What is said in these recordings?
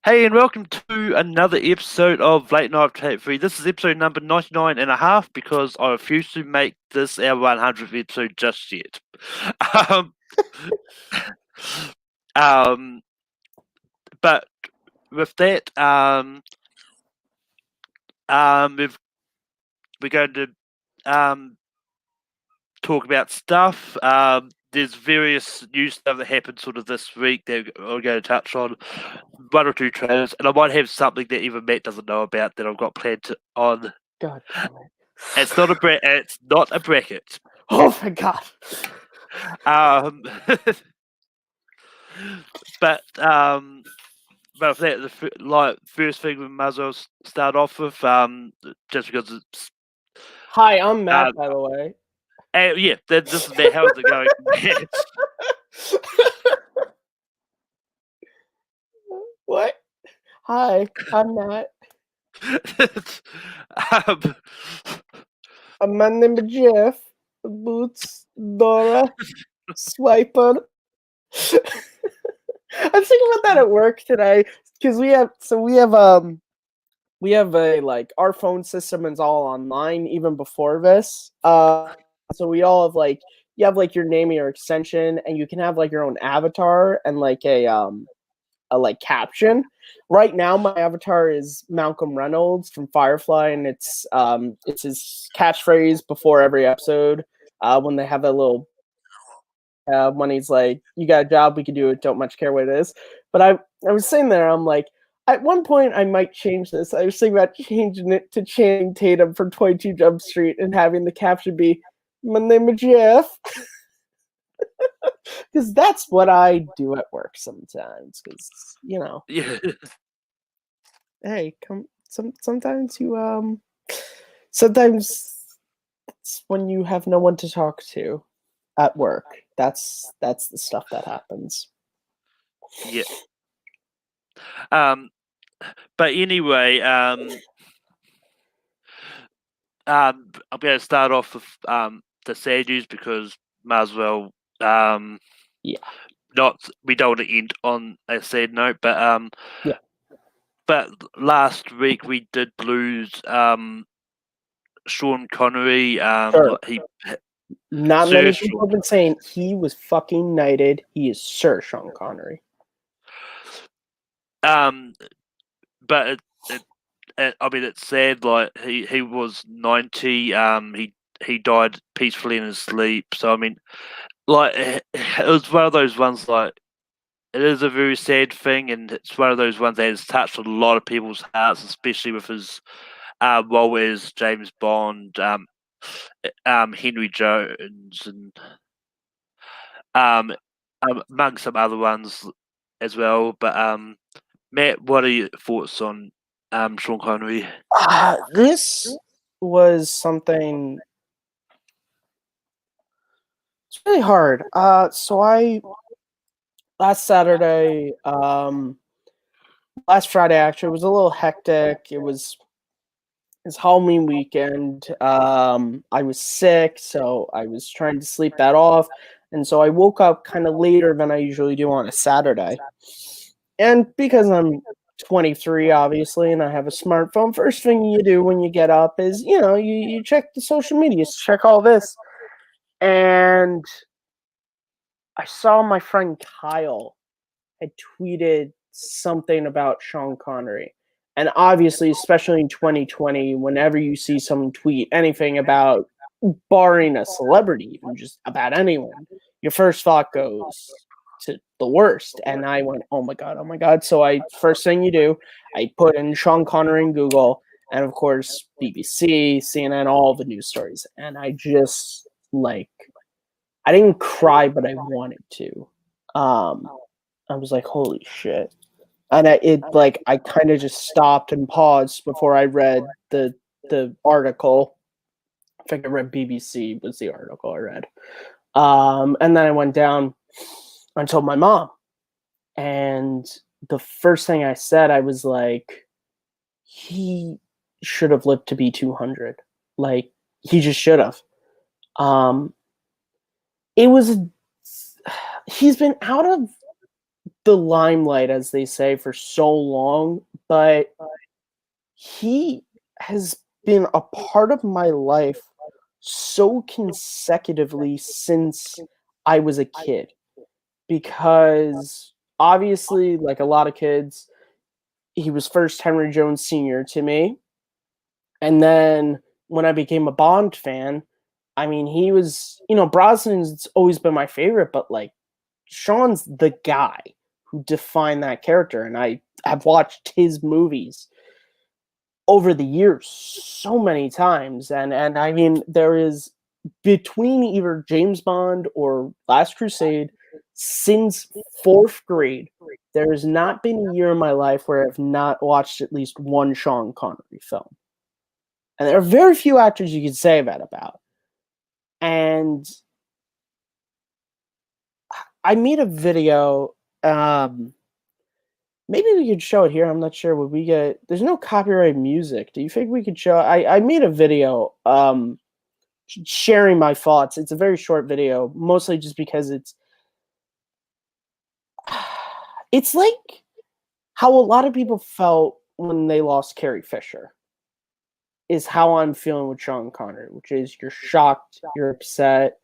Hey, and welcome to another episode of Late Night Tape Free. This is episode number 99 and a half because I refuse to make this our 100th episode just yet. Um, um, but with that, we're going to talk about stuff. There's various news stuff that happened sort of this week that I'm going to touch on. One or two trailers, and I might have something that even Matt doesn't know about that I've got planned on. God damn it. It's not a bracket. Oh my god. Um, but with that, first thing we might as well start off with, just because it's Hi, I'm Matt, by the way. yeah, this is Matt. How's it going? What? Hi, I'm Matt. My name is Jeff. Boots, Dora, Swiper. I'm thinking about that at work today because we have a our phone system is all online even before this. So we all have you have your name and your extension, and you can have your own avatar and a caption. Right now, my avatar is Malcolm Reynolds from Firefly, and it's his catchphrase before every episode. When they have that little when he's like, "You got a job, we can do it. Don't much care what it is." But I was sitting there, I'm like, at one point I might change this. I was thinking about changing it to Channing Tatum from 22 Jump Street and having the caption be, "My name is Jeff." Because that's what I do at work sometimes. Because Yeah. hey, sometimes you sometimes it's when you have no one to talk to at work. That's the stuff that happens. Yeah. But anyway, I'm going to start off with the sad news because might as well. Yeah. We don't want to end on a sad note, but Yeah. But last week we did lose Sean Connery. Sure. He Not Sir many Sean- people have been saying he was fucking knighted. He is Sir Sean Connery. But I mean, it's sad. Like he was 90. He died peacefully in his sleep. So I mean, like it was one of those ones. Like it is a very sad thing, and it's one of those ones that has touched a lot of people's hearts, especially with his role as James Bond, Henry Jones, and among some other ones as well. But Matt, what are your thoughts on Sean Connery? This was something. It's really hard. So I last Saturday, last Friday actually, it was a little hectic. It's Halloween weekend. I was sick, so I was trying to sleep that off, and so I woke up kind of later than I usually do on a Saturday. And because I'm 23, obviously, and I have a smartphone, first thing you do when you get up is, you check the social media, check all this. And I saw my friend Kyle had tweeted something about Sean Connery. And obviously, especially in 2020, whenever you see someone tweet anything about, barring a celebrity, even just about anyone, your first thought goes to the worst. And I went, oh my God, oh my God. So first thing you do, I put in Sean Connery in Google, and of course, BBC, CNN, all the news stories. And I just, I didn't cry, but I wanted to. I was like, holy shit. And I kind of just stopped and paused before I read the article. I think I read BBC was the article I read. And then I went down and told my mom. And the first thing I said, I was like, he should have lived to be 200. Like, he just should have. He's been out of the limelight, as they say, for so long, but he has been a part of my life so consecutively since I was a kid. Because obviously, like a lot of kids, he was first Henry Jones Sr. to me. And then when I became a Bond fan, I mean, he was, Brosnan's always been my favorite, but like Sean's the guy who defined that character. And I have watched his movies over the years so many times. And I mean, there is between either James Bond or Last Crusade, since fourth grade, there has not been a year in my life where I've not watched at least one Sean Connery film. And there are very few actors you can say that about. And I made a video. Maybe we could show it here. I'm not sure. Would we get? There's no copyright music. Do you think we could show? I made a video sharing my thoughts. It's a very short video, mostly just because it's like how a lot of people felt when they lost Carrie Fisher. Is how I'm feeling with Sean Connery, which is you're shocked, you're upset,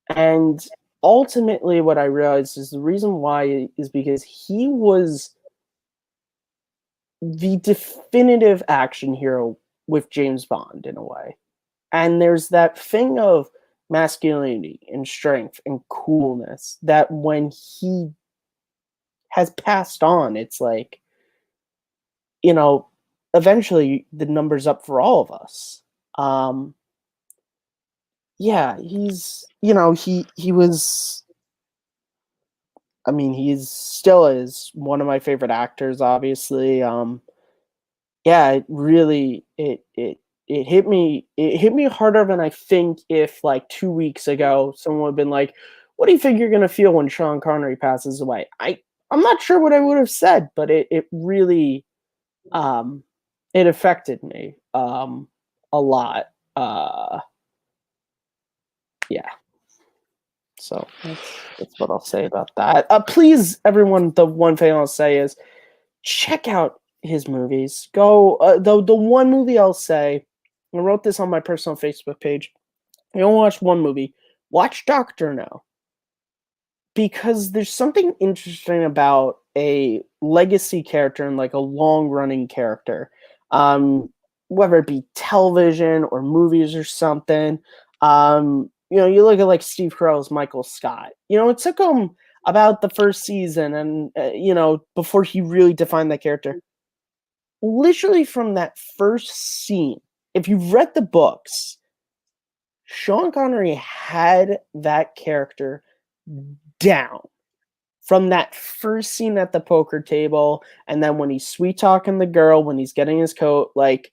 and ultimately what I realized is the reason why is because he was the definitive action hero with James Bond in a way. And there's that thing of masculinity and strength and coolness that when he has passed on, it's like, eventually the number's up for all of us. Yeah, he's, he was, I mean, he's still is one of my favorite actors, obviously. Yeah, it really, it hit me harder than I think if like 2 weeks ago someone would have been like, what do you think you're gonna feel when Sean Connery passes away? I'm not sure what I would have said, but it really it affected me a lot. Yeah. So that's what I'll say about that. Please, everyone, the one thing I'll say is check out his movies. Go the one movie I'll say, I wrote this on my personal Facebook page. You don't watch one movie, watch Doctor No. Because there's something interesting about a legacy character and like a long running character. Whether it be television or movies or something. You look at like Steve Carell's Michael Scott. It took him about the first season and before he really defined that character. Literally from that first scene, if you've read the books, Sean Connery had that character down from that first scene at the poker table, and then when he's sweet talking the girl, when he's getting his coat, like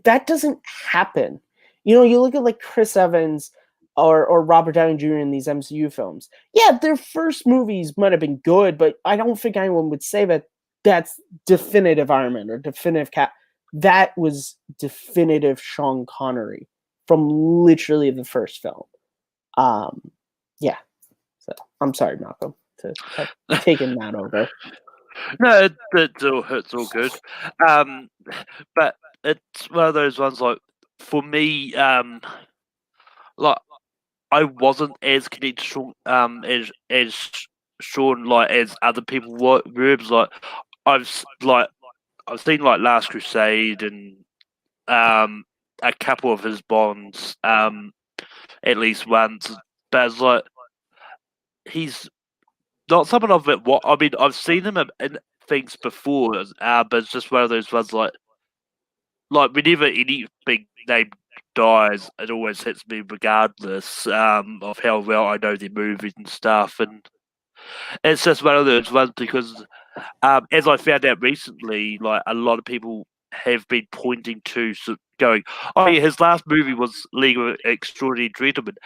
that doesn't happen. You look at like Chris Evans or Robert Downey Jr. in these MCU films. Yeah, their first movies might have been good, but I don't think anyone would say that that's definitive Iron Man or definitive Cap. That was definitive Sean Connery from literally the first film. Yeah. So I'm sorry, Malcolm, to have taken that over. No, it's all good. But it's one of those ones like for me, like I wasn't as connected to Sean, as Sean like as other people were. Like I've seen like Last Crusade and a couple of his Bonds at least once, but it's like he's not someone of it. What I mean, I've seen him in things before, but it's just one of those ones like whenever any big name dies, it always hits me regardless of how well I know their movies and stuff, and it's just one of those ones because as I found out recently, like a lot of people have been pointing to going, oh yeah, his last movie was League of Extraordinary Gentlemen.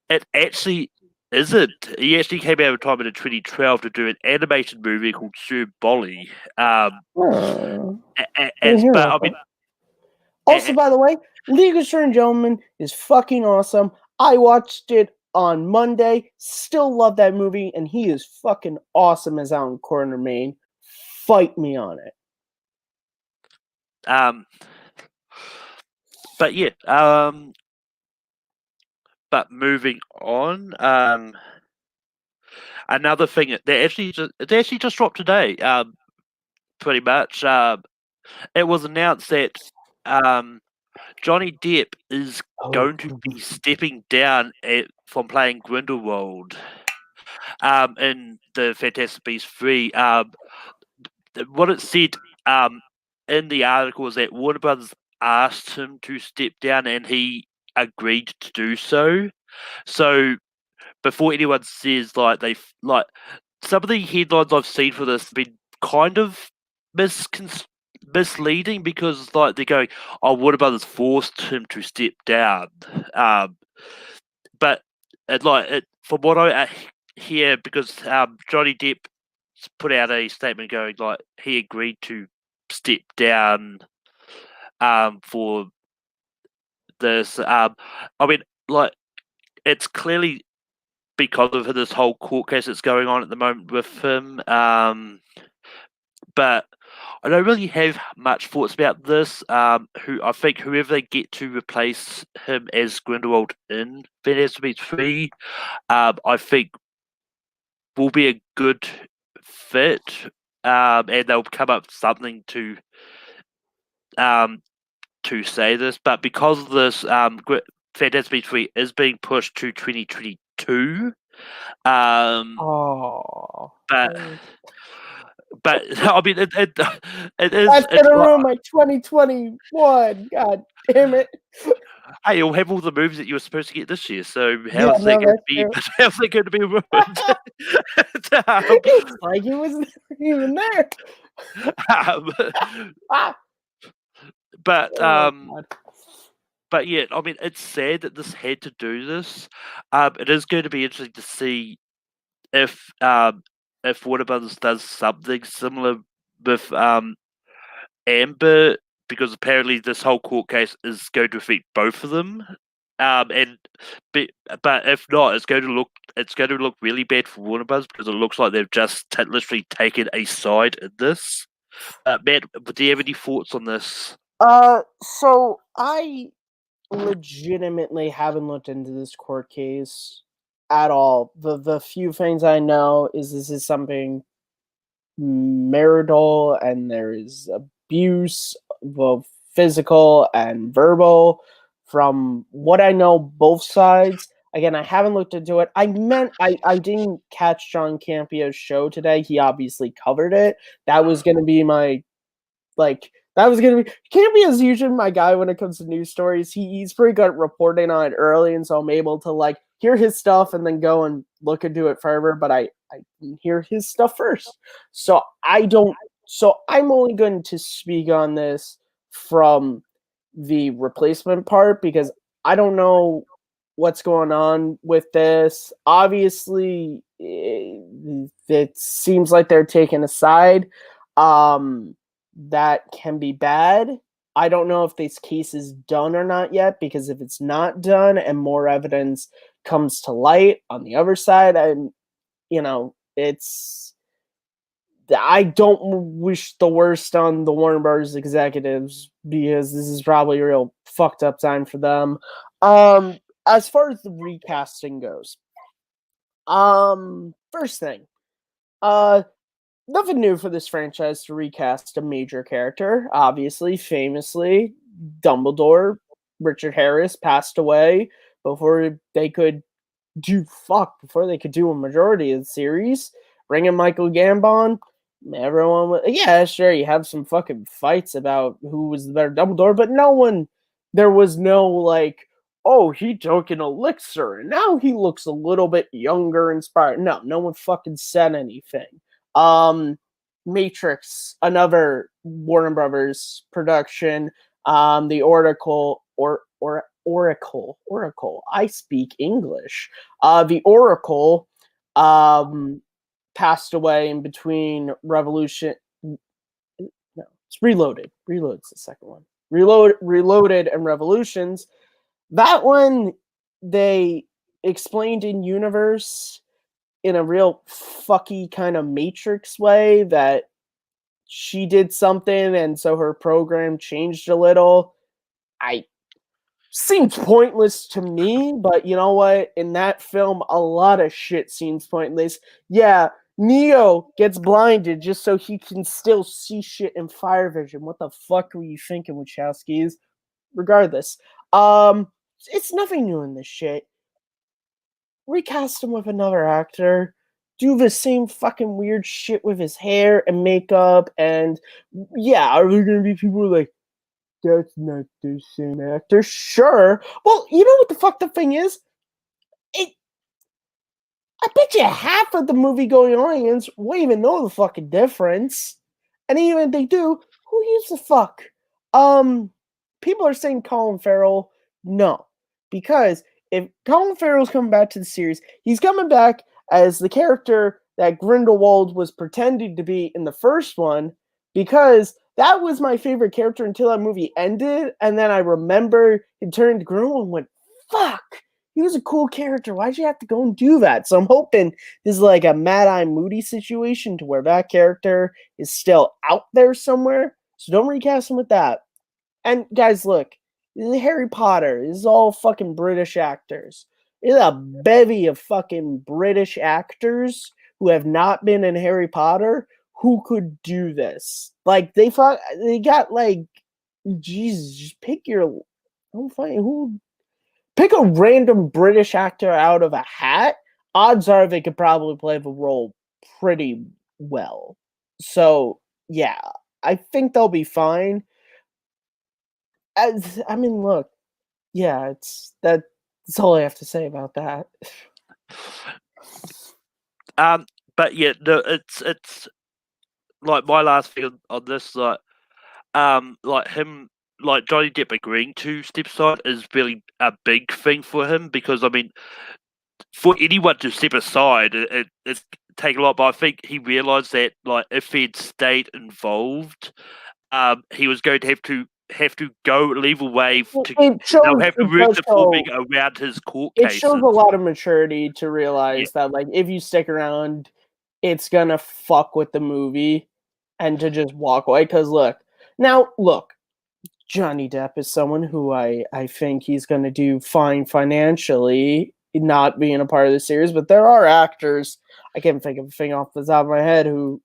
It actually isn't. He actually came out of time in 2012 to do an animated movie called Sir Bolly. But I mean, also, by the way, League of Extraordinary Gentlemen is fucking awesome. I watched it on Monday. Still love that movie, and he is fucking awesome as Alan Quartermain. Fight me on it. But yeah, but moving on, another thing they actually just dropped today. Pretty much. It was announced that Johnny Depp is going to be stepping down from playing Grindelwald in the Fantastic Beasts 3. What it said in the article was that Warner Brothers asked him to step down and he agreed to do so. So before anyone says like some of the headlines I've seen for this have been kind of misleading because like they're going, "Oh, Warner Brothers forced him to step down," but from what I hear, because Johnny Depp put out a statement going like he agreed to step down for this. I mean, like it's clearly because of this whole court case that's going on at the moment with him. But I don't really have much thoughts about this. Who I think whoever they get to replace him as Grindelwald in Fantastic Beasts 3, I think will be a good fit. And they'll come up with something to say this. But because of this, Fantastic Beasts 3 is being pushed to 2022. Oh. But I mean, it is. That's gonna ruin my 2021. God damn it! Hey, you'll have all the movies that you were supposed to get this year. So How's that going to be? How's it going to be ruined? It's like he was never even there. But yeah, I mean, it's sad that this had to do this. It is going to be interesting to see if Warner Brothers does something similar with Amber, because apparently this whole court case is going to affect both of them. But if not, it's going to look really bad for Warner Bros. Because it looks like they've just literally taken a side in this. Matt, do you have any thoughts on this? So I legitimately haven't looked into this court case at all. The few things I know is this is something marital and there is abuse, both physical and verbal. From what I know, both sides. Again, I haven't looked into it. I didn't catch John Campio's show today. He obviously covered it. That was going to be my Campio is usually my guy when it comes to news stories. He's pretty good at reporting on it early, and so I'm able to hear his stuff and then go and look into it further. But I hear his stuff first, so I'm only going to speak on this from the replacement part because I don't know what's going on with this. Obviously, it seems like they're taking a side. That can be bad. I don't know if this case is done or not yet, because if it's not done and more evidence comes to light on the other side, I don't wish the worst on the Warner Bros. Executives because this is probably a real fucked up time for them. As far as the recasting goes, first thing, nothing new for this franchise to recast a major character. Obviously, famously, Dumbledore, Richard Harris passed away before they could do a majority of the series. Bring in Michael Gambon. Everyone was, yeah, sure, you have some fucking fights about who was the better Dumbledore, but there was no oh, he took an elixir and now he looks a little bit younger, inspired. No one fucking said anything. Matrix, another Warner Brothers production. The Oracle. I speak English. The Oracle passed away in between Revolution. No, it's Reloaded. Reloaded's the second one. Reloaded and Revolutions. That one, explained in universe in a real fucky kind of Matrix way that she did something and so her program changed a little. I seems pointless to me, but you know what? In that film, a lot of shit seems pointless. Yeah, Neo gets blinded just so he can still see shit in fire vision. What the fuck were you thinking, Wachowskis? Regardless, it's nothing new in this shit. Recast him with another actor. Do the same fucking weird shit with his hair and makeup, and yeah, are there gonna be people like, that's not the same actor? Sure. Well, you know what the fuck the thing is? It. I bet you half of the movie going audience won't even know the fucking difference. And even if they do, who gives a fuck? People are saying Colin Farrell. No. Because if Colin Farrell's coming back to the series, he's coming back as the character that Grindelwald was pretending to be in the first one, because that was my favorite character until that movie ended, and then I remember he turned Grindelwald and went, fuck, he was a cool character. Why'd you have to go and do that? So I'm hoping this is like a Mad Eye Moody situation to where that character is still out there somewhere. So don't recast him with that. And guys, look, this is Harry Potter. This is all fucking British actors. There's a bevy of fucking British actors who have not been in Harry Potter who could do this. Like they got like, Jesus, just pick your. Don't find who. Pick a random British actor out of a hat. Odds are they could probably play the role pretty well. So yeah, I think they'll be fine. I mean, look, yeah, that's all I have to say about that. But yeah, no, it's like my last thing on this, like him, like Johnny Depp agreeing to step aside is really a big thing for him, because I mean, for anyone to step aside, it's taken a lot. But I think he realized that, like, if he'd stayed involved, he was going to have to go leave away to. They'll have to work the filming around his court cases. It shows a lot of maturity to Yeah. realize that, like, if you stick around, it's gonna fuck with the movie, and to just walk away. Because look, Johnny Depp is someone who I think he's gonna do fine financially, not being a part of the series. But there are actors, I can't think of a thing off the top of my head, who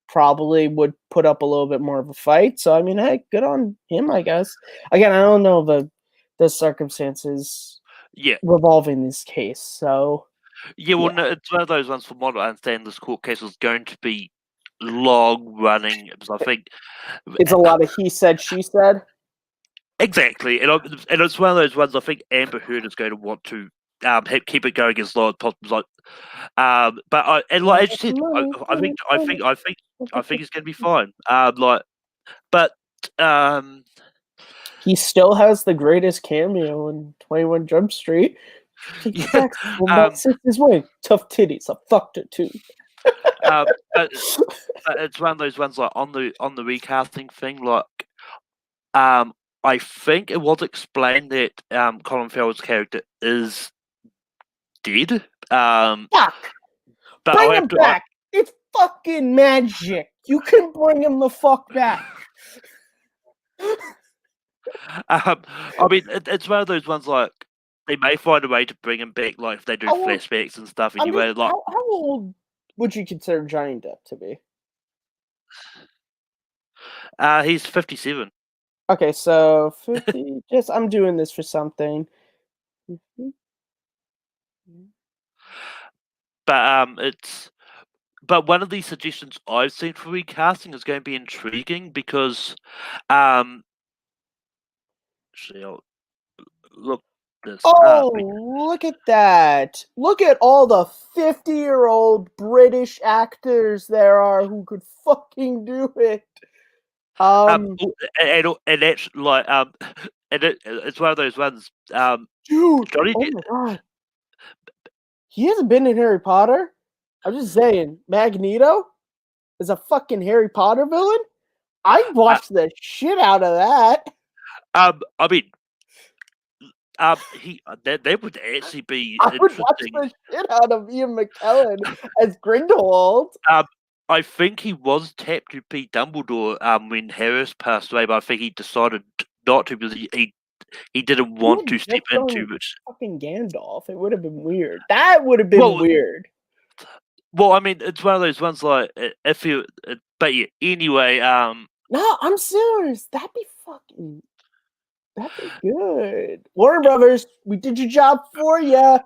probably would put up a little bit more of a fight. So I mean, hey, good on him, I guess. Again, I don't know the circumstances Yeah. revolving this case. So yeah, well, no, it's one of those ones. From what I understand, this court case was going to be long running. Because I think it's a lot of he said, she said. Exactly, and it's one of those ones. I think Amber Heard is going to want to keep it going as long as possible. Like, but like I said, I think it's going to be fine. But he still has the greatest cameo in 21 Jump Street. Take it back, sister's way. Tough titties. I fucked her too. But it's one of those ones, like on the recasting thing. Like, I think it was explained that Colin Farrell's character is dead. Fuck! But bring him back! It's fucking magic! You can bring him the fuck back! I mean, it's one of those ones, like, they may find a way to bring him back, like, if they do flashbacks and stuff. Anyway, like, how old would you consider Johnny Depp to be? He's 57. Okay, so 50. Just I'm doing this for something. But one of these suggestions I've seen for recasting is going to be intriguing, because actually, I'll look this up. Look at that! Look at all the 50-year-old British actors there are who could fucking do it. And that's like it's one of those ones. Dude, Johnny oh my god, he hasn't been in Harry Potter. I'm just saying, Magneto is a fucking Harry Potter villain. I'd watch the shit out of that. I mean, That would actually be I would watch interesting. the shit out of Ian McKellen as Grindelwald. I think he was tapped to be Dumbledore when Harris passed away, but I think he decided not to because he didn't He want had to step just into gone which. fucking Gandalf. It would have been weird. That would have been Well, weird. well, I mean, it's one of those ones like if you, but yeah. Anyway, No, I'm serious. That'd be good. Warner Brothers, we did your job for you.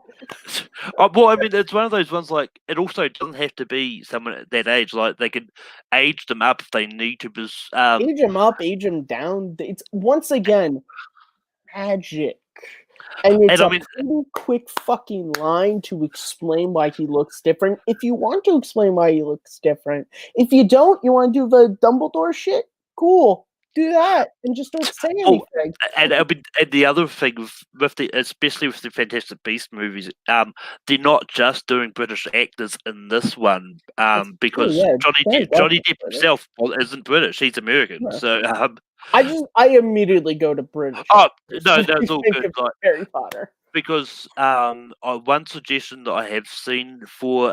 well, I mean, it's one of those ones like it also doesn't have to be someone at that age. Like they could age them up if they need to. Because Age him up, age him down. It's once again magic. And it's and I a mean, pretty quick fucking line to explain why he looks different. If you want to explain why he looks different. If you don't, you want to do the Dumbledore shit? Cool. Do that. And just don't say oh, anything. and I mean, and the other thing with the, especially with the Fantastic Beast movies, they're not just doing British actors in this one, That's true, because yeah. Johnny Definitely Depp British. himself isn't British; he's American. Yeah. So, I immediately go to British oh actors no, when I that's all think good. of Like Harry Potter. because one suggestion that I have seen for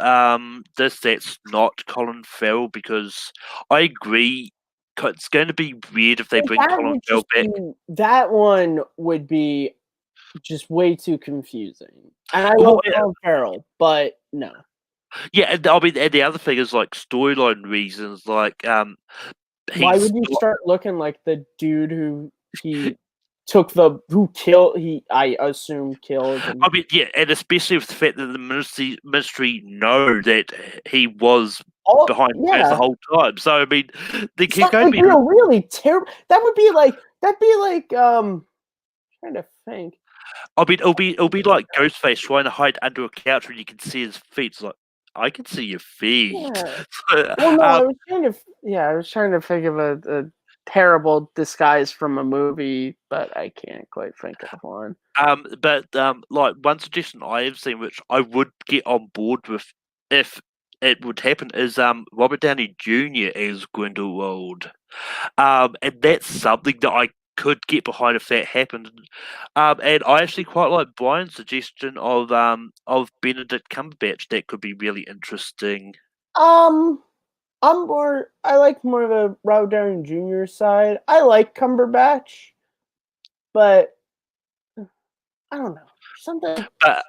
this that's not Colin Farrell, because I agree it's going to be weird if they Like, bring that Colin would Farrell just back. be that one would be just way too confusing. And I Well, love Colin Farrell, but no. yeah, and I mean, and the other thing is like storyline reasons, like Why he's would you start looking like the dude who he took the who killed he I assume killed I and mean, yeah, and especially with the fact that the ministry know that he was oh behind bars the yeah. whole time. So I mean, they It's can not go like be. real really terrible. That'd be like trying to think. I mean, it'll be like Ghostface trying to hide under a couch when you can see his feet. It's like I can see your feet. Yeah. Well, no, I was trying to think of a terrible disguise from a movie, but I can't quite think of one. But like one suggestion I have seen, which I would get on board with if it would happen, is Robert Downey Jr. as Grindelwald. And that's something that I could get behind if that happened. And I actually quite like Brian's suggestion of Benedict Cumberbatch. That could be really interesting. Um, I like more the Robert Downey Jr. side. I like Cumberbatch, but I don't know. Something But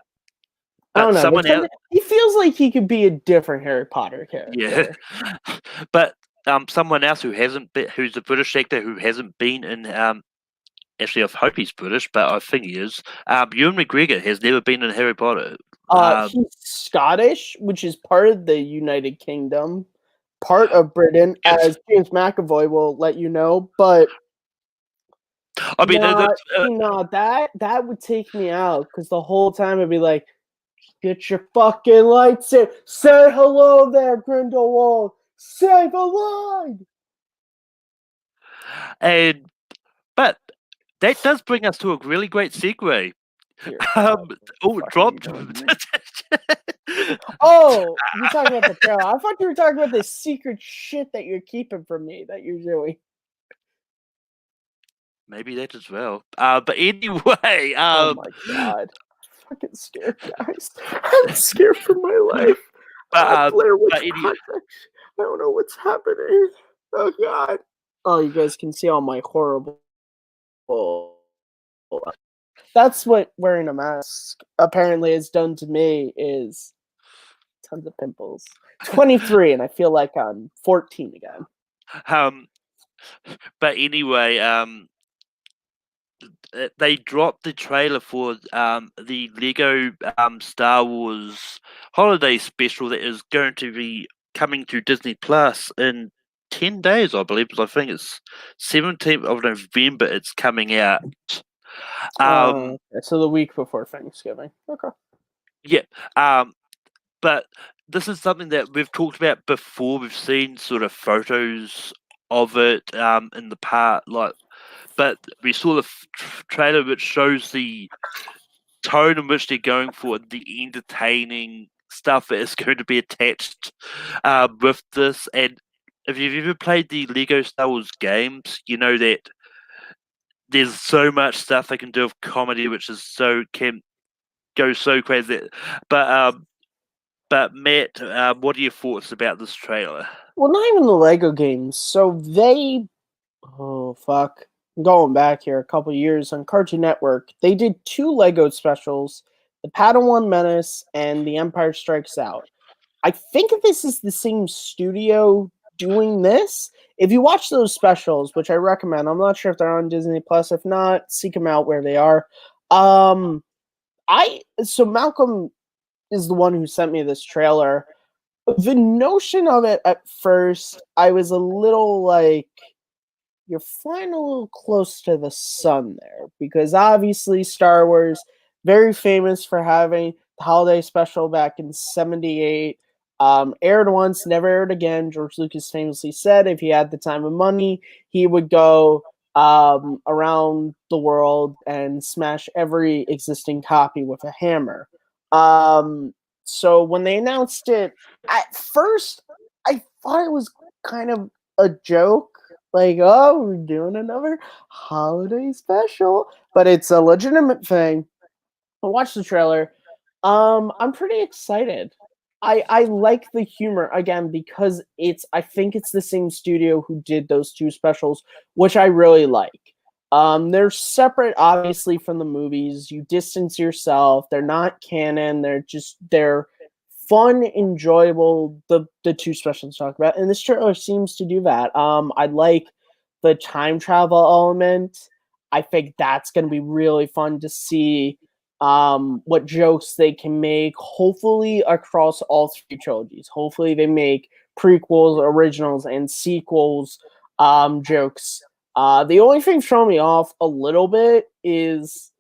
I don't know. There's someone else, something he feels like he could be a different Harry Potter yeah. character. But someone else who hasn't been, who's a British actor who hasn't been in actually, I hope he's British, but I think he is. Ewan McGregor has never been in Harry Potter. He's Scottish, which is part of the United Kingdom, part of Britain, Yes, as James McAvoy will let you know. But I mean, that would take me out because the whole time I'd be like, "Get your fucking lights in! Say hello there, Grindelwald! Say the line!" and but that does bring us to a really great segue. Dear God, Oh, fuck are you dropped. doing to me? Oh, you're talking about the trailer. I thought you were talking about the secret shit that you're keeping from me that you're doing. Maybe that as well. But anyway, Oh my God. I'm fucking scared, guys. I'm scared for my life. Blair Witch but any, Project. I don't know what's happening. Oh God. Oh, you guys can see all my horrible. That's what wearing a mask apparently has done to me is tons of pimples. 23, and I feel like I'm 14 again. um, but anyway, they dropped the trailer for the Lego Star Wars holiday special that is going to be coming to Disney Plus in 10 days, I believe. I think it's 17th of November. It's coming out. Okay, so the week before Thanksgiving. Okay. Yeah. But this is something that we've talked about before. We've seen sort of photos of it in the past, like, but we saw the trailer which shows the tone in which they're going for, the entertaining stuff that is going to be attached with this. And if you've ever played the Lego Star Wars games, you know that there's so much stuff they can do with comedy, which is so can go so crazy. But Matt, what are your thoughts about this trailer? Well, not even the Lego games. So they, oh fuck, I'm going back here a couple years on Cartoon Network. They did two Lego specials: the Padawan Menace and the Empire Strikes Out. I think this is the same studio doing this. If you watch those specials, which I recommend, I'm not sure if they're on Disney Plus. If not, seek them out where they are. So Malcolm is the one who sent me this trailer. The notion of it at first, I was a little like, you're flying a little close to the sun there, because obviously Star Wars, very famous for having the holiday special back in '78. Aired once, never aired again. George Lucas famously said if he had the time and money, he would go around the world and smash every existing copy with a hammer. So when they announced it, at first, I thought it was kind of a joke, like, oh, we're doing another holiday special, but it's a legitimate thing. I watched the trailer. I'm pretty excited. I like the humor again because I think it's the same studio who did those two specials, which I really like. They're separate, obviously, from the movies. You distance yourself. They're not canon. They're fun, enjoyable. The two specials talk about, and this trailer seems to do that. I like the time travel element. I think that's going to be really fun to see what jokes they can make, hopefully across all three trilogies. Hopefully they make prequels, originals, and sequels jokes. The only thing throwing me off a little bit is,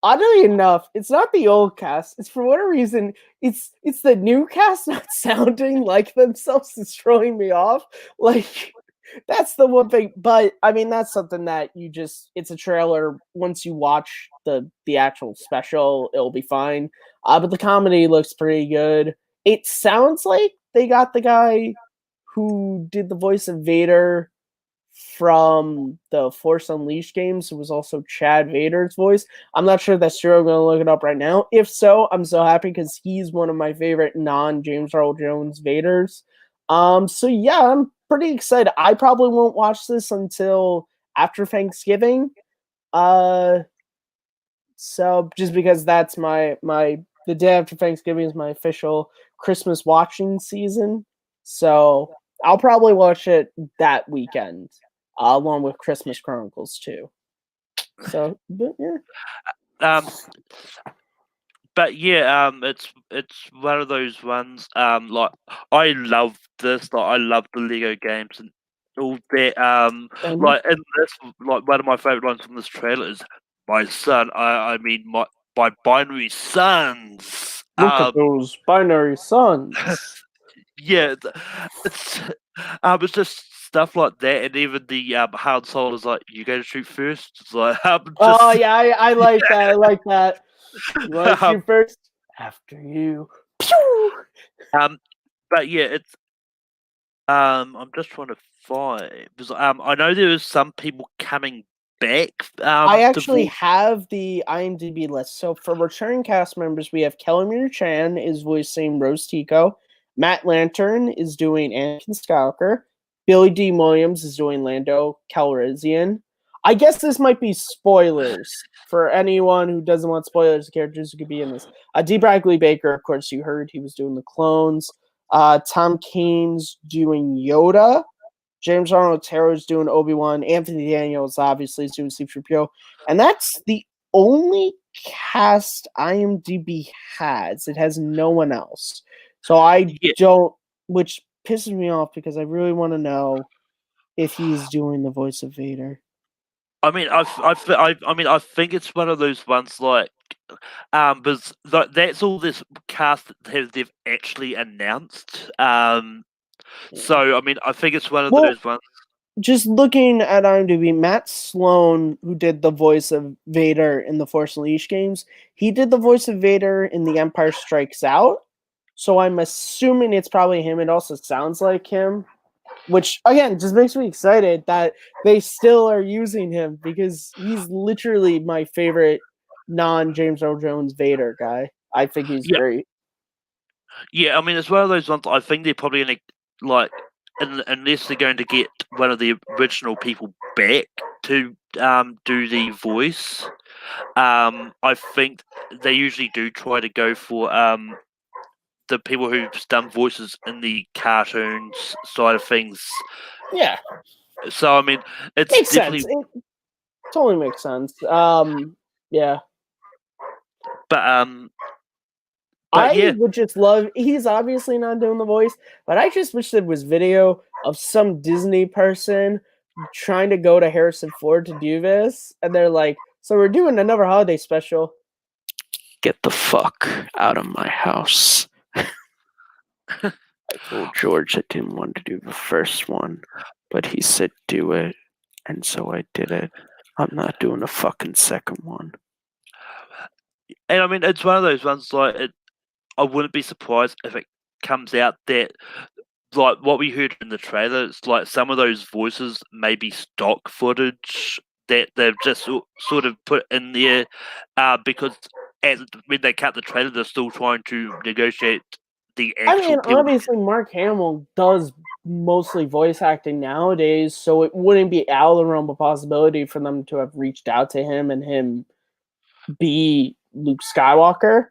oddly enough, it's not the old cast. It's, for whatever reason, it's the new cast not sounding like themselves is throwing me off. Like, that's the one thing. But I mean, that's something that it's a trailer. Once you watch the actual special, it'll be fine. But the comedy looks pretty good. It sounds like they got the guy who did the voice of Vader from the Force Unleashed games, who was also Chad Vader's voice. I'm not sure if that's true. I'm going to look it up right now. If so, I'm so happy because he's one of my favorite non-James Earl Jones Vaders. So yeah, I'm pretty excited. I probably won't watch this until after Thanksgiving. Uh, so just because that's the day after Thanksgiving is my official Christmas watching season. So I'll probably watch it that weekend, along with Christmas Chronicles too. So, but yeah. Um, but yeah, it's one of those ones. Like I love this. Like I love the Lego games and all that. Like in this, like one of my favorite lines from this trailer is, "My son." I mean my binary sons. Look at those binary sons. Yeah, it's just stuff like that, and even the Han Solo is like, "You go to shoot first." It's like just Oh yeah, I like that. I like that. You want to um, shoot first? After you. Pew! um, but yeah, it's I'm just trying to find because I know there was some people coming back I to actually voice. have the IMDb list. So for returning cast members, we have Kellamere Chan is voicing Rose Tico. Matt Lantern is doing Anakin Skywalker. Billy D. Williams is doing Lando Calrissian. I guess this might be spoilers for anyone who doesn't want spoilers. The characters who could be in this. D. Bradley Baker, of course, you heard he was doing the clones. Tom Kane's doing Yoda. James Arnold Taylor's doing Obi-Wan. Anthony Daniels obviously is doing C-3PO. And that's the only cast IMDb has. It has no one else. So I Yeah, don't, which pisses me off because I really want to know if he's doing the voice of Vader. I mean, I mean, I think it's one of those ones like, because that's all this cast they've actually announced. Yeah. So I mean, I think it's one of Well, those ones. just looking at IMDb, Matt Sloan, who did the voice of Vader in the Force Unleashed games, he did the voice of Vader in The Empire Strikes Out. So I'm assuming it's probably him. It also sounds like him. which again just makes me excited that they still are using him because he's literally my favorite non-James Earl Jones Vader guy. I think he's Yeah, great. yeah. I mean, it's one of those ones. I think they're probably going to like, unless they're going to get one of the original people back to do the voice. I think they usually do try to go for the people who've done voices in the cartoons side of things. Yeah, So I mean, it's makes definitely. sense. It totally makes sense. Yeah. But I yeah, would just love. He's obviously not doing the voice, but I just wish there was video of some Disney person trying to go to Harrison Ford to do this, and they're like, "So we're doing another holiday special. Get the fuck out of my house." I told George I didn't want to do the first one, but he said do it, and so I did it. I'm not doing a fucking second one. and I mean, it's one of those ones like I wouldn't be surprised if it comes out that like what we heard in the trailer. It's like some of those voices may be stock footage that they've just sort of put in there because when they cut the trailer, they're still trying to negotiate the I actual mean, people. obviously, Mark Hamill does mostly voice acting nowadays, so it wouldn't be out of the realm of possibility for them to have reached out to him and him be Luke Skywalker.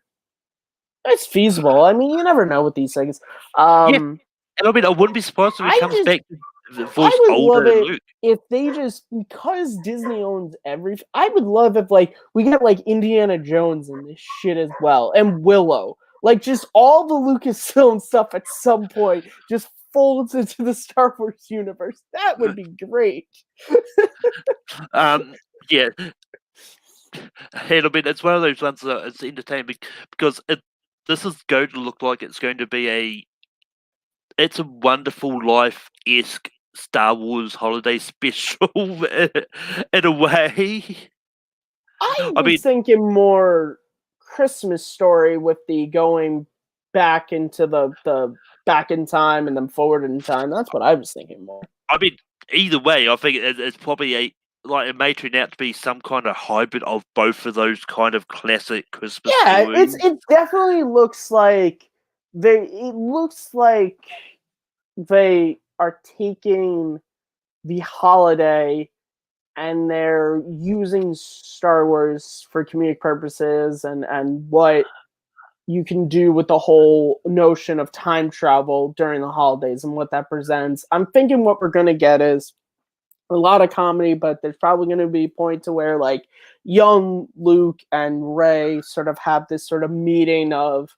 It's feasible. I mean, you never know with these things. Yeah, and I mean, I wouldn't be surprised if he I comes just back to voice I would love older it Luke. if they just because Disney owns everything. I would love if like we get like Indiana Jones in this shit as well and Willow, like just all the Lucasfilm stuff at some point just folds into the Star Wars universe. That would be great. Yeah, and I mean, it's one of those ones that it's entertaining because this is going to look like it's going to be It's a Wonderful Life esque Star Wars holiday special in a way. I I mean, was thinking more Christmas Story with the going back into the back in time and then forward in time. That's what I was thinking more. I mean, either way, I think it's probably it may turn out to be some kind of hybrid of both of those kind of classic Christmas Yeah, stories. it definitely looks like it looks like they are taking the holiday and they're using Star Wars for comedic purposes and what you can do with the whole notion of time travel during the holidays and what that presents. I'm thinking what we're going to get is a lot of comedy, but there's probably going to be a point to where like young Luke and Ray sort of have this sort of meeting of,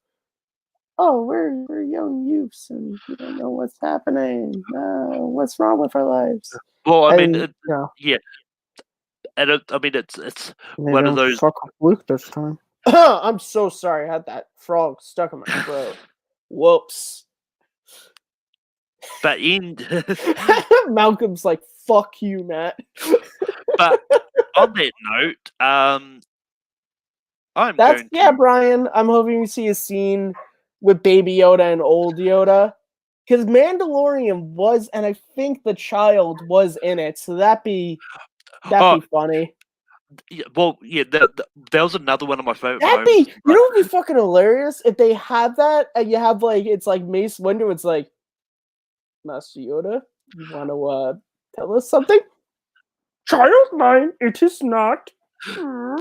oh, we're young youths and we don't know what's happening. What's wrong with our lives? Well, I mean, And yeah, and I mean, it's they one of don't those. fuck with Luke this time. I'm so sorry. I had that frog stuck in my throat. Whoops. But Malcolm's like, fuck you, Matt. but on that note, I'm That's going yeah, to. Brian. I'm hoping you see a scene with Baby Yoda and old Yoda. Because Mandalorian was, and I think the child was in it, so that'd be Oh, funny. yeah, well, yeah, that was another one of my favorite That'd moments. be, you know, what'd be fucking hilarious if they have that and you have like it's like Mace Windu. It's like, Master Yoda, you want to tell us something? Child mine, it is not. Well,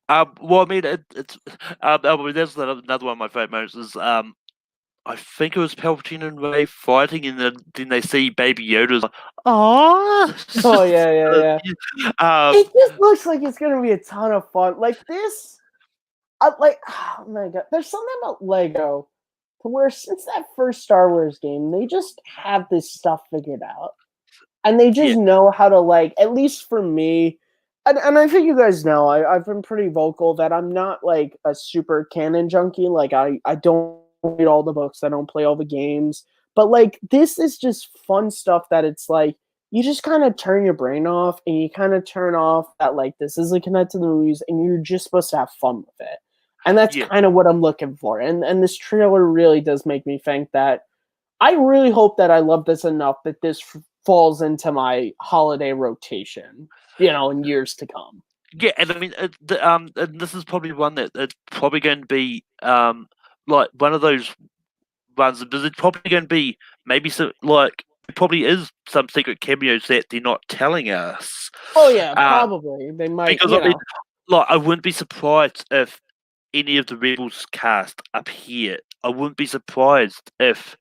I mean, it's I mean, there's another one of my favorite moments is I think it was Palpatine and Rey fighting, and then they see Baby Yoda's like, "Aww." Oh yeah, yeah, yeah. It just looks like it's gonna be a ton of fun. Like this, like oh my god, there's something about Lego to where since that first Star Wars game, they just have this stuff figured out, and they Yeah, just know how to like. At least for me, and I think you guys know, I've been pretty vocal that I'm not like a super canon junkie. Like I don't read all the books, I don't play all the games, but like this is just fun stuff that it's like you just kind of turn your brain off and you kind of turn off that like this isn't connected to the movies and you're just supposed to have fun with it. And that's yeah, kind of what I'm looking for. And this trailer really does make me think that I really hope that I love this enough that this falls into my holiday rotation, in years to come. Yeah, and I mean, and this is probably one that it's probably going to be like one of those ones. Because it's probably going to be maybe some like it probably is some secret cameos that they're not telling us. Oh yeah, Uh, probably they might. because I mean, like I wouldn't be surprised if any of the Rebels cast appear. I wouldn't be surprised if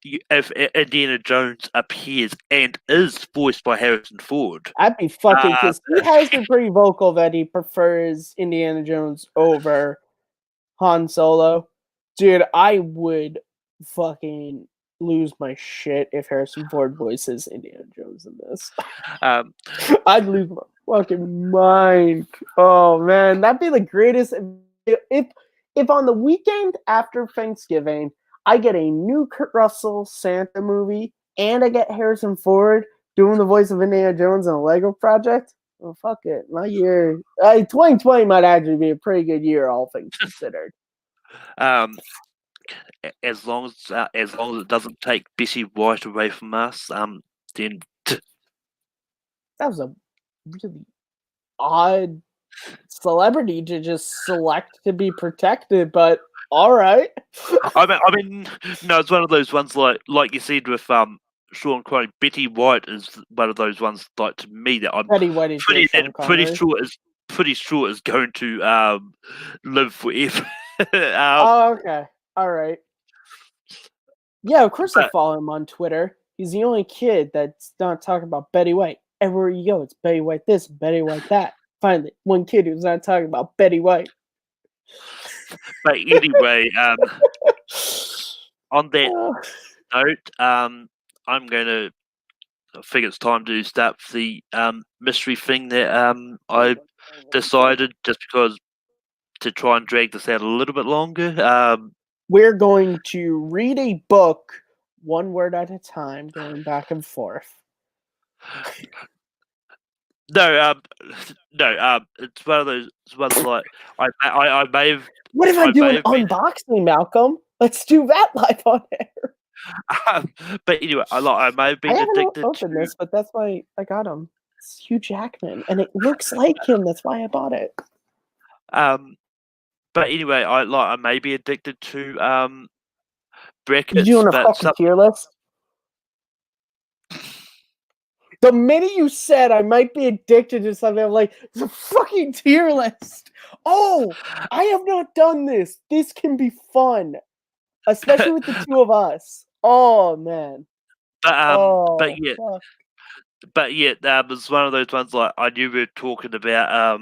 Indiana Jones appears and is voiced by Harrison Ford. I'd be fucking because he has been pretty vocal that he prefers Indiana Jones over Han Solo. Dude, I would fucking lose my shit if Harrison Ford voices Indiana Jones in this. Um, I'd lose my fucking mind. Oh man, that'd be the greatest. If on the weekend after Thanksgiving I get a new Kurt Russell Santa movie and I get Harrison Ford doing the voice of Indiana Jones in a Lego project, well, fuck it. My year, 2020 might actually be a pretty good year, all things considered. as long as it doesn't take Betty White away from us, then That was a really odd celebrity to just select to be protected, but all right. I mean, no, it's one of those ones like you said with Sean Connery. Betty White is one of those ones like to me that I'm Betty White is pretty sure is going to live forever. Oh, okay. All right. Yeah, of course I follow him on Twitter. He's the only kid that's not talking about Betty White. Everywhere you go, it's Betty White this, Betty White that. Finally, one kid who's not talking about Betty White. But anyway, on that note, I'm going to. I think it's time to start the mystery thing that I decided just because to try and drag this out a little bit longer. We're going to read a book one word at a time, going back and forth. No, it's one of those ones like I may have. What if I do an unboxing, Malcolm? Let's do that live on air. But anyway, I may have been addicted to this, but that's why I got him. It's Hugh Jackman, and it looks like him. That's why I bought it. But anyway, I may be addicted to brackets. You doing a fucking tier list? The minute you said I might be addicted to something, I'm like, it's a fucking tier list. Oh, I have not done this. This can be fun, especially with the two of us. Oh man. But yeah, that was one of those ones like I knew we were talking about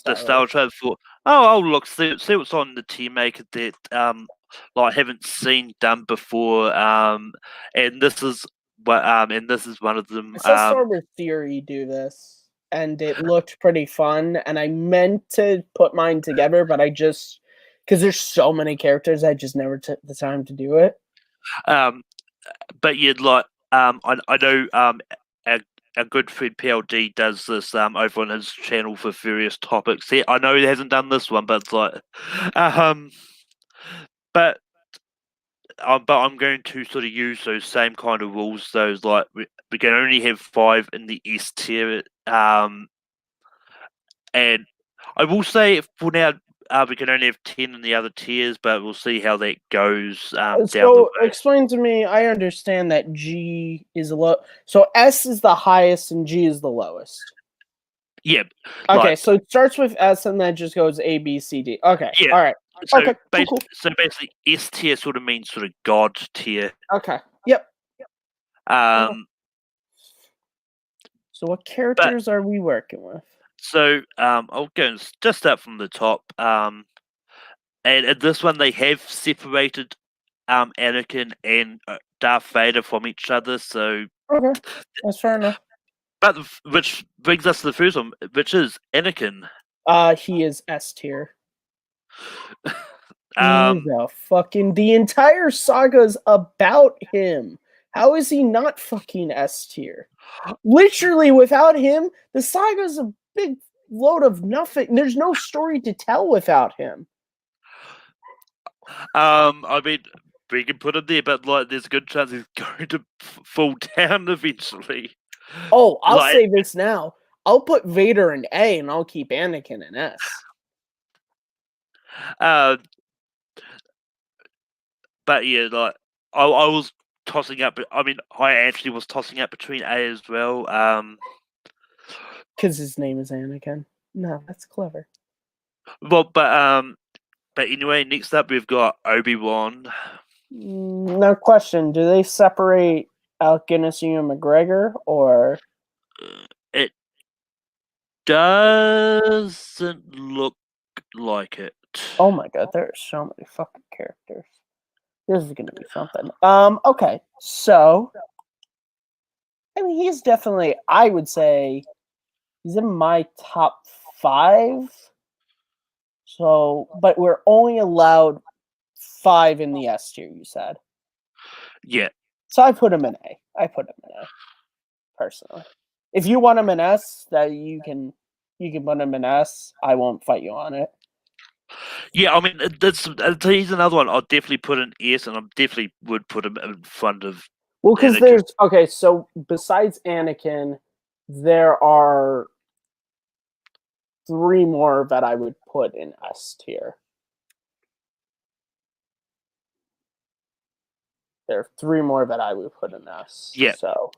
the Star Wars. Thought, oh, look, see what's on the tier maker that like I haven't seen done before. And this is one of them. I saw Star Wars Theory do this, and it looked pretty fun. And I meant to put mine together, but I just because there's so many characters, I just never took the time to do it. But yeah, like I know our good friend PLD does this over on his channel for various topics. Yeah, I know he hasn't done this one, but it's like, but I'm going to sort of use those same kind of rules. Those like we can only have 5 in the S tier, and I will say for now we can only have 10 in the other tiers, but we'll see how that goes. So explain to me. I understand that G is low. So S is the highest and G is the lowest. Yeah. Okay, so it starts with S and then just goes A, B, C, D. Okay. Yeah. All right. So okay. Cool. So basically, S tier sort of means sort of God tier. Okay. Yep. So what characters are we working with? So I'll go just start from the top. And in this one, they have separated Anakin and Darth Vader from each other. So okay, that's fair enough. But which brings us to the first one, which is Anakin. He is S tier. The entire saga's about him. How is he not fucking S tier? Literally, without him, the saga's a big load of nothing. There's no story to tell without him. I mean, we can put him there, but like, there's a good chance he's going to fall down eventually. Oh, I'll Like, say this now. I'll put Vader in A, and I'll keep Anakin in S. But yeah, like I was tossing up. I mean, I actually was tossing up between A as well. Because his name is Anakin. No, that's clever. Well, but anyway, next up we've got Obi-Wan. Now, question: do they separate Alec Guinness and Ewan McGregor, or It doesn't look like it. oh my god, there are so many fucking characters. This is gonna be something. Okay, so I mean, he's definitely. I would say he's in my top 5. So, but we're only allowed 5 in the S tier. You said. Yeah. So I put him in A. I put him in A. Personally, if you want him in S, that you can put him in S. I won't fight you on it. Yeah, I mean, he's another one. I'll definitely put in S, and I definitely would put him in front of. Well, because Anakin. there's okay. So besides Anakin, there are 3 more that I would put in S tier. There are 3 more that I would put in S. Yeah. So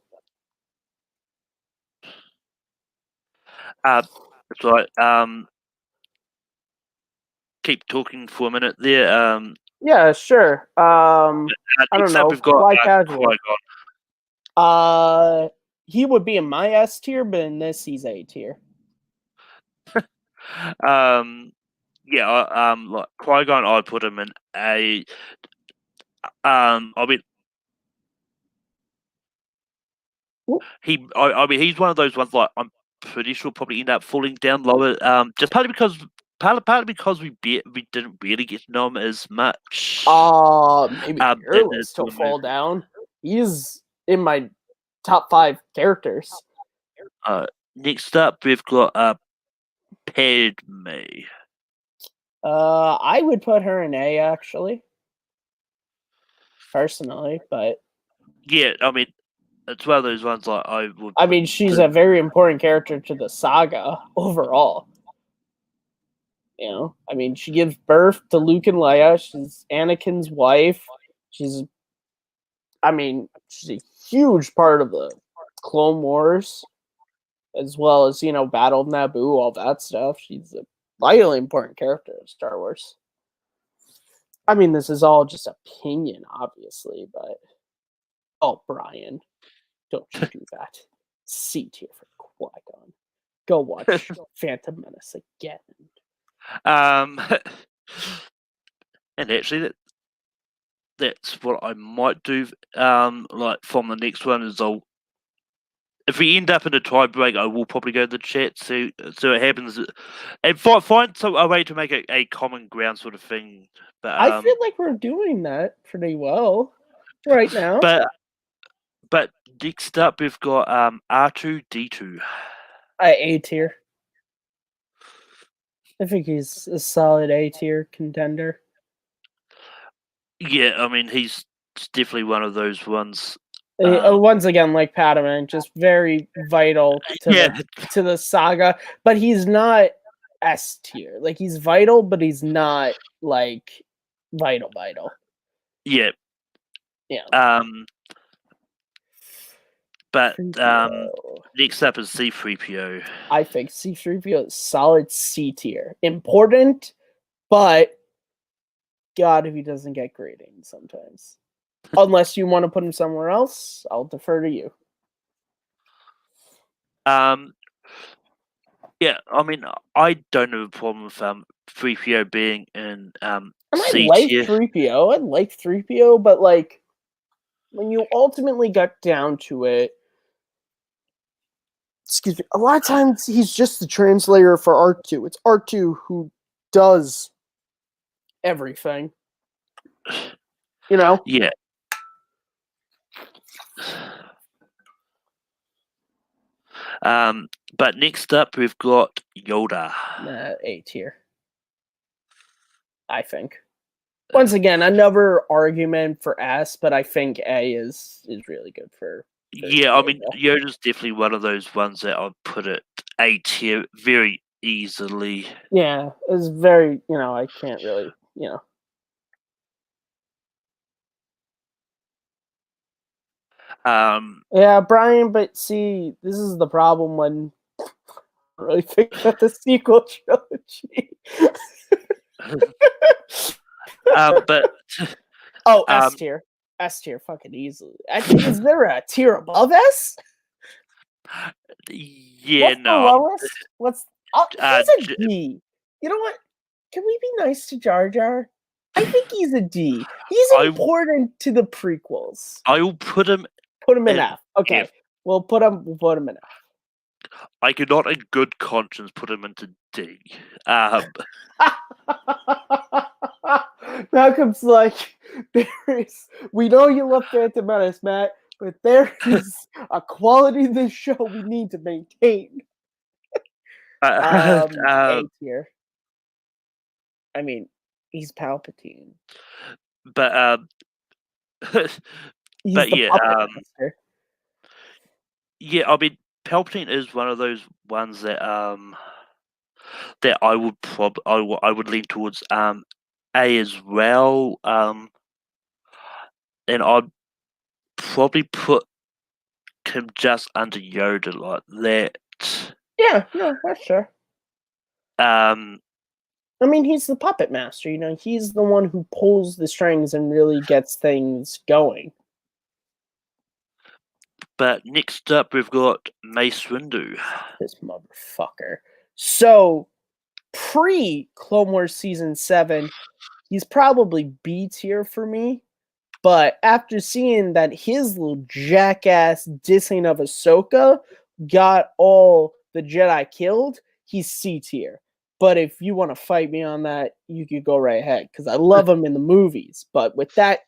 That's right. Keep talking for a minute there. yeah, sure. I don't Next up, know. we've got Fly casual. Qui-Gon. He would be in my S tier, but in this he's A tier. Yeah, like Qui-Gon, I'd put him in A. I mean, I mean, he's one of those ones. Like, I'm pretty sure probably end up falling down lower. Just partly because we didn't really get to know him as much. Maybe in your this list will movie. fall down. He's in my top 5 characters. Next up, we've got Padme. I would put her in A actually, personally, but Yeah, I mean, it's one of those ones like I would. I mean, she's a very important character to the saga overall. You know, I mean, she gives birth to Luke and Leia. She's Anakin's wife. She's, I mean, she's a huge part of the Clone Wars, as well as, Battle of Naboo, all that stuff. She's a vitally important character in Star Wars. I mean, this is all just opinion, obviously, but oh, Brian, don't you do that. C tier for Qui-Gon. Go watch Phantom Menace again. And actually, that's what I might do. Like from the next one is if we end up in a tie break, I will probably go to the chat, so it happens, and find a way to make a common ground sort of thing. But I feel like we're doing that pretty well right now. But next up, we've got R2-D2. A tier. I think he's a solid A tier contender. Yeah, I mean, he's definitely one of those ones. Once again, like Padman, just very vital to the saga, but he's not S tier. Like, he's vital, but he's not like vital. Yeah. Yeah. But next up is C-3PO. I think C-3PO is solid C tier. Important, but God, if he doesn't get grading sometimes. Unless you want to put him somewhere else, I'll defer to you. Yeah, I mean, I don't have a problem with 3PO being in C tier. 3PO. I like 3PO, but like when you ultimately got down to it, excuse me, a lot of times he's just the translator for R2. It's R2 who does everything. You know? Yeah. But next up we've got Yoda. A tier. I think. Once again, another argument for S, but I think A is really good for Yeah, I mean, Yoda's definitely one of those ones that I'd put it A tier very easily. Yeah, it's very, I can't really, Yeah, Brian, but see, this is the problem when I really think about the sequel trilogy. But Oh, S tier. S tier fucking easily. Is there a tier above S? yeah, What's the no. lowest? He's a D. You know what? Can we be nice to Jar Jar? I think he's a D. He's important to the prequels. I will put him in F. Okay. F. We'll put him in F. I could not in good conscience put him into D. Malcolm's like, we know you love Phantom Menace, Matt, but there is a quality of this show we need to maintain. A tier. I mean, he's Palpatine. But He's but the yeah, puppet master. yeah, I mean, Palpatine is one of those ones that that I would lean towards A as well. And I'd probably put him just under Yoda like that. Yeah, no, that's sure. I mean, he's the puppet master. He's the one who pulls the strings and really gets things going. But next up, we've got Mace Windu. This motherfucker. So, pre-Clone Wars Season 7, he's probably B tier for me. But after seeing that his little jackass dissing of Ahsoka got all the Jedi killed, he's C tier. But if you want to fight me on that, you could go right ahead because I love him in the movies. But with that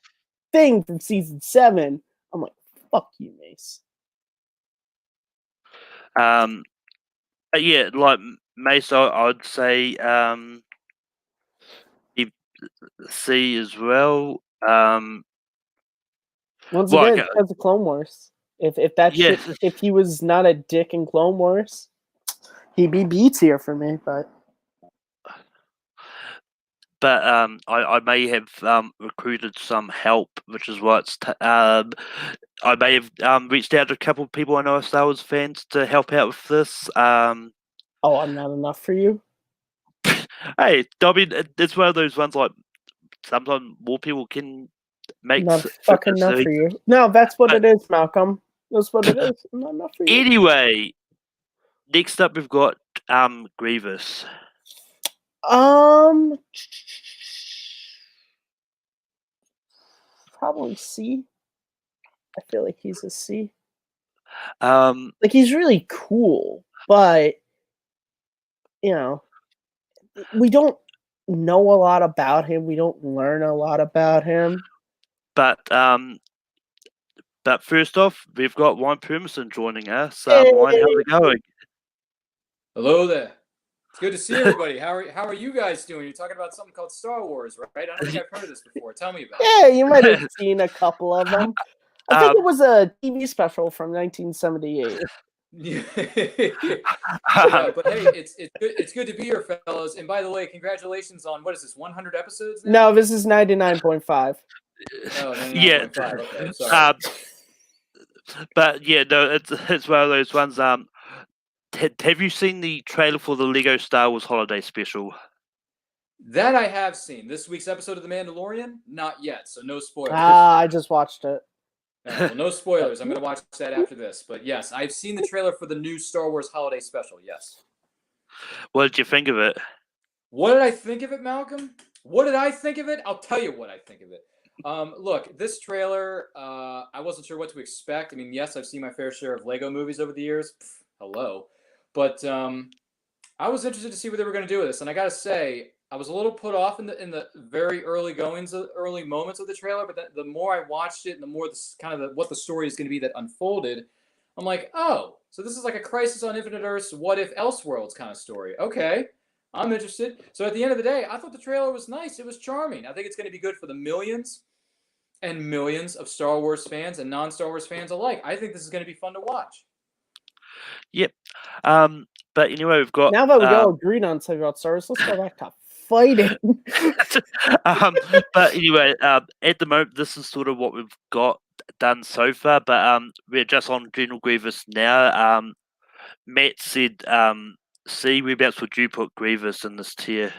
thing from Season 7, I'm like, fuck you, Mace. Yeah, like Mace, I'd say C as well. Once again, because of Clone Wars. If that shit, if he was not a dick in Clone Wars, he'd be B tier for me. But I may have recruited some help, which is why I may have reached out to a couple of people I know are Star Wars fans to help out with this. Oh, I'm not enough for you? Hey, I mean, it's one of those ones like sometimes more people can make not fucking enough for you. No, that's what it is, Malcolm. That's what it is. I'm not enough for you. Anyway, next up we've got Grievous. Probably C. I feel like he's a C. Like he's really cool, but we don't know a lot about him. We don't learn a lot about him. But first off, we've got Wine Permison joining us. Hey. Wine, how's it going? Hello there. It's good to see everybody. How are you guys doing? You're talking about something called Star Wars, right? I don't think I've heard of this before. Tell me about it. Yeah, you might have seen a couple of them. I think it was a TV special from 1978. Yeah, but hey, it's good to be here, fellas. And by the way, congratulations on, what is this, 100 episodes now? No, this is 99.5. Oh, 99.5. Yeah. Okay, sorry. But yeah, no, it's one of those ones. Have you seen the trailer for the Lego Star Wars Holiday Special? That I have seen. This week's episode of The Mandalorian? Not yet, so no spoilers. I just watched it. Well, no spoilers. I'm going to watch that after this. But yes, I've seen the trailer for the new Star Wars Holiday Special, yes. What did you think of it? What did I think of it, Malcolm? What did I think of it? I'll tell you what I think of it. Look, this trailer, I wasn't sure what to expect. I mean, yes, I've seen my fair share of Lego movies over the years. Hello. But I was interested to see what they were going to do with this. And I got to say, I was a little put off in the very early moments of the trailer. But the more I watched it and the more what the story is going to be that unfolded, I'm like, oh, so this is like a Crisis on Infinite Earths, What If Elseworlds kind of story. Okay. I'm interested. So at the end of the day, I thought the trailer was nice. It was charming. I think it's going to be good for the millions and millions of Star Wars fans and non-Star Wars fans alike. I think this is going to be fun to watch. Yep. But anyway, we've got Now that we all agreed on something about Star Wars, let's go back to fighting. but anyway, at the moment, this is sort of what we've got done so far. But we're just on General Grievous now. Matt said, "See, whereabouts would you put Grievous in this tier?"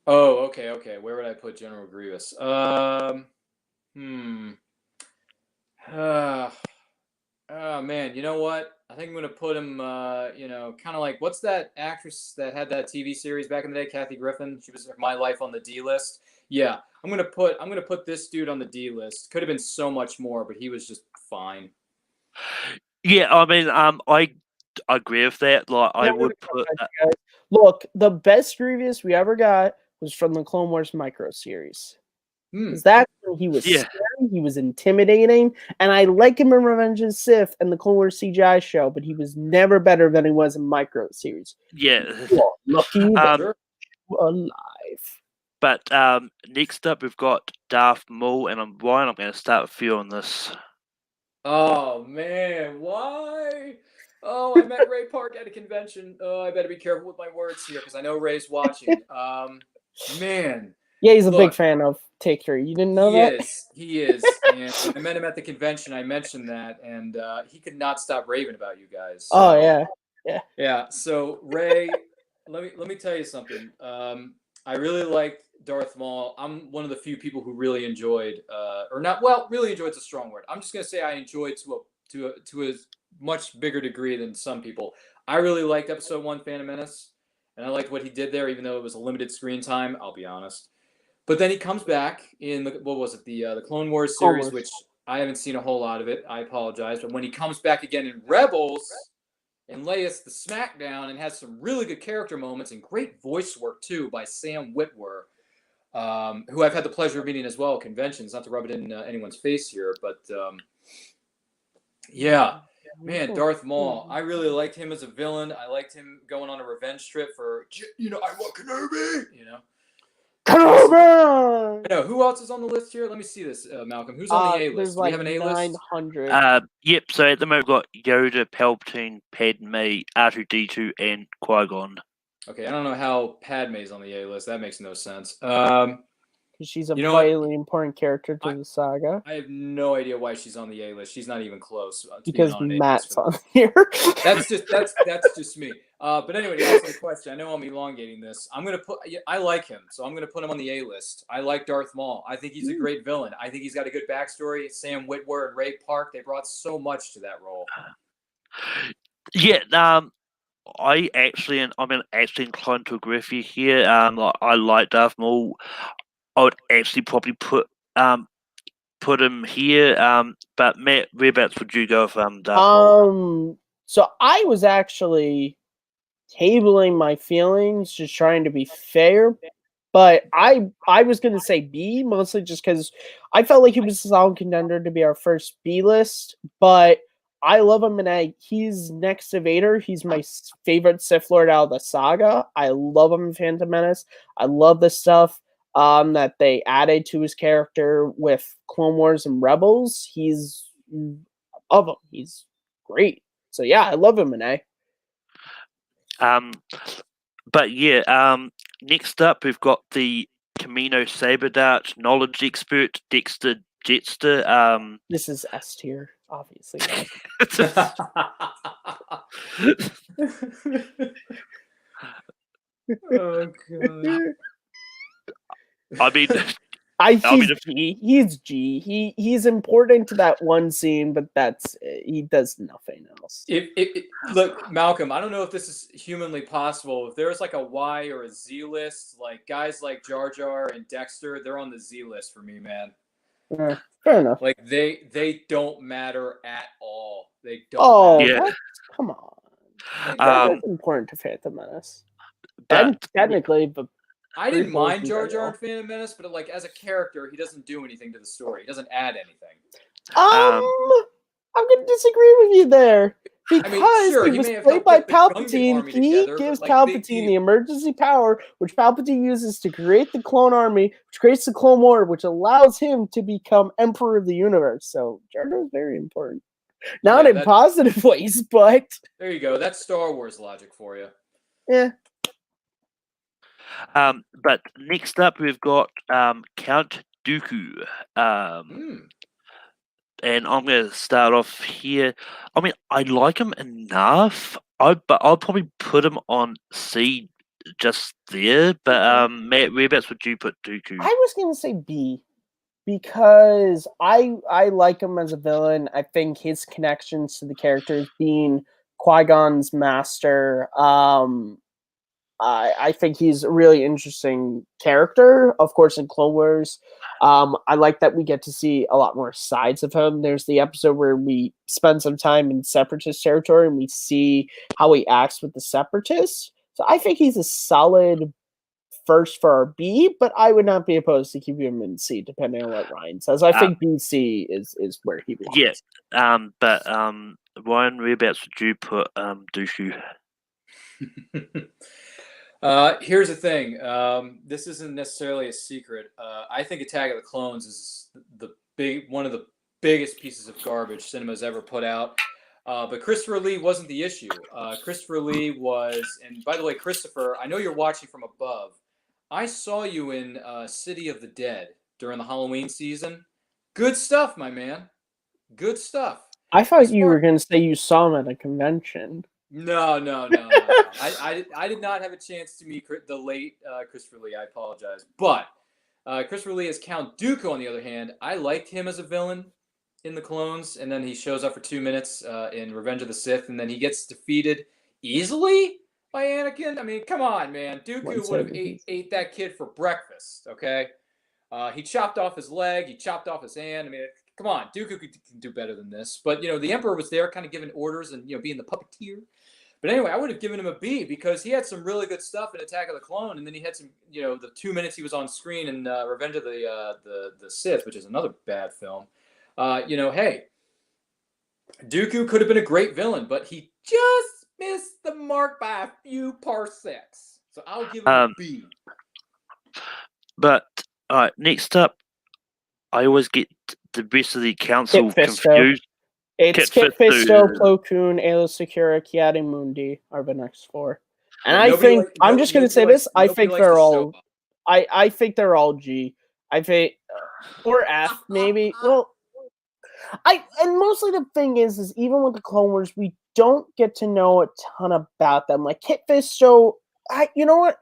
Oh, okay. Where would I put General Grievous? Oh man, you know what? I think I'm gonna put him. Kind of like what's that actress that had that TV series back in the day? Kathy Griffin. She was My Life on the D List. Yeah, I'm gonna put this dude on the D list. Could have been so much more, but he was just fine. Yeah, I mean, I agree with that. Like, I would put. Look, the best Grievous we ever got was from the Clone Wars micro series. Because that's when he was scary, he was intimidating, and I like him in Revenge of the Sith and the Clone Wars CGI show, but he was never better than he was in micro series. Yeah, lucky alive. But next up we've got Darth Maul, and Ryan, I'm going to start with you on this. Oh man, why? Oh, I met Ray Park at a convention. Oh, I better be careful with my words here because I know Ray's watching. Man. Yeah, he's a big fan of Take 3. You didn't know that? He is. And when I met him at the convention, I mentioned that, and he could not stop raving about you guys. So, oh yeah. Yeah. So Ray, let me tell you something. I really liked Darth Maul. I'm one of the few people who really enjoyed, really enjoyed's a strong word. I'm just gonna say I enjoyed to a much bigger degree than some people. I really liked Episode 1, Phantom Menace, and I liked what he did there, even though it was a limited screen time. I'll be honest. But then he comes back in the Clone Wars series, which I haven't seen a whole lot of it. I apologize, but when he comes back again in Rebels and lays the smackdown and has some really good character moments and great voice work too by Sam Witwer, who I've had the pleasure of meeting as well at conventions. Not to rub it in anyone's face here, but yeah, man, Darth Maul. I really liked him as a villain. I liked him going on a revenge trip for I want Kenobi. I know. Who else is on the list here? Let me see this, Malcolm. Who's on the A list? There's Do we have an A list? 900. Yep. So at the moment we've got Yoda, Palpatine, Padme, R2-D2, and Qui-Gon. Okay, I don't know how Padme's on the A list. That makes no sense. She's a vitally important character to the saga. I have no idea why she's on the A list. She's not even close. Because Matt's on here. That's just me. But anyway, to answer the question, I know I'm elongating this. I like him, so I'm gonna put him on the A list. I like Darth Maul. I think he's a great villain. I think he's got a good backstory. Sam Witwer and Ray Park, they brought so much to that role. Yeah, I'm actually inclined to agree with you here. I like Darth Maul. I would actually probably put him here. But Matt, whereabouts would you go with Darth Maul? So I was actually tabling my feelings, just trying to be fair. But I was going to say B, mostly just because I felt like he was a solid contender to be our first B list. But I love him, and he's next to Vader. He's my favorite Sith Lord out of the saga. I love him in Phantom Menace. I love the stuff that they added to his character with Clone Wars and Rebels. He's great. So yeah, I love him in A. But yeah, next up we've got the Camino Saber Dart knowledge expert Dexter Jetster. This is S tier, obviously. Oh god. He's G. He's G. He's important to that one scene, but he does nothing else. Look, Malcolm, I don't know if this is humanly possible. If there's like a Y or a Z list, like guys like Jar Jar and Dexter, they're on the Z list for me, man. Fair enough. Like they don't matter at all. They don't. Yeah. Come on. That's important to Phantom Menace. Technically, but I didn't mind Jar Jar in Phantom Menace, but like as a character, he doesn't do anything to the story. He doesn't add anything. I'm gonna disagree with you there. Because sure, he he was may have played helped by get the Gungan Palpatine, army he together, gives but, like, Palpatine the emergency power, which Palpatine uses to create the clone army, which creates the Clone War, which allows him to become Emperor of the Universe. So Jar Jar is very important. Not in positive ways, but... There you go. That's Star Wars logic for you. Yeah. But next up, we've got Count Dooku. And I'm going to start off here. I mean, I like him enough. But I'll probably put him on C just there. But Matt, whereabouts would you put Dooku? I was going to say B. Because I like him as a villain. I think his connections to the characters, being Qui-Gon's master, I think he's a really interesting character. Of course, in Clone Wars, I like that we get to see a lot more sides of him. There's the episode where we spend some time in Separatist territory and we see how he acts with the Separatists. So I think he's a solid first for our B, but I would not be opposed to keeping him in C, depending on what Ryan says. I think BC is where he belongs. Yeah, but Ryan, whereabouts would you put Dooku? Here's the thing. This isn't necessarily a secret. I think Attack of the Clones is one of the biggest pieces of garbage cinema's ever put out. But Christopher Lee wasn't the issue. Christopher Lee was, and by the way, Christopher, I know you're watching from above. I saw you in City of the Dead during the Halloween season. Good stuff, my man. Good stuff. I thought you were going to say you saw him at a convention. No. I did not have a chance to meet the late Christopher Lee. I apologize. But Christopher Lee as Count Dooku, on the other hand, I liked him as a villain in the Clones, and then he shows up for 2 minutes in Revenge of the Sith, and then he gets defeated easily by Anakin. I mean, come on, man. Dooku would have ate that kid for breakfast, okay? He chopped off his leg. He chopped off his hand. I mean, come on. Dooku can do better than this. But, the Emperor was there kind of giving orders and, being the puppeteer. But anyway, I would have given him a B because he had some really good stuff in Attack of the Clone, and then he had some, the 2 minutes he was on screen in Revenge of the Sith, which is another bad film. Hey, Dooku could have been a great villain, but he just missed the mark by a few parsecs. So I'll give him a B. But all right, next up, I always get the rest of the council confused. It's Kit Fisto, Plo Koon, Aayla Secura, Ki-Adi-Mundi are the next four. And I think I'm just going to say this. I think they're all. I think they're all G. I think or F maybe. Well, and mostly the thing is even with the Clone Wars, we don't get to know a ton about them. Like Kit Fisto, you know what?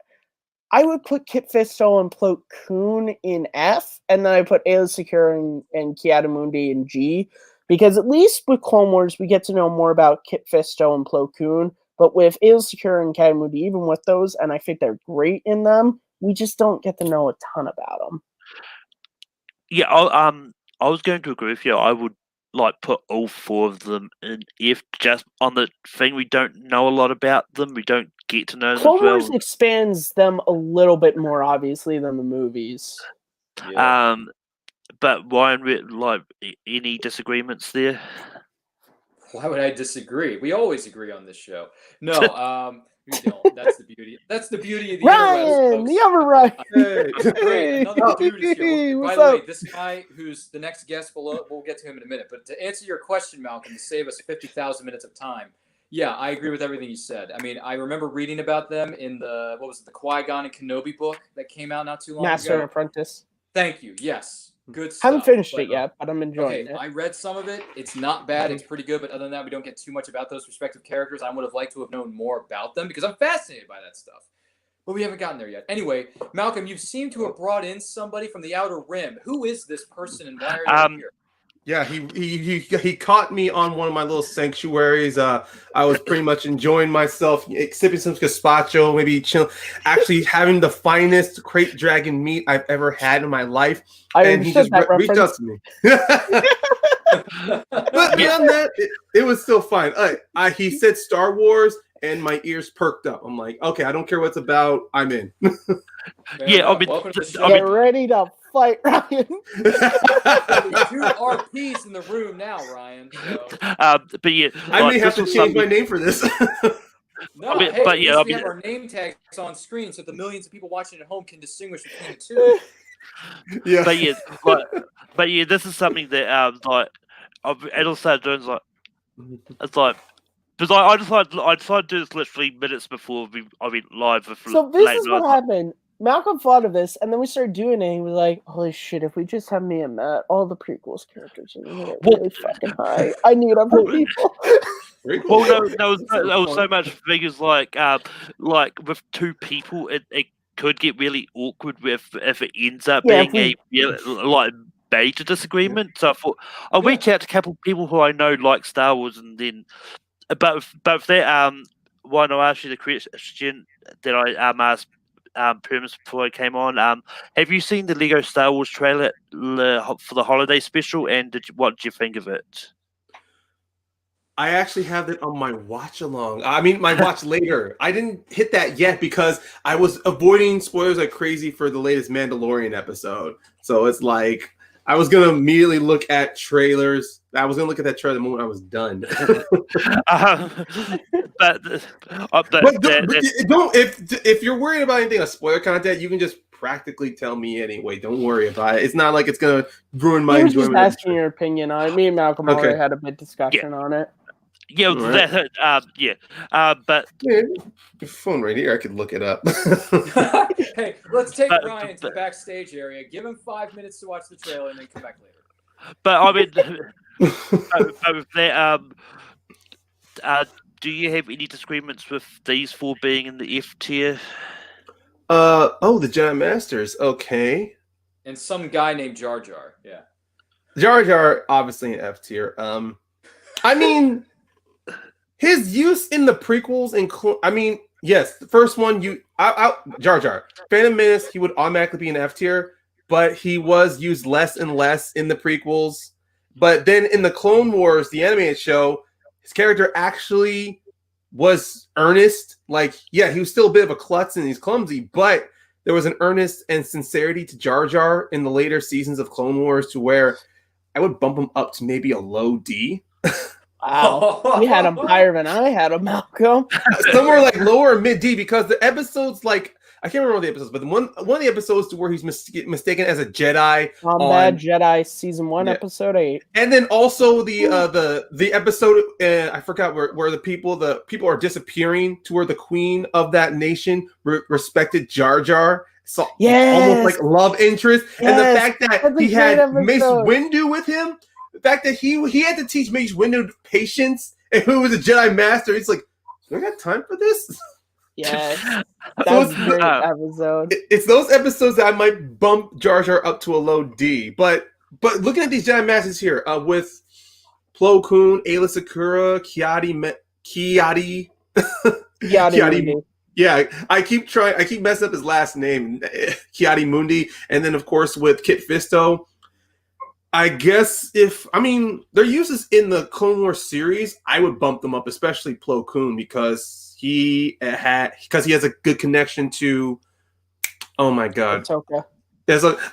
I would put Kit Fisto and Plo Koon in F, and then I put Aayla Secura and Ki-Adi-Mundi in G. Because at least with Clone Wars, we get to know more about Kit Fisto and Plo Koon. But with Aayla Secura and Ki-Adi-Mundi, even with those, and I think they're great in them, we just don't get to know a ton about them. Yeah, I was going to agree with you. I would put all four of them in F, just on the thing we don't know a lot about them. We don't get to know them Clone as well. Wars expands them a little bit more, obviously, than the movies. Yeah. But Ryan, any disagreements there? Why would I disagree? We always agree on this show. No, we don't. That's the beauty. That's the beauty of the Ryan, the other Ryan. Great, another dude show. By the way, this guy who's the next guest below, we'll get to him in a minute. But to answer your question, Malcolm, to save us 50,000 minutes of time, yeah, I agree with everything you said. I mean, I remember reading about them in the the Qui-Gon and Kenobi book that came out not too long ago. Master and Apprentice. Thank you. Yes. Good stuff. Haven't finished it yet, but I'm enjoying it. I read some of it. It's not bad. It's pretty good. But other than that, we don't get too much about those respective characters. I would have liked to have known more about them because I'm fascinated by that stuff. But we haven't gotten there yet. Anyway, Malcolm, you seem to have brought in somebody from the Outer Rim. Who is this person and why are you here? Yeah, he caught me on one of my little sanctuaries. I was pretty much enjoying myself, sipping some gazpacho, maybe chill, actually having the finest crate dragon meat I've ever had in my life. And he just reached out to me. But beyond that, it was still fine. He said Star Wars, and my ears perked up. I'm like, okay, I don't care what it's about. I'm in. Yeah, get ready to fight, Ryan. There's 2 RPs in the room now, Ryan. So. But yeah, I like, may have this to was change my something- name for this. No, I mean, hey, but at yeah, least I we mean- have our name tags on screen so the millions of people watching at home can distinguish between the two. Yeah. but yeah, this is something that like I've started doing like it's like because I decided to do this literally minutes before I went live with So this late is what night. happened. Malcolm thought of this, and then we started doing it. And he was like, "Holy shit! If we just have me and Matt, all the prequels characters are gonna get Well- really fucking high. I need other people." Very cool. Well, no, there was Sounds so fun. much figures like with 2 people, it could get really awkward if it ends up Yeah, being like major disagreement. So I thought I'll reach out to a couple of people who I know like Star Wars, and then but if that why not ask you the question that I asked Permis before I came on. Have you seen the Lego Star Wars trailer for the holiday special, and what did you think of it? I actually have it on my watch along. I mean, my watch later. I didn't hit that yet because I was avoiding spoilers like crazy for the latest Mandalorian episode. So it's like I was gonna immediately look at trailers. I was gonna look at that trailer the moment I was done. But don't if you're worried about anything a spoiler content, you can just practically tell me anyway. Don't worry about it. It's not like it's gonna ruin my He was just enjoyment. asking your opinion on it. Me and Malcolm Okay. already had a bit discussion on it. yeah, Alright. but Yeah, your phone right here. I could look it up. Hey, let's take But- Ryan to the backstage area. Give him 5 minutes to watch the trailer, and then come back later. but I mean, but with that, do you have any disagreements with these 4 being in the F tier? Oh, the Jedi Masters. Okay. And some guy named Jar Jar. Yeah. Jar Jar, obviously an F tier. I mean, his use in the prequels I mean, yes, the first one, Jar Jar, Phantom Menace, he would automatically be an F tier, but he was used less and less in the prequels. But then in the Clone Wars, the animated show, his character actually was earnest. Like, yeah, he was still a bit of a klutz and he's clumsy, but there was an earnest and sincerity to Jar Jar in the later seasons of Clone Wars to where I would bump him up to maybe a low D. Wow, you had him higher than I had him, Malcolm. Somewhere like lower or mid D, because the episodes, like, I can't remember the episodes, but one of the episodes to where he's mistaken as a Jedi. Bad Jedi season 1, Yeah. episode 8. And then also the episode, I forgot where the people are disappearing to where the queen of that nation respected Jar Jar. So almost like love interest. Yes. And the fact that That's a he had great Mace episode. Windu with him, the fact that he had to teach Mace Windu patience, and who was a Jedi Master, he's like, do I got time for this? Yes, So that was a it's- great episode. It's those episodes that I might bump Jar Jar up to a low D. But looking at these Jedi Masters here, with Plo Koon, Ayla Sakura, Kiadi, Yada. yeah, I keep messing up his last name, Kiadi Mundi, and then of course with Kit Fisto. I guess their uses in the Clone Wars series, I would bump them up, especially Plo Koon, because he has a good connection to. Oh my God! Ahsoka.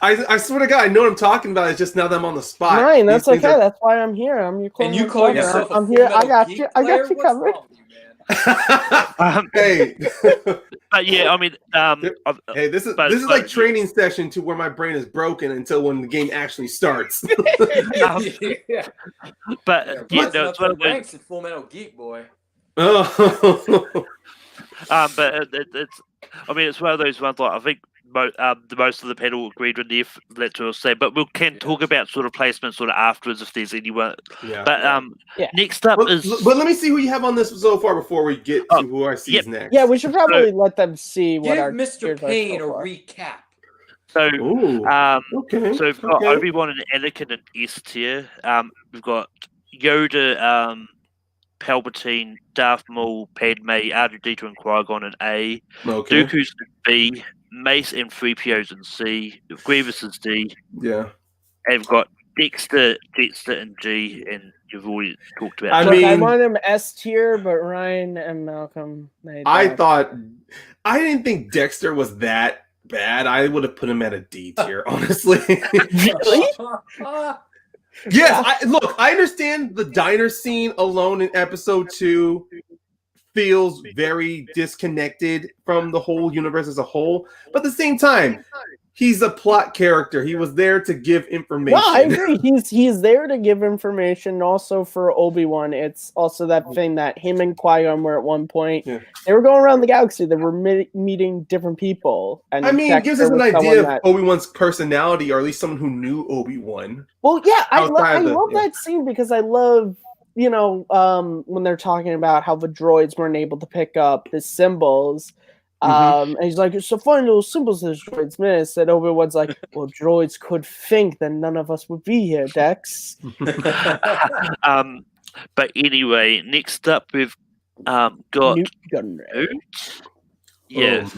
I swear to God, I know what I'm talking about. It's just now that I'm on the spot. Ryan, that's These things okay. are- That's why I'm here. I'm your Clone And you Wars call partner. yourself a I'm here. I Full got Metal you. Geek I player? got you What's covered. wrong with you, man? Hey, But yeah, I mean, hey, this is but- like but- training session to where my brain is broken until when the game actually starts. Yeah. but Yeah, yeah, Russ no, up it's one the of those. ranks in Full Metal Geek, boy. Oh. But it's, I mean, it's one of those ones. Like I think the most of the panel agreed with the let's all say, but we can talk about sort of placement sort of afterwards if there's anyone. Yeah. But Yeah. next up But, is but let me see who you have on this so far before we get to who I see yep. next. Yeah, we should probably let them see what Give our Mr. tiers are Payne so a far. recap. so Ooh. Okay. so we've got okay. Obi-Wan and Anakin in S tier. We've got Yoda, Palpatine, Darth Maul, Padme, R2-D2 and Qui-Gon in A. Okay. Dooku's in B. Mace and 3PO's in C. Grievous is D. Yeah. And we've got Dexter in G, and you've already talked about. I Look, I mean- want him S tier, but Ryan and Malcolm. I didn't think Dexter was that bad. I would have put him at a D tier, honestly. Really? Yes, I understand the diner scene alone in episode 2 feels very disconnected from the whole universe as a whole, but at the same time, he's a plot character. He was there to give information. No, I agree. He's there to give information. Also for Obi-Wan, it's also that thing that him and Qui-Gon were at one point. Yeah. They were going around the galaxy. They were meeting different people. And I mean, it gives us Dexter an was idea of someone that- Obi-Wan's personality, or at least someone who knew Obi-Wan. Well, yeah, I outside the- love yeah. that scene because I love, when they're talking about how the droids weren't able to pick up the symbols. And he's like, it's so funny little symbols that droids miss. And Obi-Wan's like, well, droids could think that none of us would be here, Dex. But anyway, next up we've got Newt Gunray. Newt. Yeah.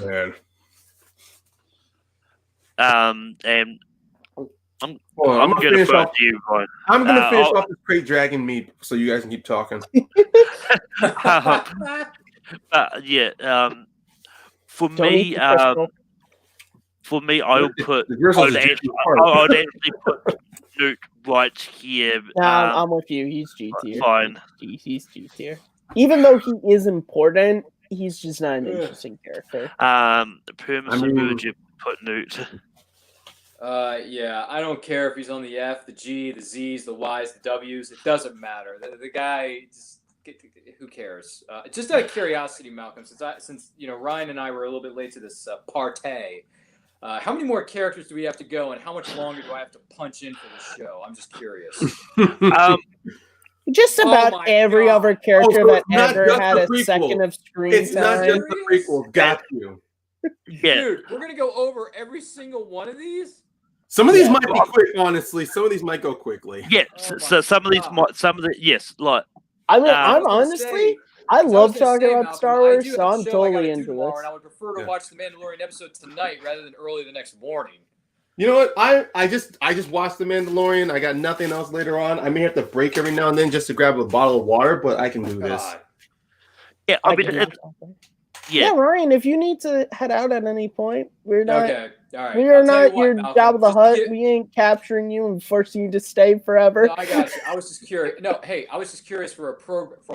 Oh, man. And Well, I'm gonna gonna finish put off. you one. I'm gonna finish I'll- off this Great Dragon meat, so you guys can keep talking. For Don't me, eat the crystal. I would put. The gristle's a juicy part. I would actually put Newt right here. I'm with you. He's G tier. Fine. He's G tier. Even though he is important, he's just not an interesting character. Permis, where would you put Newt? Yeah, I don't care if he's on the F, the G, the Z's, the Y's, the W's. It doesn't matter. The guy, who cares? Just out of curiosity, Malcolm, since Ryan and I were a little bit late to this partay, how many more characters do we have to go, and how much longer do I have to punch in for the show? I'm just curious. Just Oh about my every God. other character so that it's not ever just had the a prequel. second of screen It's not time. just the prequel. Got you. Yeah. Dude, we're gonna go over every single one of these. Some of these Yeah. might be quick, honestly. Some of these might go quickly. Yeah. Oh So my some of these God. might, some of the yes, like I mean, I I'm was gonna honestly, say- I was love gonna talking say, about Malcolm, Star I Wars, do so have a I'm show I totally gotta do into tomorrow, this. and I would prefer to Yeah. watch the Mandalorian episode tonight rather than early the next morning. You know what? I just watched The Mandalorian. I got nothing else later on. I may have to break every now and then just to grab a bottle of water, but I can do this. God. yeah. I mean, can- yeah. Ryan, if you need to head out at any point, we're not. Okay, all right. We I'll are tell you not what, your Malcolm, Job of the just to Hut. get- We ain't capturing you and forcing you to stay forever. No, I got you. I was just curious. No, hey, I was just curious for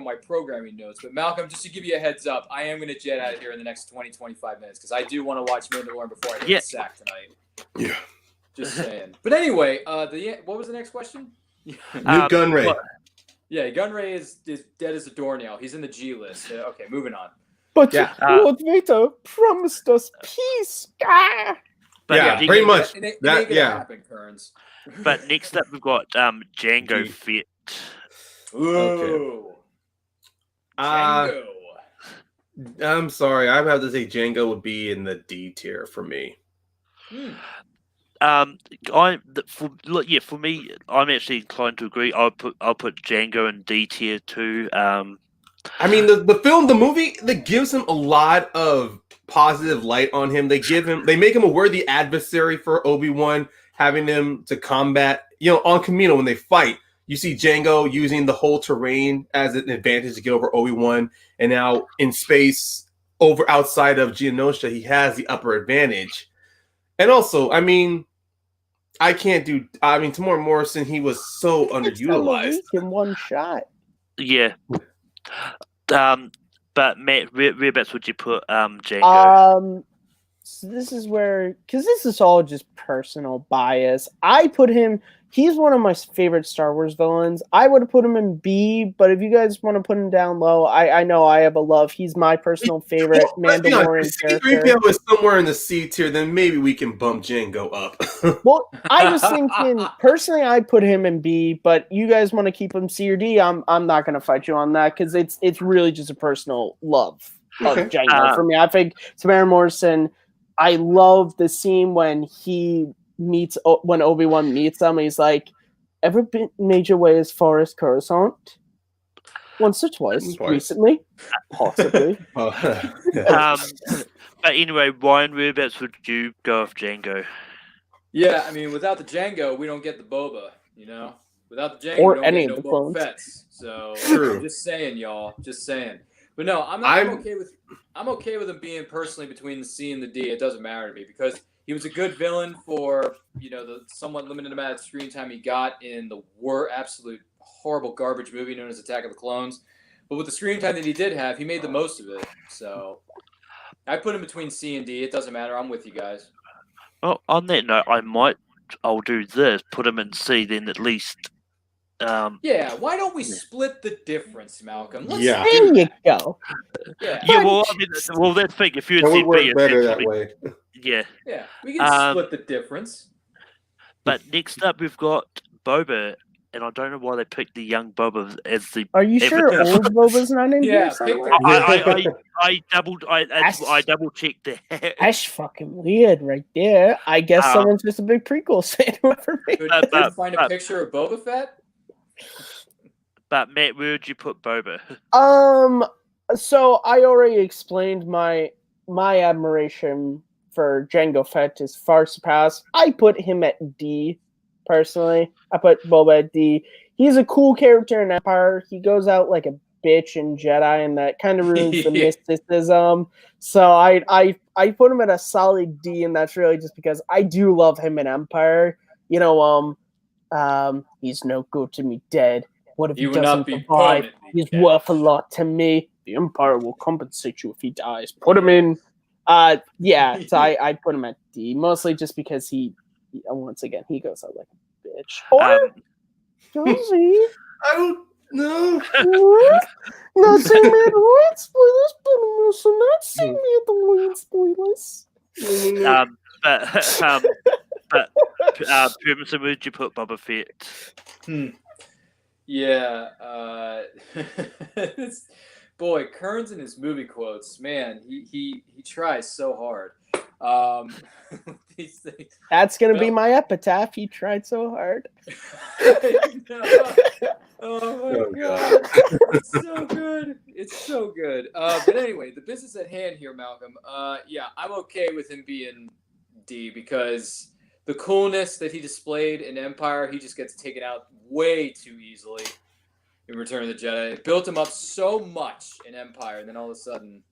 my programming notes. But Malcolm, just to give you a heads up, I am going to jet out of here in the next 20-25 minutes because I do want to watch Mandalorian before I hit Yeah. the sack tonight. Yeah. Just saying. But anyway, what was the next question? New Gunray. what- Yeah, Gunray is dead as a doornail. He's in the G list. Okay, moving on. But Yeah. Lord Vader promised us peace. Ah! But Yeah, next- pretty much. It ain't That- gonna yeah. happen, Kearns. But next up we've got Django G. Fett. Ooh. Uh, Django. I'm sorry. I have to say Django would be in the D tier for me. Hmm. For me, I'm actually inclined to agree. I'll put Django in D tier too. I mean, the movie that gives him a lot of positive light on him. They make him a worthy adversary for Obi-Wan, having him to combat. On Kamino when they fight, you see Django using the whole terrain as an advantage to get over Obi-Wan, and now in space outside of Geonosia, he has the upper advantage. And also, I mean, Tamora Morrison, he was so It's done a underutilized. week in one shot. Yeah. But Matt, whereabouts would you put Django? So this is where, because this is all just personal bias. I put him. He's one of my favorite Star Wars villains. I would have put him in B, but if you guys want to put him down low, I know I have a love. He's my personal favorite Mandalorian character. C-3PO is somewhere in the C tier, then maybe we can bump Django up. Well, I was thinking personally, I'd put him in B, but you guys want to keep him C or D. I'm not going to fight you on that because it's really just a personal love of Okay. Django for me. I think Tamara Morrison. I love the scene when when Obi-Wan meets him. He's like, "Ever been made your way as far as Coruscant?" Once or twice. Recently, possibly. But anyway, Ryan, whereabouts would you go with Django? Yeah, I mean, without the Django, we don't get the Boba, Without the Django, Or we don't any get of no the Boba clones. Fett's. So, True. just saying, y'all. Just saying. But no, I'm okay with him being personally between the C and the D. It doesn't matter to me because he was a good villain for the somewhat limited amount of screen time he got in the absolute horrible garbage movie known as Attack of the Clones. But with the screen time that he did have, he made the most of it. So I put him between C and D. It doesn't matter. I'm with you guys. Well, on that note, I'll do this. Put him in C, then at least. Yeah, why don't we split the difference, Malcolm? Let's There you go. Yeah. Well, I mean, that thing. If you That had would said B, work better that way. Yeah. Yeah, we can split the difference. But next up, we've got Boba, and I don't know why they picked the young Boba as the. Are you sure old Boba's not in here? I double checked that. That's fucking weird, right there. I guess someone's just a big prequel fan. Whoever made Did you find a picture of Boba Fett? But Matt, where would you put Boba? So I already explained my admiration for Jango Fett is far surpassed. I put him at D, personally. I put Boba at D. He's a cool character in Empire. He goes out like a bitch in Jedi, and that kind of ruins the mysticism. So I put him at a solid D, and that's really just because I do love him in Empire. He's no good to me dead. What if he doesn't survive? He's worth a lot to me. The Empire will compensate you if he dies. Put him in. So I put him at D, mostly just because he once again, he goes out like a bitch. Or does he? I don't know. Not seeing me at the white spoilers, but I'm also not seeing me at the white spoilers. But Permissive, would you put Boba Fett? Yeah, boy, Kearns and his movie quotes, man, he tries so hard. These things. That's gonna be my epitaph. He tried so hard. Oh my god, it's so good. It's so good. But anyway, the business at hand here, Malcolm. I'm okay with him being D because the coolness that he displayed in Empire, he just gets taken out way too easily in Return of the Jedi. It built him up so much in Empire, and then all of a sudden,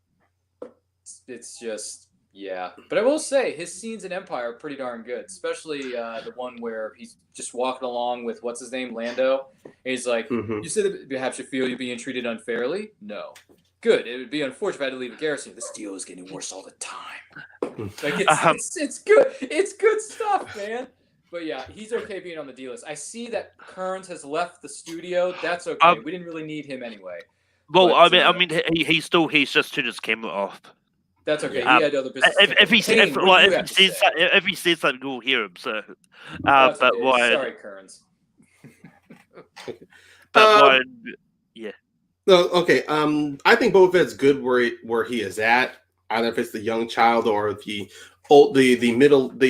it's just, yeah. But I will say, his scenes in Empire are pretty darn good, especially the one where he's just walking along with, what's his name, Lando. And he's like, You said that perhaps you feel you're being treated unfairly? No. Good. It would be unfortunate if I had to leave a garrison. This deal is getting worse all the time. Like it's good. It's good stuff, man. But yeah, he's okay being on the D list. I see that Kearns has left the studio. That's okay. We didn't really need him anyway. Well, but, he's just turned his camera off. That's okay. He had other business. If he says something, we'll hear him. So, but okay. Why? Sorry, Kearns. But why? Yeah. No, okay. I think Boba Fett's good where he is at. Either if it's the young child or the middle-aged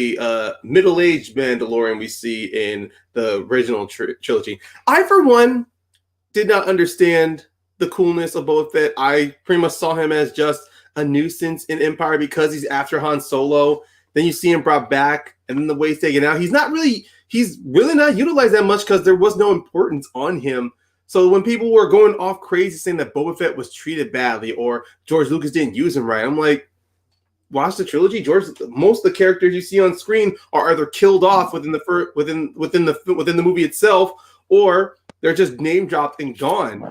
Mandalorian we see in the original trilogy. I, for one, did not understand the coolness of Boba Fett. I pretty much saw him as just a nuisance in Empire because he's after Han Solo. Then you see him brought back, and then the way he's taken out. He's really not utilized that much because there was no importance on him. So when people were going off crazy saying that Boba Fett was treated badly or George Lucas didn't use him right, I'm like, watch the trilogy. Most of the characters you see on screen are either killed off within the movie itself, or they're just name dropped and gone.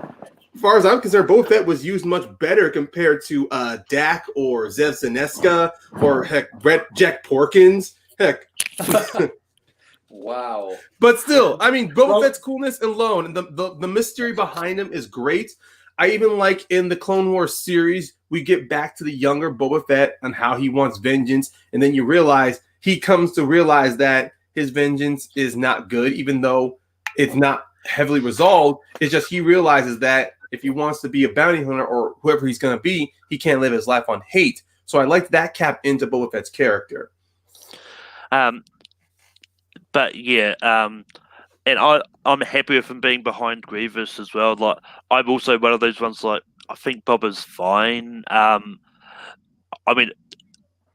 As far as I'm concerned, Boba Fett was used much better compared to Dak or Zev Sineska or heck, Jack Porkins. Heck. Wow. But still, I mean, Boba Fett's coolness alone, and the mystery behind him is great. I even like in the Clone Wars series, we get back to the younger Boba Fett and how he wants vengeance. And then you realize he comes to realize that his vengeance is not good, even though it's not heavily resolved. It's just he realizes that if he wants to be a bounty hunter or whoever he's going to be, he can't live his life on hate. So I like that cap into Boba Fett's character. But yeah, and I'm happy with him being behind Grievous as well. Like, I'm also one of those ones, like, I think Boba's fine. I mean,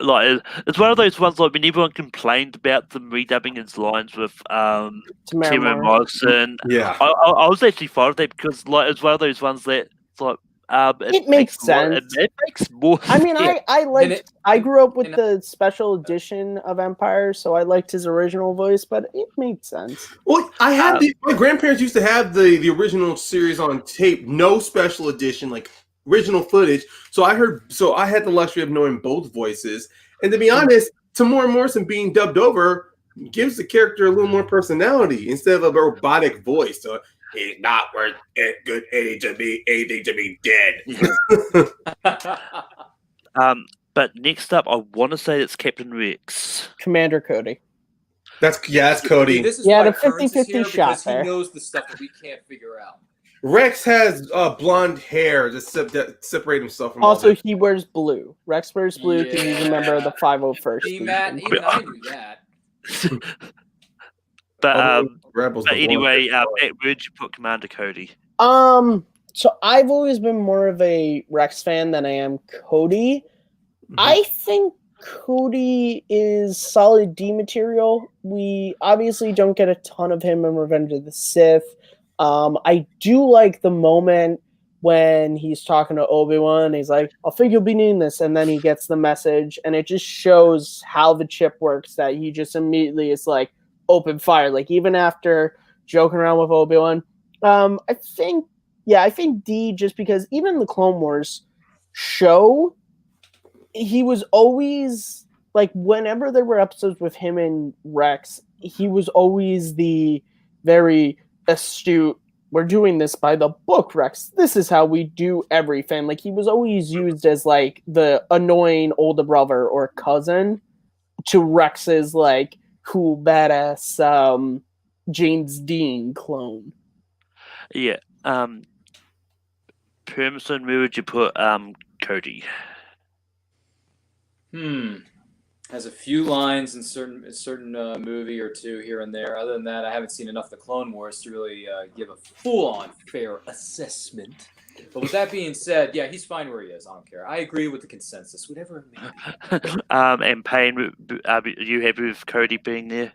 like, it's one of those ones, like, when everyone complained about them redubbing his lines with Tamara Morrison. Yeah. I was actually fine with that because, like, it's one of those ones that, it's like, It makes sense. It makes more. I mean, Yeah. I grew up with and- the special edition of Empire, so I liked his original voice, but it made sense. Well, I had my grandparents used to have the original series on tape, no special edition, like original footage. So I had the luxury of knowing both voices. And to be honest, Tamora Morrison being dubbed over gives the character a little more personality instead of a robotic voice. So he's not worth good anything to be dead. But next up, I want to say it's Captain Rex. Commander Cody. That's Cody. This is Yeah, why the Kearns is 50-50 here, shot because he there. knows the stuff that we can't figure out. Rex has blonde hair to separate himself from all Also, that. he wears blue. Rex wears blue because he's a member of the 501st. See, Matt, Legion. even I knew that. But Rebels. but the anyway, blonde hair. where'd you put Commander Cody? So I've always been more of a Rex fan than I am Cody. I think Cody is solid D material. We obviously don't get a ton of him in Revenge of the Sith. I do like the moment when he's talking to Obi-Wan. He's like, I think you'll be needing this. And then he gets the message, and it just shows how the chip works, that he just immediately is like, open fire. Like, even after joking around with Obi-Wan. I think D, just because even the Clone Wars show, he was always like, whenever there were episodes with him and Rex, he was always the very astute, we're doing this by the book, Rex. This is how we do everything. Like, he was always used as like the annoying older brother or cousin to Rex's like cool badass James Dean clone. Yeah. Permison, where would you put Cody? Has a few lines in certain movie or two here and there. Other than that, I haven't seen enough of the Clone Wars to really give a full-on fair assessment. But with that being said, yeah, he's fine where he is. I don't care. I agree with the consensus, whatever it may be. And Payne, are you happy with Cody being there?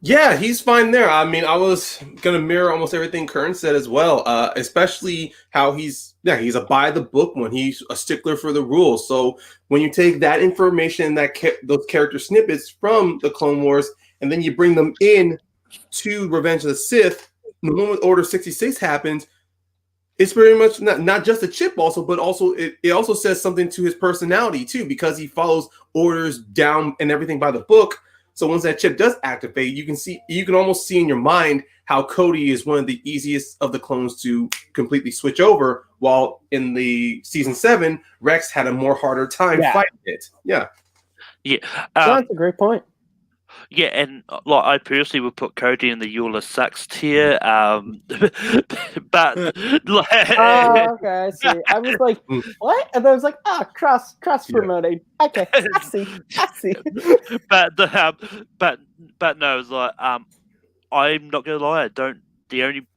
Yeah, he's fine there. I mean, I was gonna mirror almost everything Kern said as well, especially how he's a by the book one. He's a stickler for the rules. So when you take that information, those character snippets from the Clone Wars, and then you bring them in to Revenge of the Sith, the moment Order 66 happens, it's very much not just a chip, but also it also says something to his personality too, because he follows orders down and everything by the book. So once that chip does activate, you can almost see in your mind how Cody is one of the easiest of the clones to completely switch over, while in the season 7, Rex had a more harder time fighting it. Yeah. Yeah. That's a great point. Yeah, and like I personally would put Cody in the Eula sucks tier, but like, Okay, I see. I was like, what? And I was like, cross promoting. Okay, I see. but no, it's like I'm not gonna lie. The only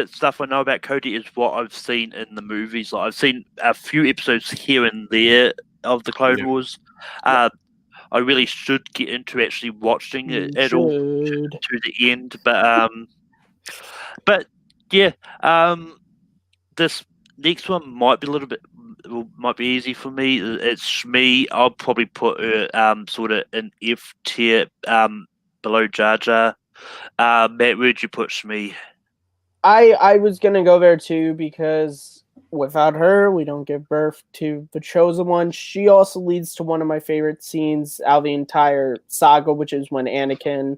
stuff I know about Cody is what I've seen in the movies. Like, I've seen a few episodes here and there of the Clone Wars. I really should get into actually watching it all to the end, but yeah, this next one might be might be easy for me. It's Shmi. I'll probably put her sort of an F tier below Jar Jar. Matt, where'd you put Shmi? I was gonna go there too, because without her, we don't give birth to the Chosen One. She also leads to one of my favorite scenes out of the entire saga, which is when Anakin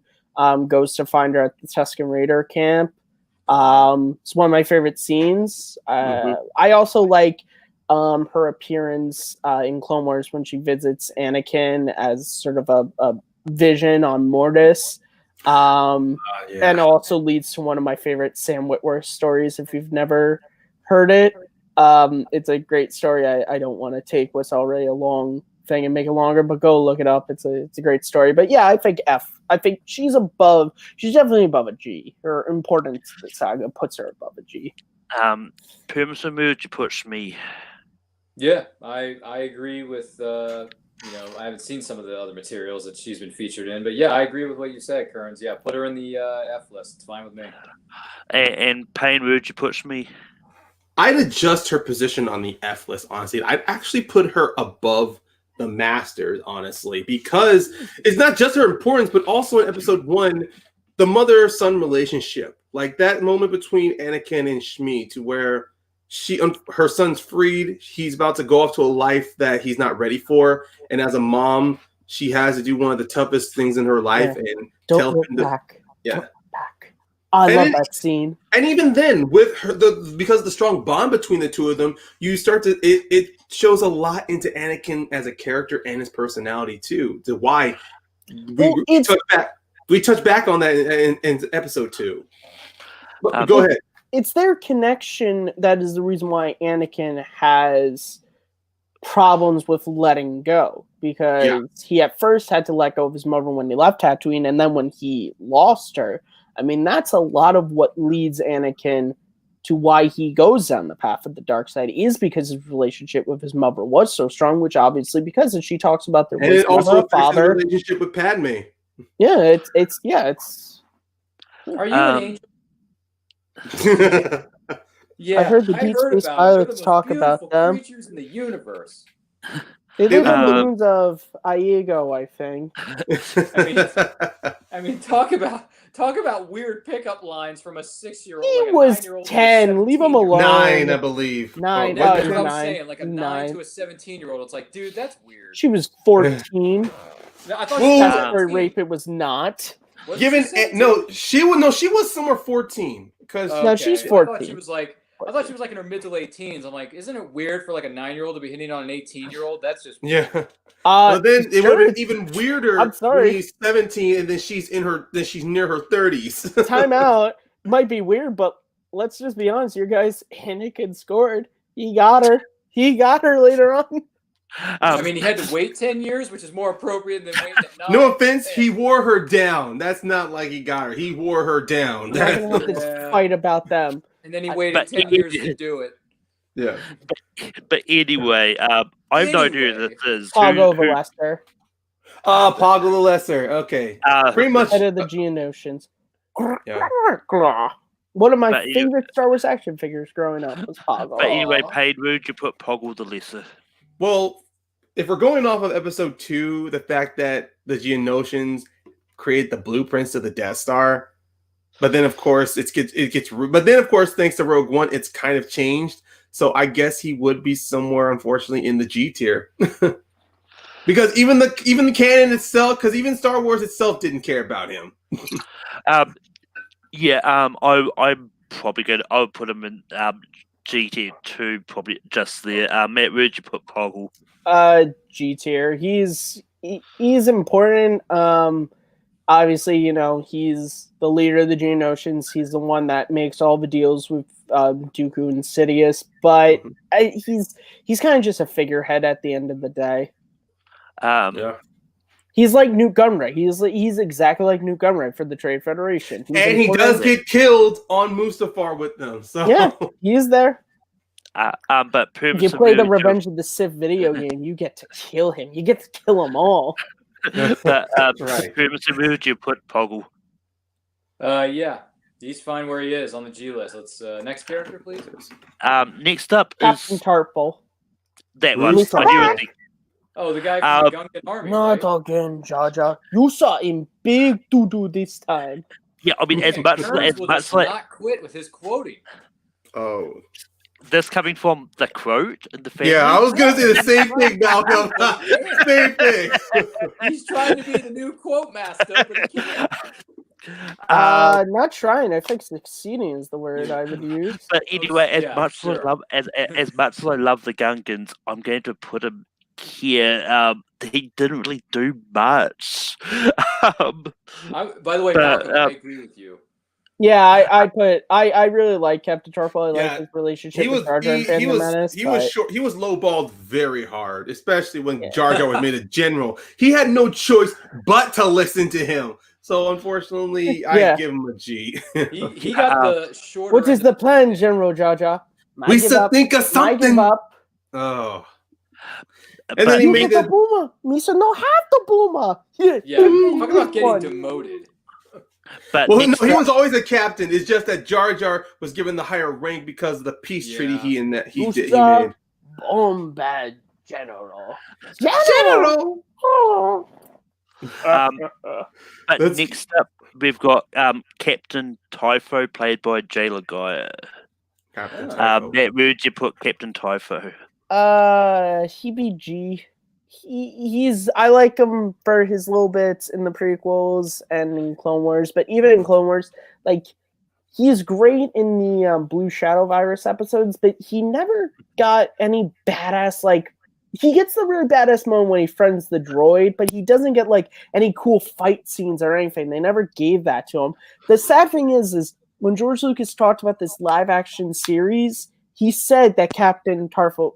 goes to find her at the Tusken Raider camp. It's one of my favorite scenes. I also like her appearance in Clone Wars when she visits Anakin as sort of a vision on Mortis. And also leads to one of my favorite Sam Witwer stories. If you've never heard it, it's a great story. I don't want to take what's already a long thing and make it longer, but go look it up. It's a great story. But yeah, I think F. I think she's definitely above a G. Her importance to the saga puts her above a G. Permission mood, you push me. Yeah, I agree with I haven't seen some of the other materials that she's been featured in, but yeah, I agree with what you said, Kearns. Yeah, put her in the F list. It's fine with me. And Payne, where'd you push me? I'd adjust her position on the F list, honestly. I'd actually put her above the Masters, honestly, because it's not just her importance, but also in episode 1, the mother-son relationship. Like that moment between Anakin and Shmi to where her son's freed, he's about to go off to a life that he's not ready for, and as a mom, she has to do one of the toughest things in her life and tell him back. Yeah. Don't look back. I love that scene. And even then, with her, because of the strong bond between the two of them, you start to it shows a lot into Anakin as a character and his personality too. To why we touch back on that in episode 2. Go ahead. It's their connection that is the reason why Anakin has problems with letting go, because he at first had to let go of his mother when he left Tatooine, and then when he lost her. I mean, that's a lot of what leads Anakin to why he goes down the path of the dark side, is because his relationship with his mother was so strong, which obviously because she talks about their and it also father his relationship with Padme. Yeah, it's Are you an angel? Yeah, I heard the Deep Space Pilots talk about them. Creatures in the universe. They live on the moons of Iago, I think. I mean, talk about weird pickup lines from a 6-year-old. He like was 9-year-old 10. Leave him alone. 9, I believe. 9. That's Oh, what I'm 9. saying. Like a 9 to a 17-year-old. It's like, dude, that's weird. She was 14. I thought she was statutory rape. It was not. She was somewhere 14 because no, she's 14. I thought she was like in her mid to late teens. I'm like, isn't it weird for like a 9-year-old to be hitting on an 18-year-old? That's just weird. But then it would have been even weirder. I'm sorry. When he's 17 and then she's near her 30s. Time out. Might be weird, but let's just be honest. Your guys, Anakin scored. He got her. He got her later on. I mean, he had to wait 10 years, which is more appropriate than waiting at 9. No offense, he wore her down. That's not like he got her. He wore her down. We're not gonna have this fight about them. And then he waited 10 years to do it. Yeah. But anyway, I have no idea who this is. Poggle the Lesser. Poggle the Lesser. Okay. Pretty much. Head of the Geonosians. Yeah. One of my favorite Star Wars action figures growing up was Poggle. But anyway, Paid, where would you put Poggle the Lesser? Well, if we're going off of episode 2, the fact that the Geonosians create the blueprints of the Death Star, but then of course but then of course thanks to Rogue One, it's kind of changed. So I guess he would be somewhere, unfortunately, in the G tier, because even the canon itself, because even Star Wars itself didn't care about him. I'm probably good. I would put him in G tier 2, probably just there. Matt, where'd you put Poggle? G tier. He's important. Obviously, he's the leader of the Geonosians. He's the one that makes all the deals with Dooku and Sidious, but he's kind of just a figurehead at the end of the day. He's like Newt Gunray. He's exactly like Newt Gunray for the Trade Federation. And he does get killed on Mustafar with them. So yeah, he's there. But if you play the Revenge of the Sith video game, you get to kill him. You get to kill them all. But right. Where would you put Poggle? Yeah, he's fine where he is on the G list. Let's next character, please. Next up Captain is Tarple. That one. Oh, the guy from the Gungan Army. Not right? again, Jaja. You saw him big doo-doo this time. Yeah, I mean, as much like not quit with his quoting. Oh. This coming from the quote in the family. Yeah, I was gonna say the same thing, Malcolm. Same thing. He's trying to be the new quote master, but he can't. Not trying. I think succeeding is the word I would use. But anyway, as much as I love the Gungans, I'm going to put him here. He didn't really do much. By the way, Malcolm, I agree with you. Yeah, I really like Captain Tarple. I like his relationship with Jar Jar and Phantom Menace. He was short. He was lowballed very hard, especially when Jar Jar was made a general. He had no choice but to listen to him. So unfortunately, I give him a G. he got the shorter. What is the plan, General Jar Jar? We should think of something. Give up. Oh. And then he made the boomer. Misa no have the boomer. Yeah, talk about getting demoted. But Well, no, next he up, was always a captain. It's just that Jar Jar was given the higher rank because of the peace treaty he made. Bombad General. General. Oh. but Let's- next up, we've got Captain Typho, played by Jay Lagaya. Captain Typho. Matt, where would you put Captain Typho? G. He's I like him for his little bits in the prequels and in Clone Wars, but even in Clone Wars, like he's great in the Blue Shadow Virus episodes, but he never got any badass like. He gets the really badass moment when he friends the droid, but he doesn't get like any cool fight scenes or anything. They never gave that to him. The sad thing is when George Lucas talked about this live action series, he said that Captain Typho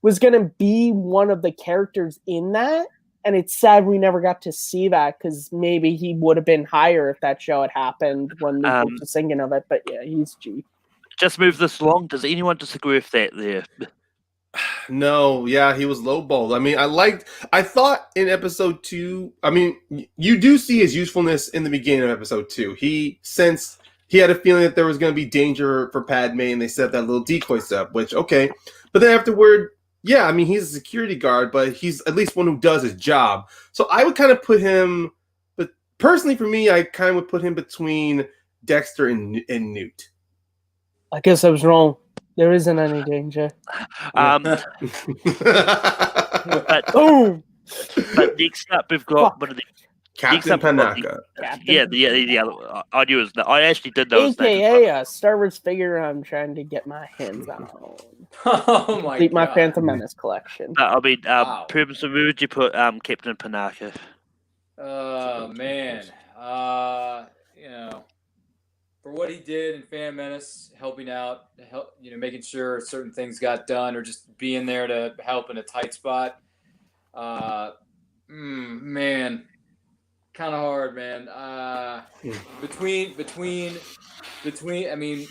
was going to be one of the characters in that, and it's sad we never got to see that because maybe he would have been higher if that show had happened when Lucas was thinking of it. But yeah, he's G. Just move this along. Does anyone disagree with that there? No, yeah, he was lowballed. I mean, I thought in episode 2, I mean, you do see his usefulness in the beginning of episode 2. He had a feeling that there was going to be danger for Padme, and they set that little decoy step, which, okay. But then afterward, yeah, I mean, he's a security guard, but he's at least one who does his job. So I would kind of put him, but personally for me, I kind of would put him between Dexter and Newt. I guess I was wrong. There isn't any danger. But next up, we've got one of the Captain Panaka. Yeah. I knew it was. I actually did know. AKA a Star Wars figure I'm trying to get my hands on. Oh my Complete my God. Phantom Menace collection. I mean, Wow. so where would you put Captain Panaka? Man. You know, for what he did in Phantom Menace, helping out, making sure certain things got done, or just being there to help in a tight spot. Man, kind of hard, man. Between. I mean,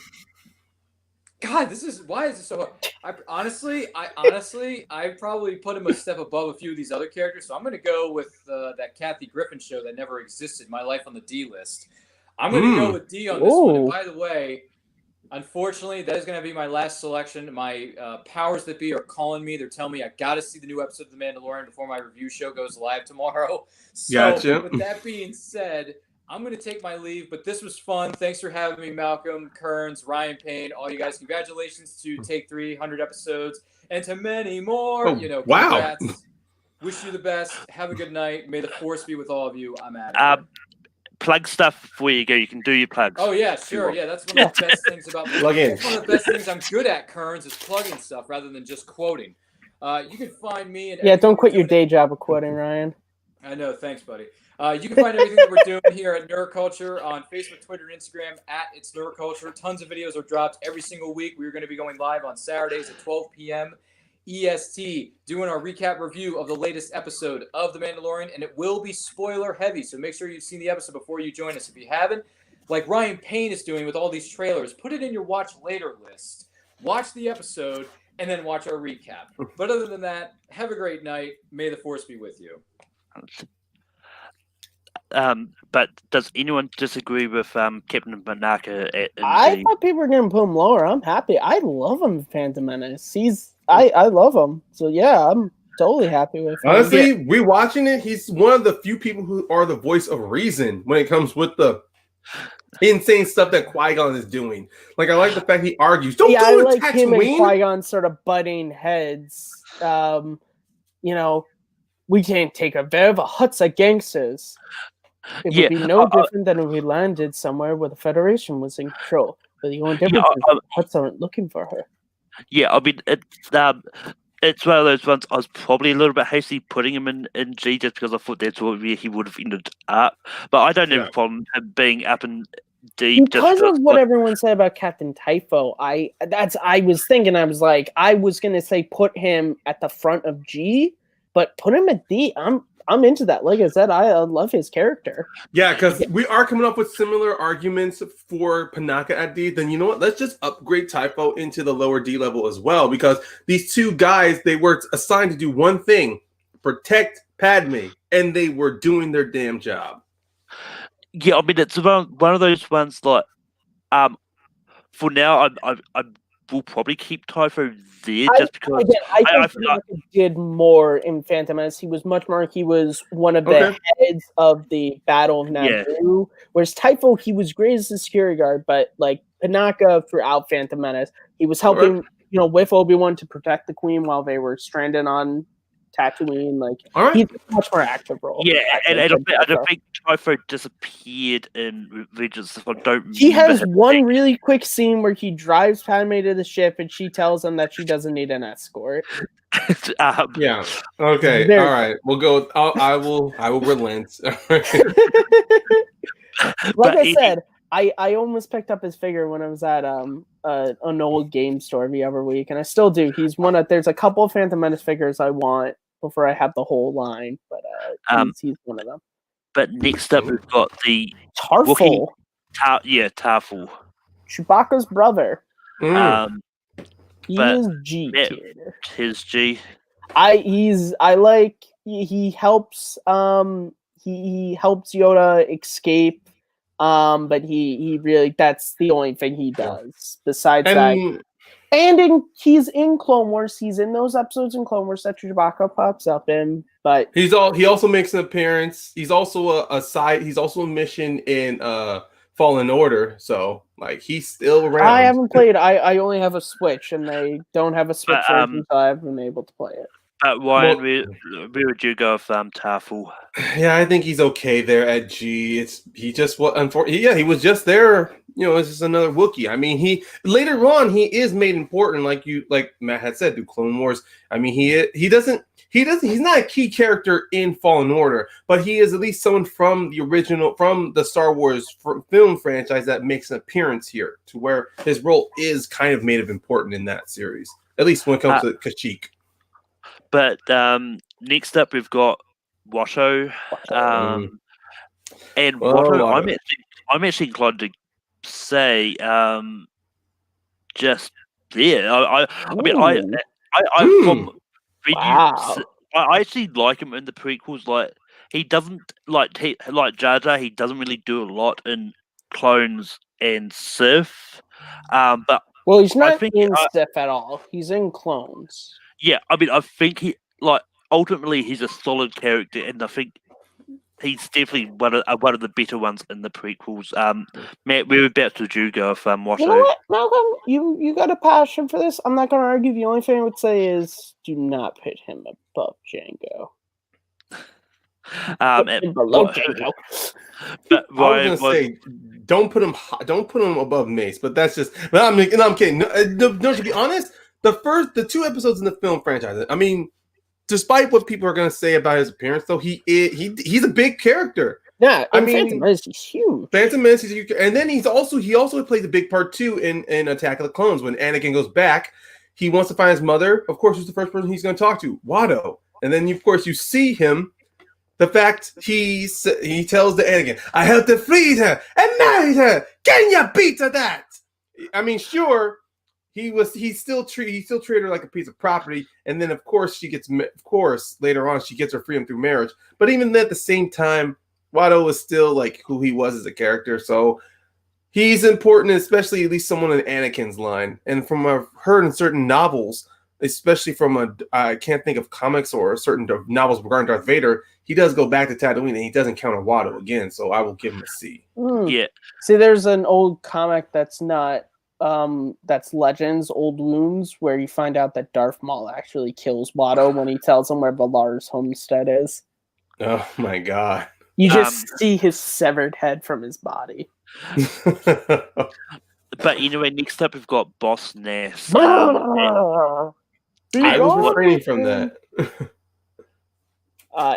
God, why is this so hard? I honestly, I probably put him a step above a few of these other characters. So I'm going to go with that Kathy Griffin show that never existed, My Life on the D List. I'm going to go with D on this one. And by the way, unfortunately, that is going to be my last selection. My powers that be are calling me. They're telling me I got to see the new episode of The Mandalorian before my review show goes live tomorrow. So Gotcha. with that being said, I'm going to take my leave, but this was fun. Thanks for having me, Malcolm, Kearns, Ryan Payne, all you guys. Congratulations to Take 300 episodes and to many more. Wow. Congrats. Wish you the best. Have a good night. May the force be with all of you. I'm out of here. Plug stuff before you go. You can do your plugs. Oh, yeah, sure. Yeah, that's one of the best things about me. Plug in. That's one of the best things I'm good at, Kearns, is plugging stuff rather than just quoting. You can find me and don't quit your day job of quoting, Ryan. I know. Thanks, buddy. You can find everything that we're doing here at Nerd Culture on Facebook, Twitter, and Instagram at It's Nerd Culture. Tons of videos are dropped every single week. We're going to be going live on Saturdays at 12 p.m. EST, doing our recap review of the latest episode of The Mandalorian, and it will be spoiler heavy, so make sure you've seen the episode before you join us. If you haven't, like Ryan Payne is doing with all these trailers, put it in your watch later list. Watch the episode, and then watch our recap. But other than that, have a great night. May the force be with you. But does anyone disagree with Captain Panaka? I thought people were going to put him lower. I'm happy. I love him, Phantom Menace. I love him. So yeah, I'm totally happy with him. Honestly, rewatching it, he's one of the few people who are the voice of reason when it comes with the insane stuff that Qui-Gon is doing. Like, I like the fact he argues. Don't I go like to him and Tatooine. Qui-Gon sort of butting heads. We can't take a bit of a Huts of gangsters. It would be no different than if we landed somewhere where the Federation was in control. But the only difference is the Huts aren't looking for her. Yeah, I mean, it's one of those ones. I was probably a little bit hasty putting him in G just because I thought that's where he would have ended up. But I don't have a problem him being up in D. Because of what everyone said about Captain Typho, I was going to say put him at the front of G, but put him at D. I'm into that. Like I said, I love his character. Yeah, because we are coming up with similar arguments for Panaka at D. Then you know what? Let's just upgrade Typho into the lower D level as well. Because these two guys, they were assigned to do one thing: protect Padme. and they were doing their damn job. Yeah, I mean it's one of those ones like for now I will probably keep Typho there just because I think I feel like Tanaka did more in Phantom Menace. He was much more. He was one of the Okay. heads of the Battle of Yeah. Naboo. Whereas Typho, he was great as a security guard, but like Tanaka throughout Phantom Menace, he was helping with Obi-Wan to protect the Queen while they were stranded on Tatooine. Like All right. he's a much more active role. yeah, and I than Typho. think Typho disappeared in Vengeance. If I don't He remember has him one being- really quick scene where he drives Padme to the ship and she tells him that she doesn't need an escort. Yeah. Okay. Very All right. We'll go. I will relent. Like but I said, I almost picked up his figure when I was at an old game store the other week, and I still do. He's one of there's a couple of Phantom Menace figures I want before I have the whole line, but he's one of them. But next up we've got the Tarful, Tarful. Chewbacca's brother. Um, He but is G yeah, tier. his G. He helps he helps Yoda escape. But he really that's the only thing he does. Besides that, and he's in Clone Wars. He's in those episodes in Clone Wars that Chewbacca pops up in. But he also makes an appearance. He's also a side. He's also a mission in Fallen Order. So like he's still around. I haven't played. I only have a Switch, and they don't have a Switch version, so I haven't been able to play it. But Ryan, where would you go with Tarful? Yeah, I think he's okay there at G. He was just there. It's just another Wookiee. I mean, he later on he is made important, like Matt had said, through Clone Wars. I mean, he's not a key character in Fallen Order, but he is at least someone from the Star Wars film franchise that makes an appearance here, to where his role is kind of made of important in that series, at least when it comes to Kashyyyk. But next up, we've got Watto. And Watto, I'm actually inclined to say just there. I actually like him in the prequels. Like he doesn't like Jar Jar. He doesn't really do a lot in Clones and Sith. But he's not in Sith at all. He's in Clones. Yeah, I mean, I think ultimately he's a solid character, and I think he's definitely one of the better ones in the prequels. Matt, we're about to do go with Watto. You know what, Malcolm? You got a passion for this. I'm not going to argue. The only thing I would say is do not put him above Jango. Below Jango. But I was gonna say, don't put him above Mace. But that's just. But I'm kidding. No, to be honest. The two episodes in the film franchise, I mean, despite what people are going to say about his appearance, though, he's a big character. Yeah, Phantom Menace, he's huge. Phantom Menace is huge, and then he also plays a big part too in Attack of the Clones. When Anakin goes back, he wants to find his mother. Of course, who's the first person he's going to talk to? Watto. And then of course you see him. The fact he tells the Anakin, "I helped to freed her and married her. Can you beat that?" I mean, sure. He still treated her like a piece of property, and then of course later on she gets her freedom through marriage. But even then, at the same time, Watto was still like who he was as a character, so he's important, especially at least someone in Anakin's line. And from I've heard in certain novels, especially from I can't think of comics or certain novels regarding Darth Vader, he does go back to Tatooine and he does encounter Watto again. So I will give him a C. Yeah. See, there's an old comic that's not. That's Legends, Old Wounds, where you find out that Darth Maul actually kills Watto when he tells him where Valar's homestead is. Oh my god. You just see his severed head from his body. But anyway, next up we've got Boss Nass. I was refraining from that.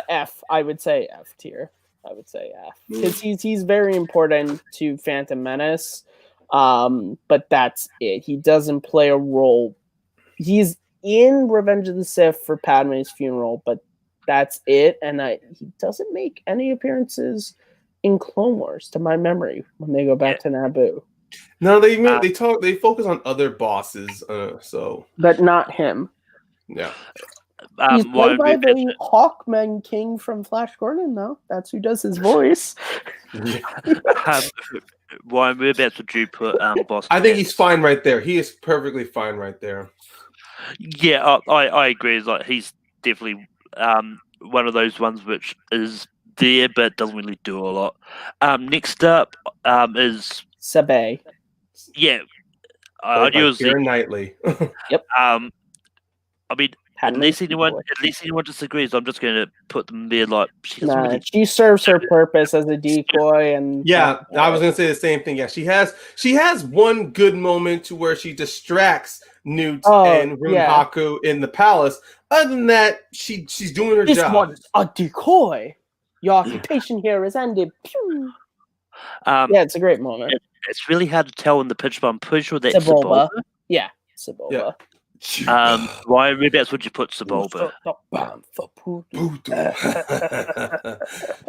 F. I would say F tier. I would say F. Because he's very important to Phantom Menace. But that's it. He doesn't play a role. He's in Revenge of the Sith for Padme's funeral, but that's it. And he doesn't make any appearances in Clone Wars, to my memory, when they go back to Naboo. No, they focus on other bosses. But not him. Yeah. He's played by Ryan the Hawkman King from Flash Gordon, though. That's who does his voice. Ryan, whereabouts would you put Boss? I think he's fine right there. He is perfectly fine right there. Yeah, I agree. It's like he's definitely one of those ones which is there but doesn't really do a lot. Next up is Sabe. yeah, I Played knew by it was Keira Knightley. I mean, unless anyone disagrees, I'm just going to put them there. Like she doesn't really. She serves her purpose as a decoy, and Yeah, I was gonna say the same thing. Yeah, she has one good moment to where she distracts Newt and Haku in the palace. Other than that, she's doing her job. This one's a decoy. Your occupation here is ended. Pew. Yeah, it's a great moment. It's really hard to tell in the picture, but I'm pretty sure that's Sebulba. Yeah, Sebulba. Yeah. Why? Whereabouts would you put Sebulba?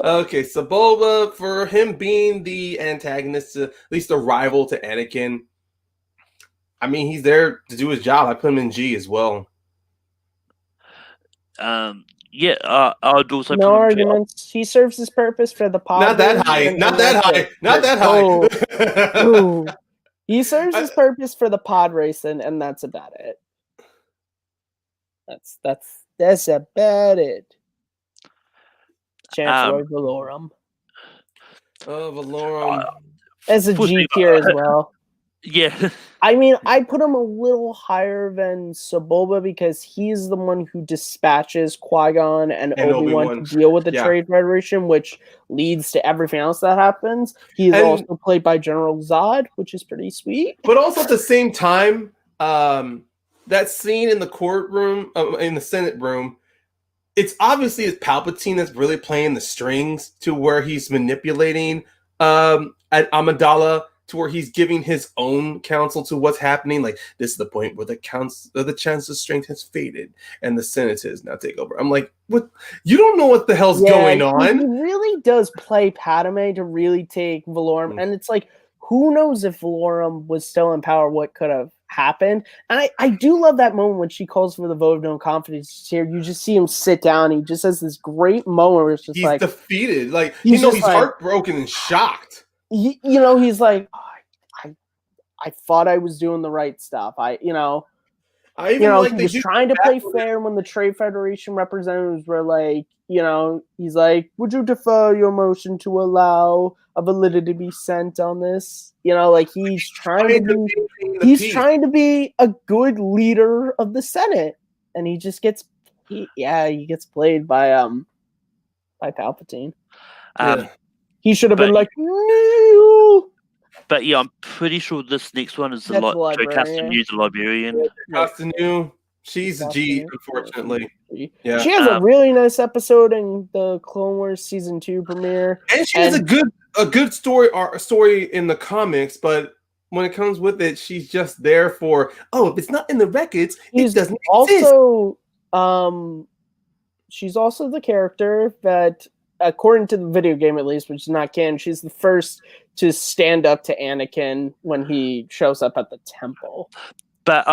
Okay, Sebulba, for him being the antagonist, at least the rival to Anakin. I mean, he's there to do his job. I put him in G as well. Yeah, I would also no put him arguments. He serves his purpose for the pod. Not that high. Not that high. Not that high. Ooh. He serves his purpose for the pod racing, and that's about it. That's about it. Chancellor Valorum. Valorum. As a G tier as well. Yeah. I mean, I put him a little higher than Sebulba because he's the one who dispatches Qui-Gon and Obi-Wan to deal with the Trade Federation, which leads to everything else that happens. He's also played by General Zod, which is pretty sweet. But also at the same time, that scene in the courtroom, in the Senate room, it's obviously it's Palpatine that's really playing the strings to where he's manipulating at Amidala to where he's giving his own counsel to what's happening. Like, this is the point where the Chancellor's strength has faded and the Senators now take over. I'm like, what? You don't know what the hell's going on. He really does play Padme to really take Valorum, and it's like, who knows if Valorum was still in power, what could have happened. And I do love that moment when she calls for the vote of no confidence here. You just see him sit down. He just has this great moment where it's just he's defeated. Like, he's heartbroken and shocked. He's like, I thought I was doing the right stuff. He was trying to play fair when the Trade Federation representatives were like, he's like, would you defer your motion to allow a validity to be sent on this? He's trying to be a good leader of the Senate, and he just gets he gets played by Palpatine. He should have been like, no. But yeah, I'm pretty sure this next one is the Castanew, the librarian. Castanew, she's a G, unfortunately. Yeah, she has a really nice episode in the Clone Wars season 2 premiere, and she has a good story in the comics. But when it comes with it, she's just there for if it's not in the records, it doesn't exist. She's also the character that, according to the video game at least, which is not canon, she's the first to stand up to Anakin when he shows up at the temple. But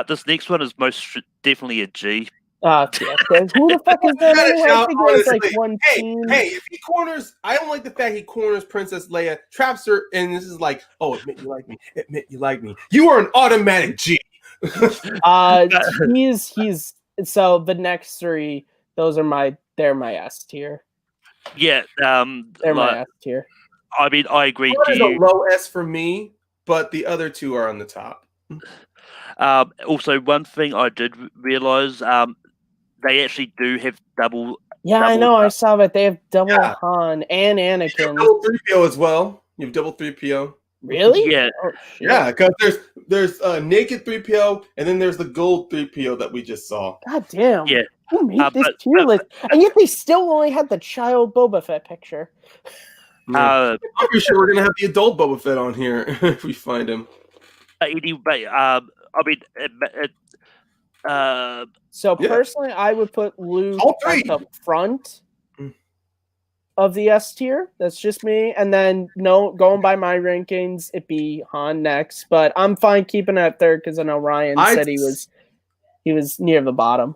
this next one is most definitely a G. Who the fuck is that anyway? I think there's like one team. Hey, if he corners, I don't like the fact he corners Princess Leia, traps her, and this is like, admit you like me. Admit you like me. You are an automatic G. He's so the next three, they're my S tier. Yeah, they're my S tier. I mean, I agree. There's a low S for me, but the other two are on the top. Also, one thing I did realize, they actually do have double. Yeah, I know. I saw that they have double Han and Anakin. You have double 3PO as well. You have double 3PO. Really? Yeah. Oh, yeah, because there's naked 3PO, and then there's the gold 3PO that we just saw. God damn. Yeah. Who made this tier list? And yet they still only had the child Boba Fett picture. I'm pretty sure we're gonna have the adult Boba Fett on here if we find him. Anyway, personally, I would put Luke at the front of the S tier. That's just me. And then going by my rankings, it'd be Han next. But I'm fine keeping it at third because I know Ryan said he was near the bottom.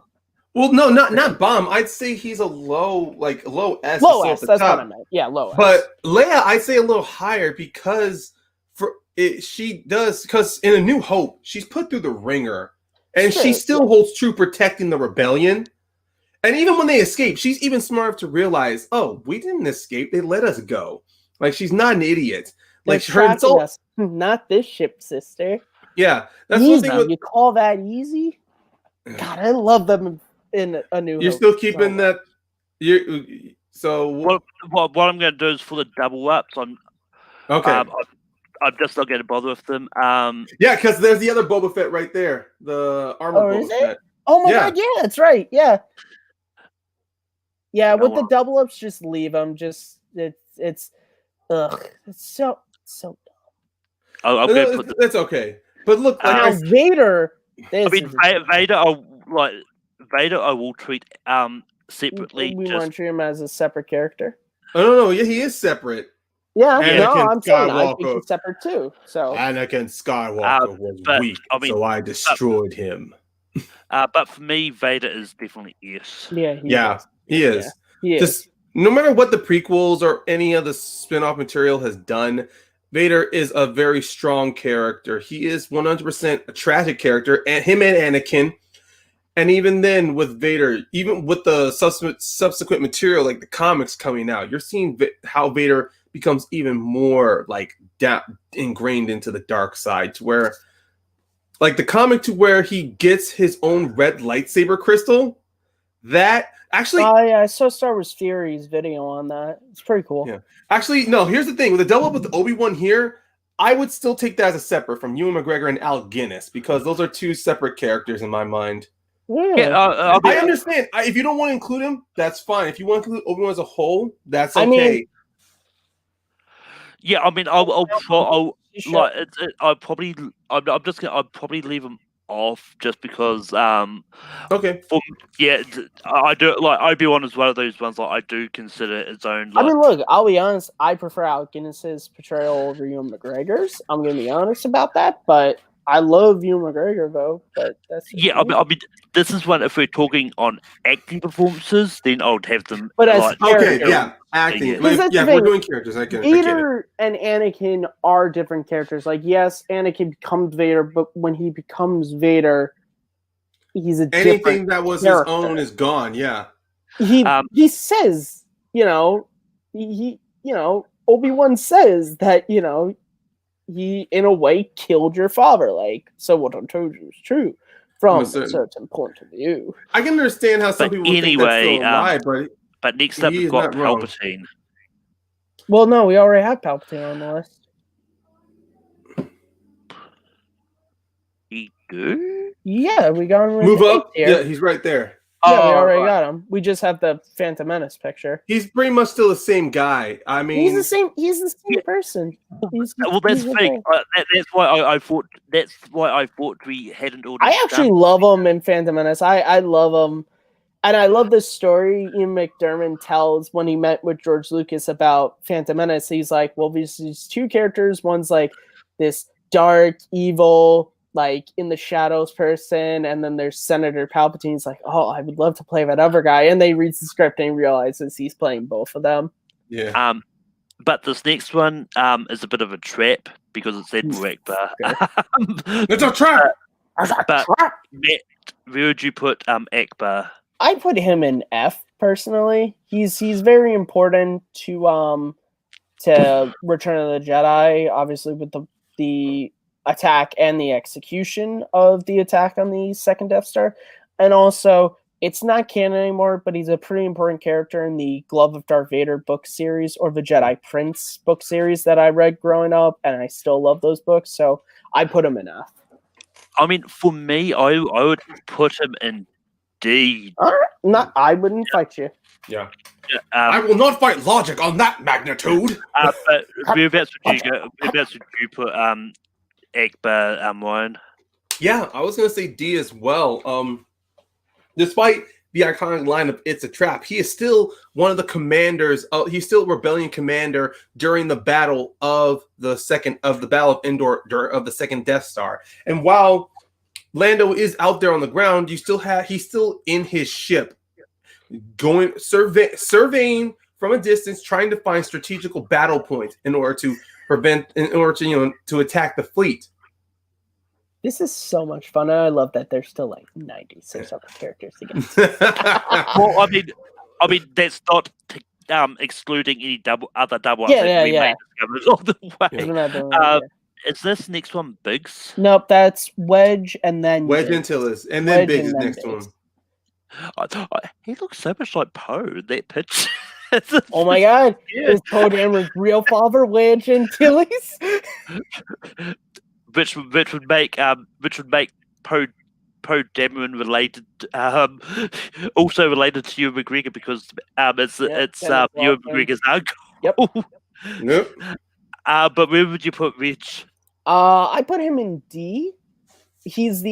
Well, no, not bomb. I'd say he's a low S. Low still S. at the That's top. what I meant. Yeah, low S. But Leia, I'd say a little higher because because in A New Hope, she's put through the ringer, and Sure, she still holds true protecting the rebellion. And even when they escape, she's even smart enough to realize, oh, we didn't escape; they let us go. Like she's not an idiot. Like They're her tracking insult. us. Not this ship, sister. Yeah, that's Easy. one thing. With, You call that easy? God, I love them in A New you're Hope. still keeping that. You so What I'm going to do is for the double ups. okay. I'm just not going to bother with them. Yeah, because there's the other Boba Fett right there, the armor Boba is it? Fett. Oh my god, yeah, that's right. Yeah. Yeah, with the what? double ups, just leave them. Just it's so dumb. I'll go put That's okay. But look, like Now Vader. I mean, Vader. Vader. I will treat separately. We want to treat him as a separate character. I don't know. Yeah, he is separate. Yeah, Anakin no, I'm saying I think Skywalker. he's separate too. So Anakin Skywalker was weak, so I destroyed him. But for me, Vader is definitely yes. Yeah, he is. He is. Just no matter what the prequels or any of the spin-off material has done, Vader is a very strong character. He is 100% a tragic character, and him and Anakin. And even then, with Vader, even with the subsequent material, like the comics coming out, you're seeing how Vader becomes even more like ingrained into the dark side, to where, like the comic, to where he gets his own red lightsaber crystal. That actually, I saw Star Wars Theory's video on that. It's pretty cool. Yeah, actually, no. Here's the thing: with the double up with Obi-Wan here, I would still take that as a separate from Ewan McGregor and Al Guinness, because those are two separate characters in my mind. Yeah, I understand. If you don't want to include him, that's fine. If you want to include Obi-Wan as a whole, that's okay. I mean, yeah, I mean, I'll probably leave him off just because. Okay. I do like Obi-Wan is one of those ones that I do consider its own. I mean, look, I'll be honest. I prefer Al Guinness's portrayal over Ewan McGregor's. I'm gonna be honest about that, but I love Ewan McGregor though. But that's I mean, this is one. If we're talking on acting performances, then I would have them. But as acting. Yeah, we're doing characters. Vader and Anakin are different characters. Like, yes, Anakin becomes Vader, but when he becomes Vader, he's anything that was character. His own is gone. Yeah, he says, Obi-Wan says that he in a way killed your father. Like, so what I told you is true from a certain point of view. I can understand how some people think that's still a lie, but next up we've got Palpatine. Well, no, we already have Palpatine on the list. We do? Yeah, we got him. Move up. Here. Yeah, he's right there. Yeah, we already got him. We just have the Phantom Menace picture. He's pretty much still the same guy. I mean, he's the same person. Well, that's the thing. That's why I thought. That's why I thought we hadn't already. I actually love him in Phantom Menace. I love him, and I love this story Ian McDiarmid tells when he met with George Lucas about Phantom Menace. He's like, well, these two characters. One's like this dark, evil, like in the shadows person, and then there's Senator Palpatine. He's like, oh, I would love to play that other guy, and they read the script and he realizes he's playing both of them. Yeah. But this next one is a bit of a trap because it's Admiral Akbar. It's a trap. But Matt, where would you put Akbar? I put him in F personally. He's very important to Return of the Jedi, obviously with the attack and the execution of the attack on the second Death Star. And also, it's not canon anymore, but he's a pretty important character in the Glove of Darth Vader book series or the Jedi Prince book series that I read growing up, and I still love those books, so I put him in F. I mean, for me, I would put him in D. I wouldn't fight you. Yeah. I will not fight logic on that magnitude. But whereabouts would you put Akbar, Ryan? Yeah, I was gonna say D as well. Despite the iconic line of "It's a trap," he is still one of the commanders. He's still a rebellion commander during the battle of the Battle of Endor of the second Death Star. And while Lando is out there on the ground, he's still in his ship, going surveying from a distance, trying to find strategical battle points in order to to attack the fleet. This is so much fun. I love that there's still like 96 other characters against. Well, I mean that's not excluding any other double ups Yeah, that we yeah. may discover on the way. Is this next one Biggs? Nope, that's Wedge and then Wedge Biggs. Antilles, and then Wedge Biggs is and then next Biggs. one. He looks so much like Poe. That pitch. Oh my god! Yeah. Is Poe Dameron's real father Wedge Antilles? which would make Poe Dameron related, also related to Ewan McGregor because it's Ewan McGregor's uncle. Yep. Yep. But where would you put Rich? I put him in D. He's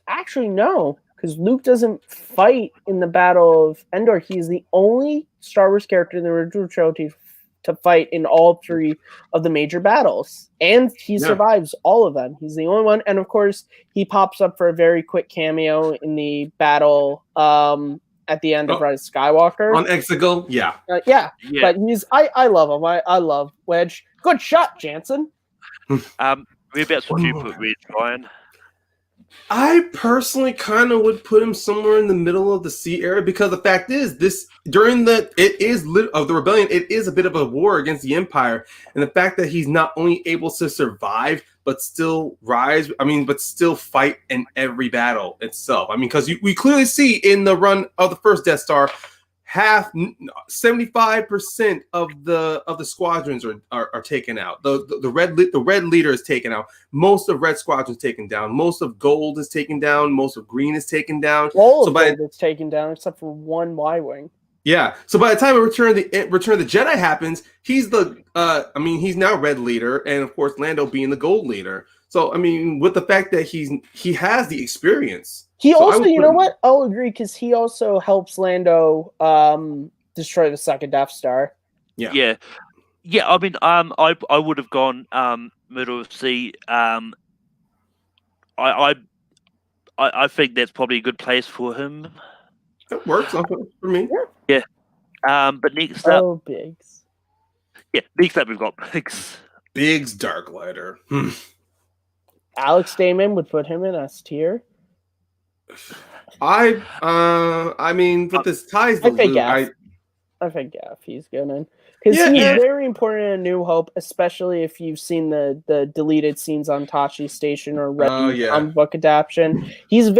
actually no, because Luke doesn't fight in the Battle of Endor. He's the only Star Wars character in the original trilogy to fight in all three of the major battles, and he survives all of them. He's the only one, and of course, he pops up for a very quick cameo in the battle at the end of Rise of Skywalker on Exegol. Yeah. But I love him. I love Wedge. Good shot, Jansen. Whereabouts would you put Rich, Ryan? I personally kind of would put him somewhere in the middle of the sea area because the fact is, of the rebellion, it is a bit of a war against the Empire, and the fact that he's not only able to survive but still but still fight in every battle itself. I mean, because we clearly see in the run of the first Death Star, 75% of the squadrons are taken out. The red leader is taken out. Most of Red Squadron is taken down. Most of Gold is taken down. Most of Green is taken down. All of Gold is taken down except for one Y-wing. Yeah. So by the time Return of the Jedi happens, he's he's now Red leader, and of course Lando being the Gold leader. So I mean, with the fact that he has the experience. He also, you know what? I'll agree because he also helps Lando destroy the second Death Star. Yeah. I mean, I would have gone middle of C. I think that's probably a good place for him. That works for me. Yeah. But next up, Biggs. Yeah, next up we've got Biggs. Biggs Darklighter. Alex Damon would put him in S tier. But this ties the Luke. I think he's good in because he's very important in A New Hope, especially if you've seen the deleted scenes on Tashi Station or read book adaptation. His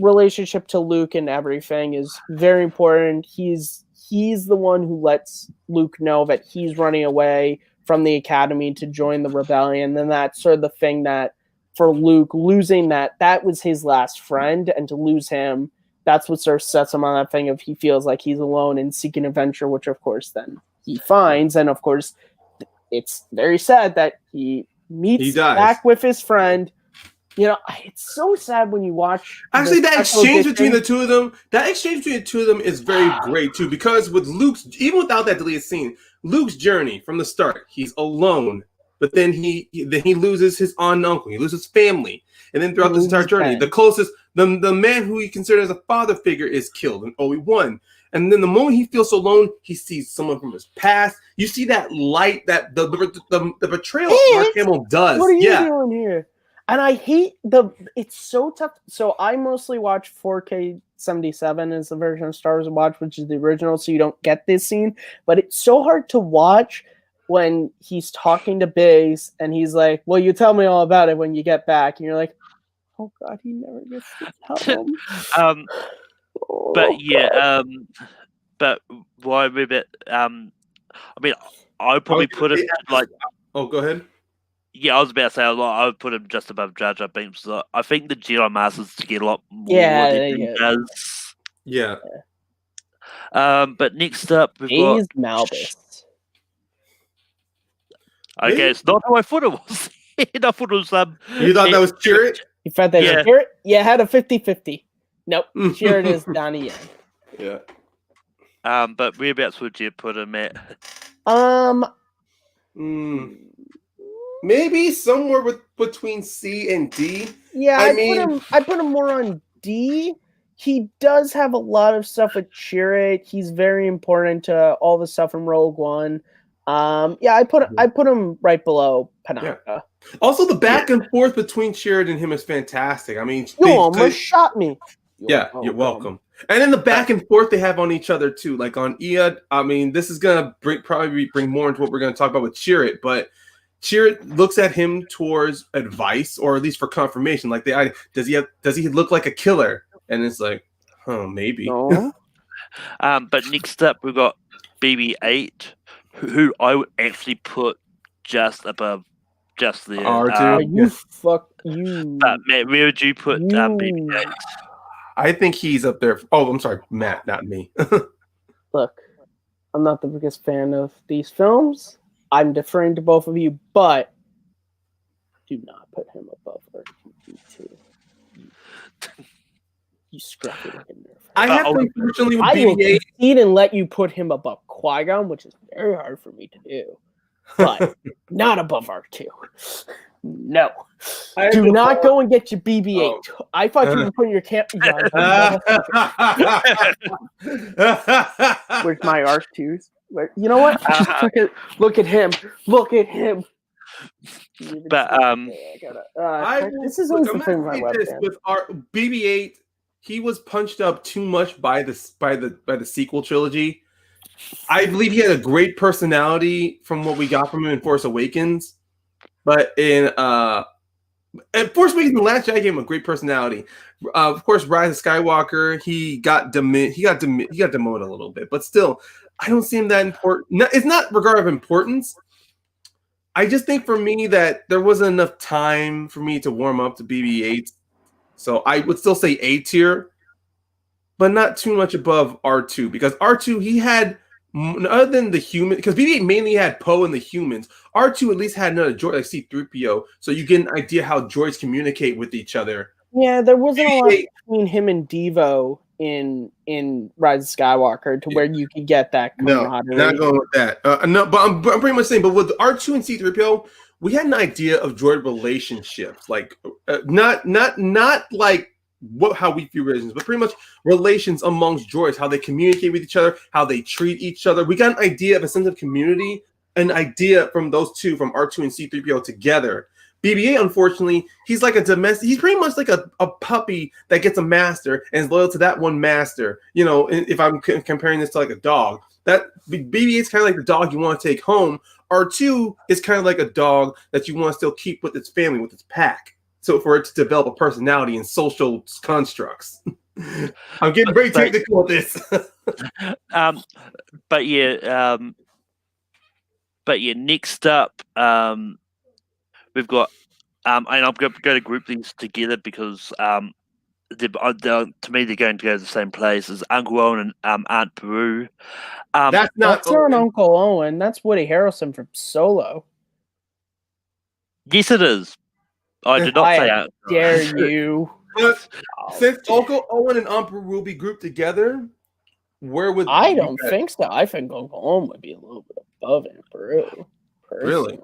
relationship to Luke and everything is very important. He's the one who lets Luke know that he's running away from the Academy to join the rebellion, and that's sort of the thing that. For Luke, losing that was his last friend, and to lose him, that's what sort of sets him on that thing of he feels like he's alone and seeking adventure, which of course then he finds, and of course it's very sad that he meets back with his friend. You know, it's so sad when you watch. Actually, that exchange between the two of them is very great too, because with Luke's, even without that deleted scene, Luke's journey from the start, he's alone. But then he loses his aunt and uncle. He loses family, and then throughout this entire journey, the man who he considered as a father figure is killed in Obi-Wan. And then the moment he feels so alone, he sees someone from his past. You see that light that the betrayal Mark Hamill does. What are you doing here? And I hate it's so tough. So I mostly watch 4K 77 is the version of Star Wars I watch, which is the original, so you don't get this scene. But it's so hard to watch when he's talking to Biggs and he's like, well, you tell me all about it when you get back. And you're like, oh God, he never gets to tell him. But why a bit? I mean, I would probably put him like. Oh, go ahead. Yeah, I was about to say I would put him just above Jar Jar Binks. I think the Jedi Masters to get a lot more than he does. Yeah. But next up we've got Malbus. Okay, it's not how I thought it was. I thought it was you thought that was Chirrut? You thought that was Chirrut? Yeah, had a 50-50. Nope. Chirrut is Donnie Yen. Yeah. But whereabouts would you put him at? maybe somewhere between C and D. Yeah, I I put him more on D. He does have a lot of stuff with Chirrut. He's very important to all the stuff in Rogue One. Yeah, I put him right below Panaka. Yeah. Also, the back and forth between Chirrut and him is fantastic. I mean, You almost shot me. You're welcome. And then the back and forth they have on each other too, like on Ia. I mean, this is gonna probably bring more into what we're gonna talk about with Chirrut, but Chirrut looks at him towards advice, or at least for confirmation. Like, does he look like a killer? And it's like, maybe. No. But next up we've got BB-8, who I would actually put just above, just there. You. Matt, where would you put BB-8? I think he's up there. Oh, I'm sorry, Matt, not me. Look, I'm not the biggest fan of these films. I'm deferring to both of you, but do not put him above R2D2. You scruffy looking nerve. I have to, unfortunately, with I will BB-8. concede and let you put him above Qui-Gon, which is very hard for me to do, but not above R2. No. Do not go and get your BB-8. Oh. I thought you were putting your camp. Where's my R2s? You know what? Just look at him. Look at him. But this is always the thing with my webcam. With our BB-8, he was punched up too much by the sequel trilogy. I believe he had a great personality from what we got from him in Force Awakens. But in Force Awakens, the Last Jedi gave him a great personality. Of course, Rise of Skywalker, he got demoted a little bit, but still, I don't see him that important. No, it's not regard of importance. I just think for me that there wasn't enough time for me to warm up to BB-8, so I would still say A tier, but not too much above R2 because R2 he had. Other than the human, because BB-8 mainly had Poe and the humans, R2 at least had another droid like C-3PO, so you get an idea how droids communicate with each other. Yeah, there wasn't a lot between him and Devo in Rise of Skywalker to where you could get that camaraderie. No, not going with that. No, but I'm pretty much saying, but with R2 and C-3PO, we had an idea of droid relationships, like not like how we view relations, but pretty much relations amongst droids, how they communicate with each other, how they treat each other. We got an idea of a sense of community, an idea from those two, from R2 and C-3PO together. BB-8, unfortunately, he's like a domestic. He's pretty much like a puppy that gets a master and is loyal to that one master. You know, if I'm comparing this to like a dog, that BB-8 is kind of like the dog you want to take home. R2 is kind of like a dog that you want to still keep with its family, with its pack. So for it to develop a personality and social constructs. I'm getting very technical with this. But yeah, next up, we've got, and I'm going to group these together because to me they're going to go to the same place as Uncle Owen and Aunt Beru. That's not Uncle Owen. That's Woody Harrelson from Solo. Yes, it is. I did not say that. Dare you? But since Uncle Owen and Aunt Beru will be grouped together, where would I don't think so. I think Uncle Owen would be a little bit above Aunt Beru. Really?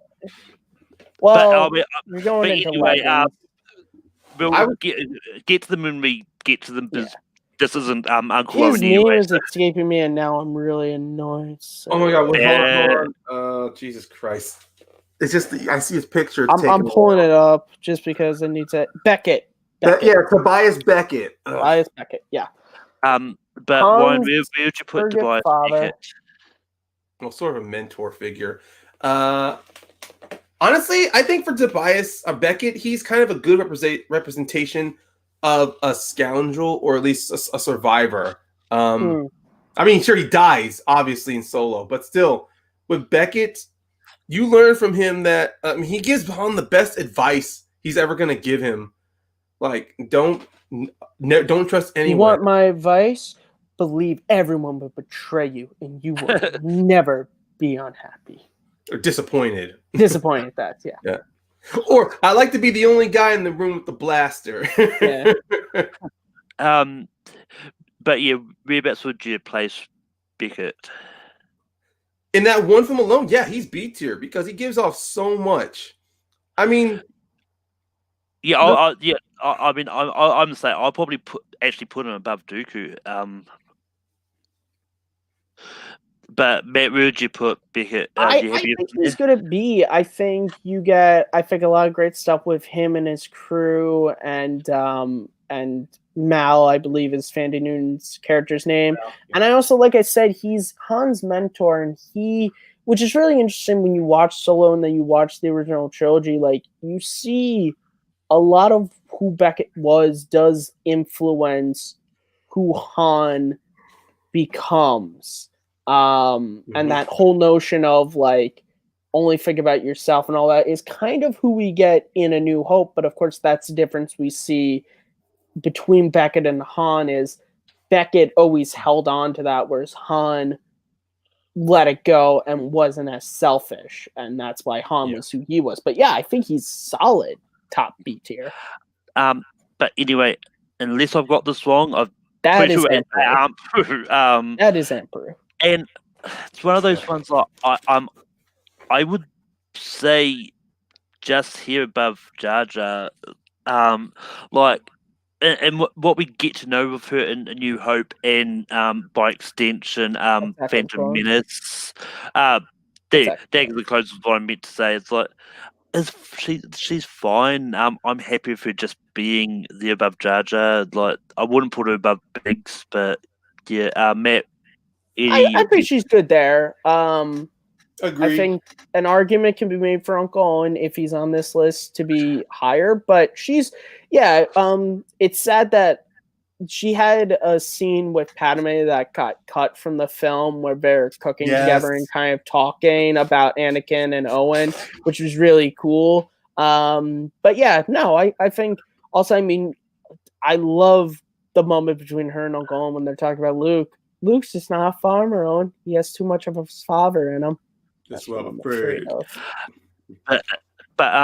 Well, we're going into anyway. We'll get to them when we get to them. Yeah. This isn't Uncle Owen. His name is escaping me, and now I'm really annoyed. So. Oh my God! Hold on. Jesus Christ! It's just I see his picture. I'm pulling it up just because I need to. Beckett. Yeah, Tobias Beckett. Tobias Beckett. Yeah. But where would you put Tobias Beckett? Well, sort of a mentor figure. Honestly, I think for Tobias Beckett, he's kind of a good representation of a scoundrel, or at least a survivor. I mean, sure, he dies obviously in Solo, but still, with Beckett, you learn from him that he gives Han the best advice he's ever going to give him. Like, don't trust anyone. You want my advice? Believe everyone will betray you, and you will never be unhappy. Or disappointed. Disappointed, that's, yeah. Yeah. Or, I like to be the only guy in the room with the blaster. Yeah. But yeah, whereabouts would you place Beckett? In that one film alone, yeah, he's B tier because he gives off so much. I mean, Yeah, No. I mean, I'm saying I'll probably put him above Dooku. But Matt, where would you put Beckett? I think he's good at B. I think a lot of great stuff with him and his crew, and Mal, I believe, is Fandy Noon's character's name. And I also, like I said, he's Han's mentor, and which is really interesting when you watch Solo and then you watch the original trilogy, like you see a lot of who Beckett does influence who Han becomes. And that whole notion of like only think about yourself and all that is kind of who we get in A New Hope. But of course, that's the difference we see between Beckett and Han is Beckett always held on to that, whereas Han let it go and wasn't as selfish. And that's why Han was who he was. But yeah, I think he's solid top B tier. But anyway, unless I've got this wrong, that is Emperor. That is Emperor. And it's one of those ones like I would say just here above Jar Jar, like, and what we get to know of her in A New Hope and by extension, Phantom Menace. That's the closest what I meant to say. It's like, she's fine. I'm happy for her just being there above Jar Jar. Like, I wouldn't put her above Biggs, but yeah, Matt. I think she's good there. Agreed. I think an argument can be made for Uncle Owen if he's on this list to be higher, but it's sad that she had a scene with Padme that got cut from the film where they're cooking together and kind of talking about Anakin and Owen, which was really cool. But yeah, no, I think also, I mean, I love the moment between her and Uncle Owen when they're talking about Luke. Luke's just not a farmer, Owen. He has too much of his father in him. That's what I'm afraid of. But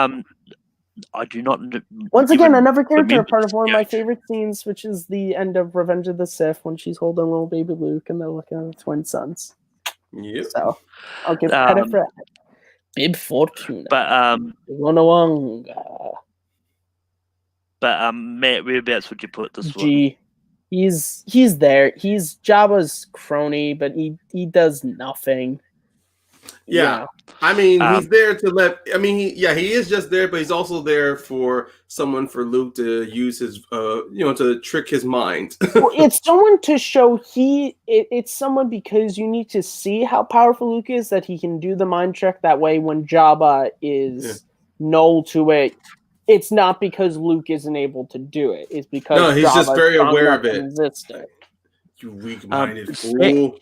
I do not. Once again, another character, part of one of my favorite scenes, which is the end of Revenge of the Sith when she's holding little baby Luke and they're looking at the twin sons. Yep. So I'll give credit for that. Bib Fortuna. But Matt, whereabouts would you put this G. one? He's there. He's Jabba's crony, but he does nothing. Yeah. I mean, he's there to he is just there, but he's also there for Luke to use his, to trick his mind. Well, it's someone to show it's someone because you need to see how powerful Luke is that he can do the mind trick. That way, when Jabba is null to it, it's not because Luke isn't able to do it. It's because he's just very aware of it. Resistant. You weak-minded fool.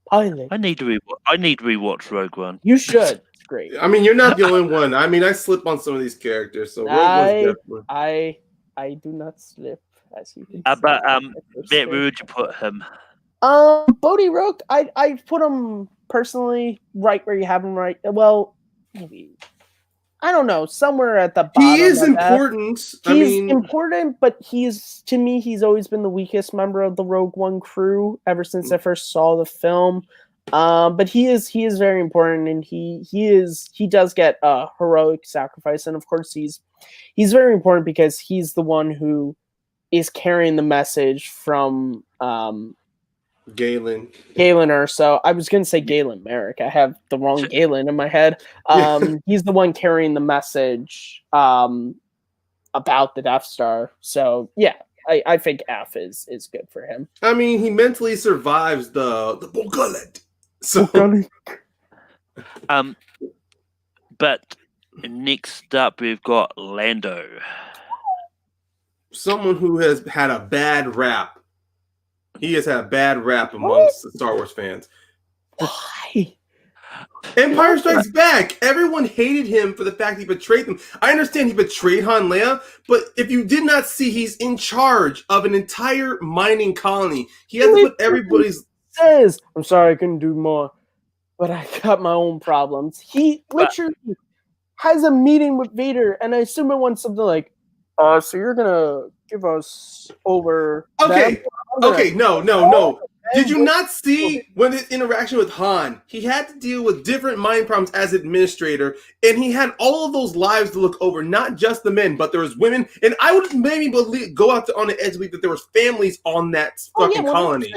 Pilot. I need to rewatch Rogue One. You should. It's great. I mean, you're not the only one. I mean, I slip on some of these characters, so Rogue One's definitely. I do not slip, as you can see. But where would you put him? Bodhi Rook, I put him personally right where you have him right. Well, maybe I don't know, somewhere at the bottom. He is important. He's important, but to me, he's always been the weakest member of the Rogue One crew ever since I first saw the film. But he is very important, and he does get a heroic sacrifice, and of course he's very important because he's the one who is carrying the message from Galen Erso. I was going to say Galen Merrick. I have the wrong Galen in my head. He's the one carrying the message about the Death Star. So yeah, I think F is good for him. I mean, he mentally survives the Bulgullet. So but next up we've got Lando. Someone who has had a bad rap. He has had a bad rap amongst the Star Wars fans. Why? Empire Strikes Back. Everyone hated him for the fact he betrayed them. I understand he betrayed Han Leia, but if you did not see, he's in charge of an entire mining colony. He has to put everybody's... says, I'm sorry I couldn't do more, but I got my own problems. He literally has a meeting with Vader, and I assume it wants something like, so you're going to give us over... Okay, no. Did you not see when his interaction with Han? He had to deal with different mind problems as administrator, and he had all of those lives to look over, not just the men, but there was women. And I would maybe go out on the edge of believe that there was families on that fucking colony.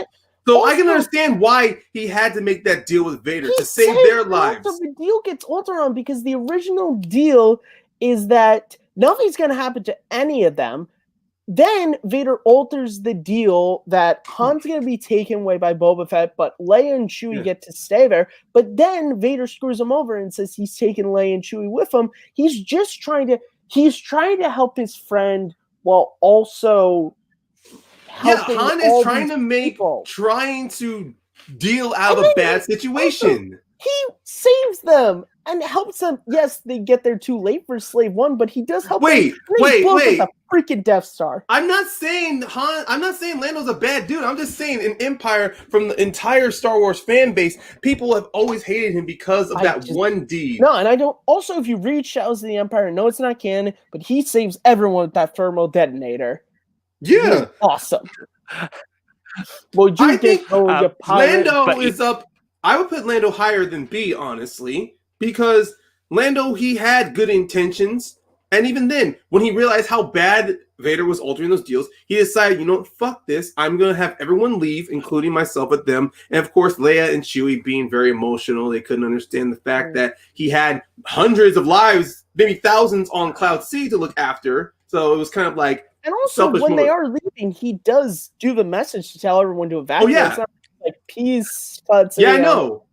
So also, I can understand why he had to make that deal with Vader to save their lives. The deal gets altered on because the original deal is that nothing's going to happen to any of them. Then Vader alters the deal that Han's going to be taken away by Boba Fett, but Leia and Chewie get to stay there. But then Vader screws him over and says he's taking Leia and Chewie with him. He's trying to help his friend while also helping. Han is trying to deal out of a bad situation. He saves them and helps them. Yes, they get there too late for Slave One, but he does help. Wait. The freaking Death Star. I'm not saying Lando's a bad dude. I'm just saying in Empire, from the entire Star Wars fan base, people have always hated him because of that one deed. No, and I don't. Also, if you read Shadows of the Empire, no, it's not canon, but he saves everyone with that thermal detonator. Yeah, awesome. Well, I think Lando is up. I would put Lando higher than B, honestly, because Lando, he had good intentions. And even then, when he realized how bad Vader was altering those deals, he decided, fuck this. I'm going to have everyone leave, including myself with them. And of course, Leia and Chewie being very emotional. They couldn't understand the fact that he had hundreds of lives, maybe thousands on Cloud C to look after. So it was kind of like, and also when they are leaving, he does do the message to tell everyone to evacuate. Oh, yeah. It's not like peace. Yeah, I know.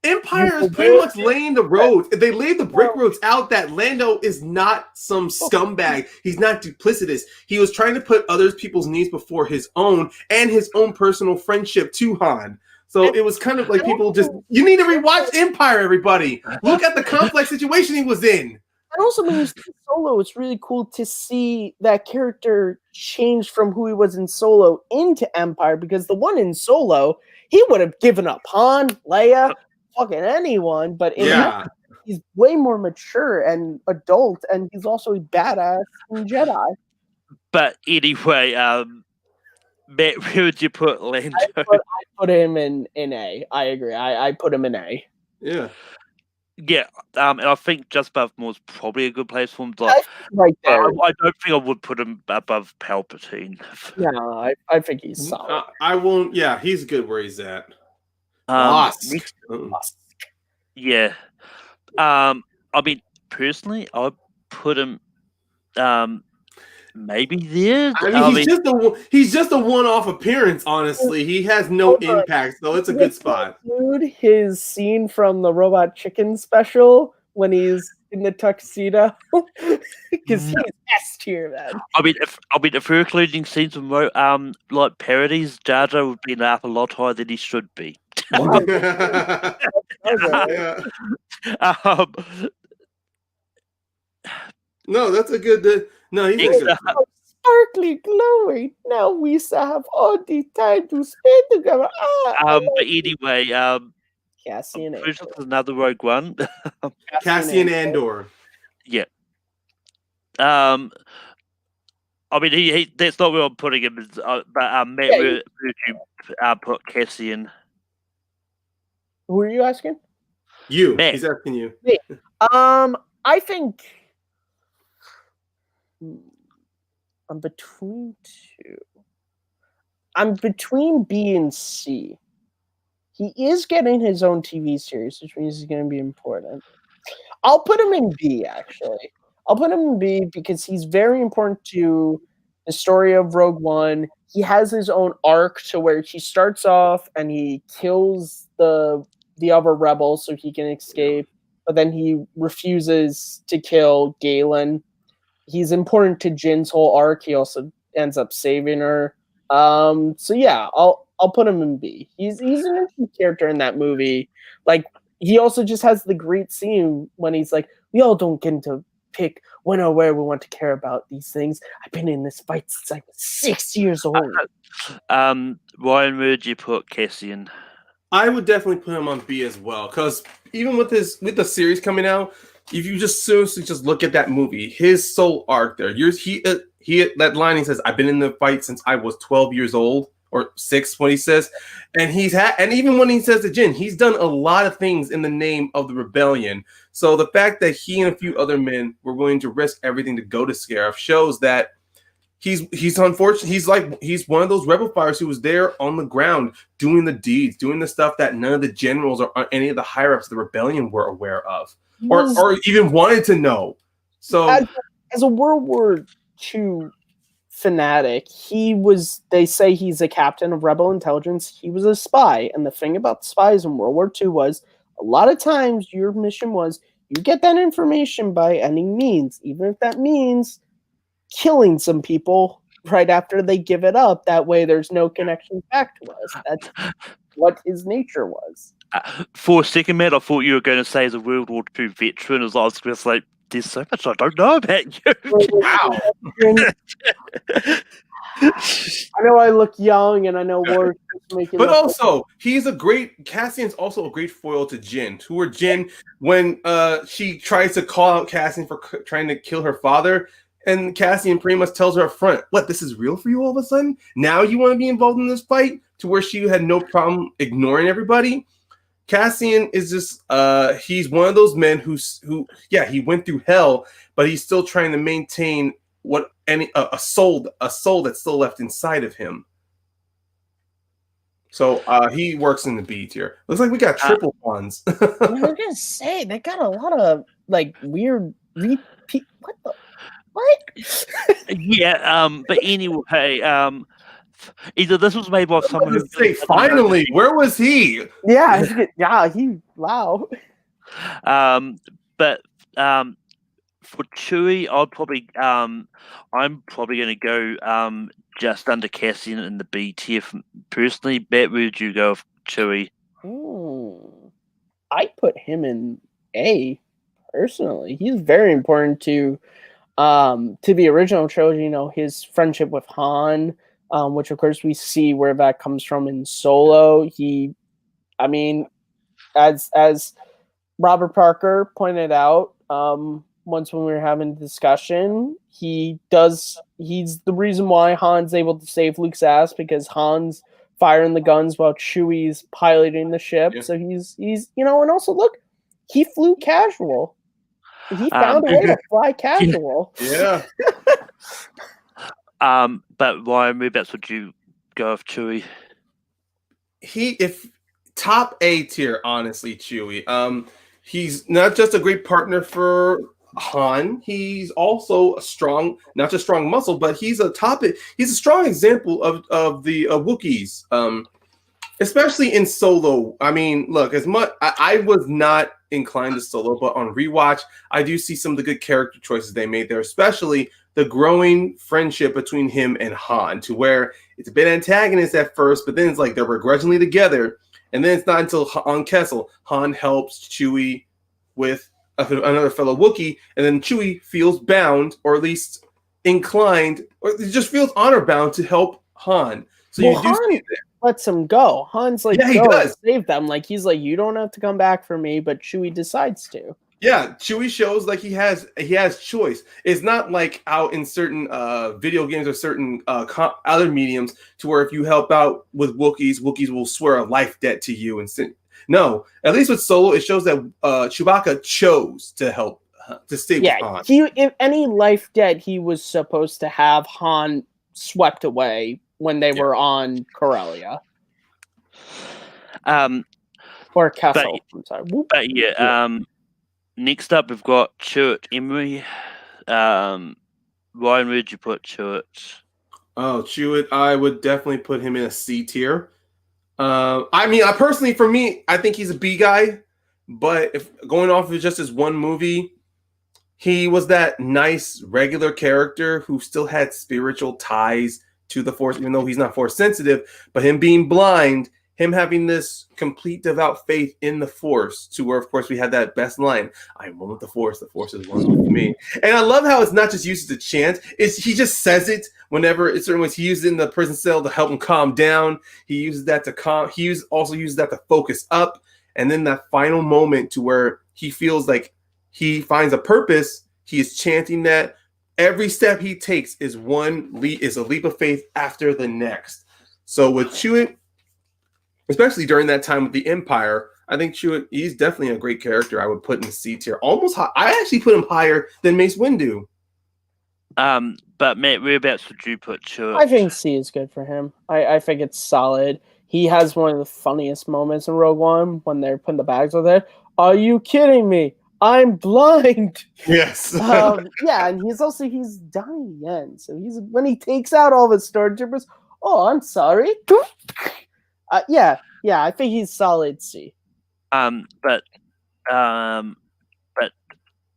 Empire is pretty much laying the roads. They laid the brick roads out that Lando is not some scumbag. He's not duplicitous. He was trying to put other people's needs before his own and his own personal friendship to Han. So it was kind of like people just, you need to rewatch Empire, everybody. Look at the complex situation he was in. And also, when you see Solo, it's really cool to see that character change from who he was in Solo into Empire, because the one in Solo, he would have given up Han, Leia, fucking anyone, but in Empire, he's way more mature and adult, and he's also a badass Jedi. But anyway, Matt, where would you put Lando? I put him in A. I agree. I put him in A. Yeah. Yeah, and I think just above Moore's probably a good place for him. Like, right there. I don't think I would put him above Palpatine. No, I think he's solid. I won't. Yeah, he's good where he's at. Yeah. I mean, personally, I'd put him maybe there. I mean, he's just a one-off appearance, honestly. He has no impact, so it's a good spot. Include his scene from the Robot Chicken special when he's in the tuxedo, because he's S tier, man. I mean, if we're including scenes from like parodies, Jar Jar would be up a lot higher than he should be. Wow. No, that's a good. No, he's a good. Sparkly, glowing. Now we have all the time to spend together. But anyway, Cassian Andor. There's another Rogue One. Cassian Andor. Yeah. I mean, he that's not where I'm putting him. But Matt, where would you put Cassian? Who are you asking? You. Matt. He's asking you. Me. I think I'm between two. I'm between B and C. He is getting his own TV series, which means he's going to be important. I'll put him in B, actually. I'll put him in B because he's very important to the story of Rogue One. He has his own arc to where he starts off and he kills the other rebels so he can escape, but then he refuses to kill Galen. He's important to Jin's whole arc. He also ends up saving her. So yeah, I'll put him in B. He's an interesting character in that movie. Like, he also just has the great scene when he's like, we all don't get to pick when or where we want to care about these things. I've been in this fight since I was 6 years old. Ryan, where would you put Cassian? I would definitely put him on B as well, because even with the series coming out, if you just seriously just look at that movie, his soul arc there, that line he says, "I've been in the fight since I was 12 years old." or 6, what he says. And and even when he says to Jin, he's done a lot of things in the name of the rebellion. So the fact that he and a few other men were willing to risk everything to go to Scarif shows that he's unfortunate. He's one of those rebel fighters who was there on the ground doing the deeds, doing the stuff that none of the generals or any of the higher ups of the rebellion were aware of, or even wanted to know. So as a World War II fanatic, they say he's a captain of rebel intelligence. He was a spy. And the thing about spies in World War II was a lot of times your mission was you get that information by any means, even if that means killing some people right after they give it up. That way there's no connection back to us. That's what his nature was. For a second, Matt, I thought you were going to say as a World War II veteran, as I was just like, there's so much I don't know about you. wow. I know I look young, and I know we're making. But also, Cassian's also a great foil to Jin. Jin, when she tries to call out Cassian for trying to kill her father, and Cassian pretty much tells her up front, "What? This is real for you all of a sudden? Now you want to be involved in this fight?" To where she had no problem ignoring everybody. Cassian is just he's one of those men who he went through hell, but he's still trying to maintain a soul that's still left inside of him. So he works in the B tier. Looks like we got triple ones. I was gonna say they got a lot of like weird repeat. What? Yeah. But anyway, either this was made by someone who say, finally, where was he? Yeah, wow. But for Chewie, I'm probably going to go just under Cassian in the B tier personally. Bet, where would you go with Chewie? I put him in A personally. He's very important to the original trilogy. You know, his friendship with Han. Which of course we see where that comes from in Solo. As Robert Parker pointed out once when we were having a discussion, he's the reason why Han's able to save Luke's ass, because Han's firing the guns while Chewie's piloting the ship. Yeah. So he's and also look, he flew casual. He found a way to fly casual. Yeah. But Ryan, whereabouts would you go with Chewie? If top A tier, honestly, Chewie. He's not just a great partner for Han. He's also not just strong muscle, but he's a strong example of the Wookiees. Especially in Solo. I mean, look, as much I was not inclined to Solo, but on rewatch, I do see some of the good character choices they made there, especially the growing friendship between him and Han, to where it's a bit antagonist at first, but then it's like they're begrudgingly together. And then it's not until on Kessel, Han helps Chewie with another fellow Wookiee, and then Chewie feels bound, or at least inclined, or just feels honor bound to help Han. So you do see that. Lets him go. Han's like, he does. Save them. Like, he's like, you don't have to come back for me, but Chewie decides to. Yeah, Chewie shows like he has choice. It's not like out in certain video games or certain other mediums to where if you help out with Wookiees will swear a life debt to you. No, at least with Solo, it shows that Chewbacca chose to help to stay with Han. If any life debt he was supposed to have, Han swept away when they were on Corellia. Or Kessel. I'm sorry. But next up, we've got Chert Emery. Ryan, where'd you put Chert? Oh, Chewett, I would definitely put him in a C tier. For me, I think he's a B guy. But if going off of just his one movie, he was that nice regular character who still had spiritual ties to the Force, even though he's not Force sensitive. But him being blind, him having this complete devout faith in the Force, to where, of course, we had that best line, "I am one with the Force is one with me." And I love how it's not just used as a chant. He just says it whenever it's certain ways. He uses it in the prison cell to help him calm down. He uses that to also uses that to focus up. And then that final moment to where he feels like he finds a purpose, he is chanting that. Every step he takes is a leap of faith after the next. So with Chewett, especially during that time with the Empire, I think Chewett, he's definitely a great character. I would put in C tier. Almost high. I actually put him higher than Mace Windu. But Matt, whereabouts would you put Chewett? I think C is good for him. I think it's solid. He has one of the funniest moments in Rogue One when they're putting the bags on there. Are you kidding me? I'm blind. Yes. Yeah, and he's dying at the end. So when he takes out all the stormtroopers. Oh, I'm sorry. Yeah, I think he's solid C. But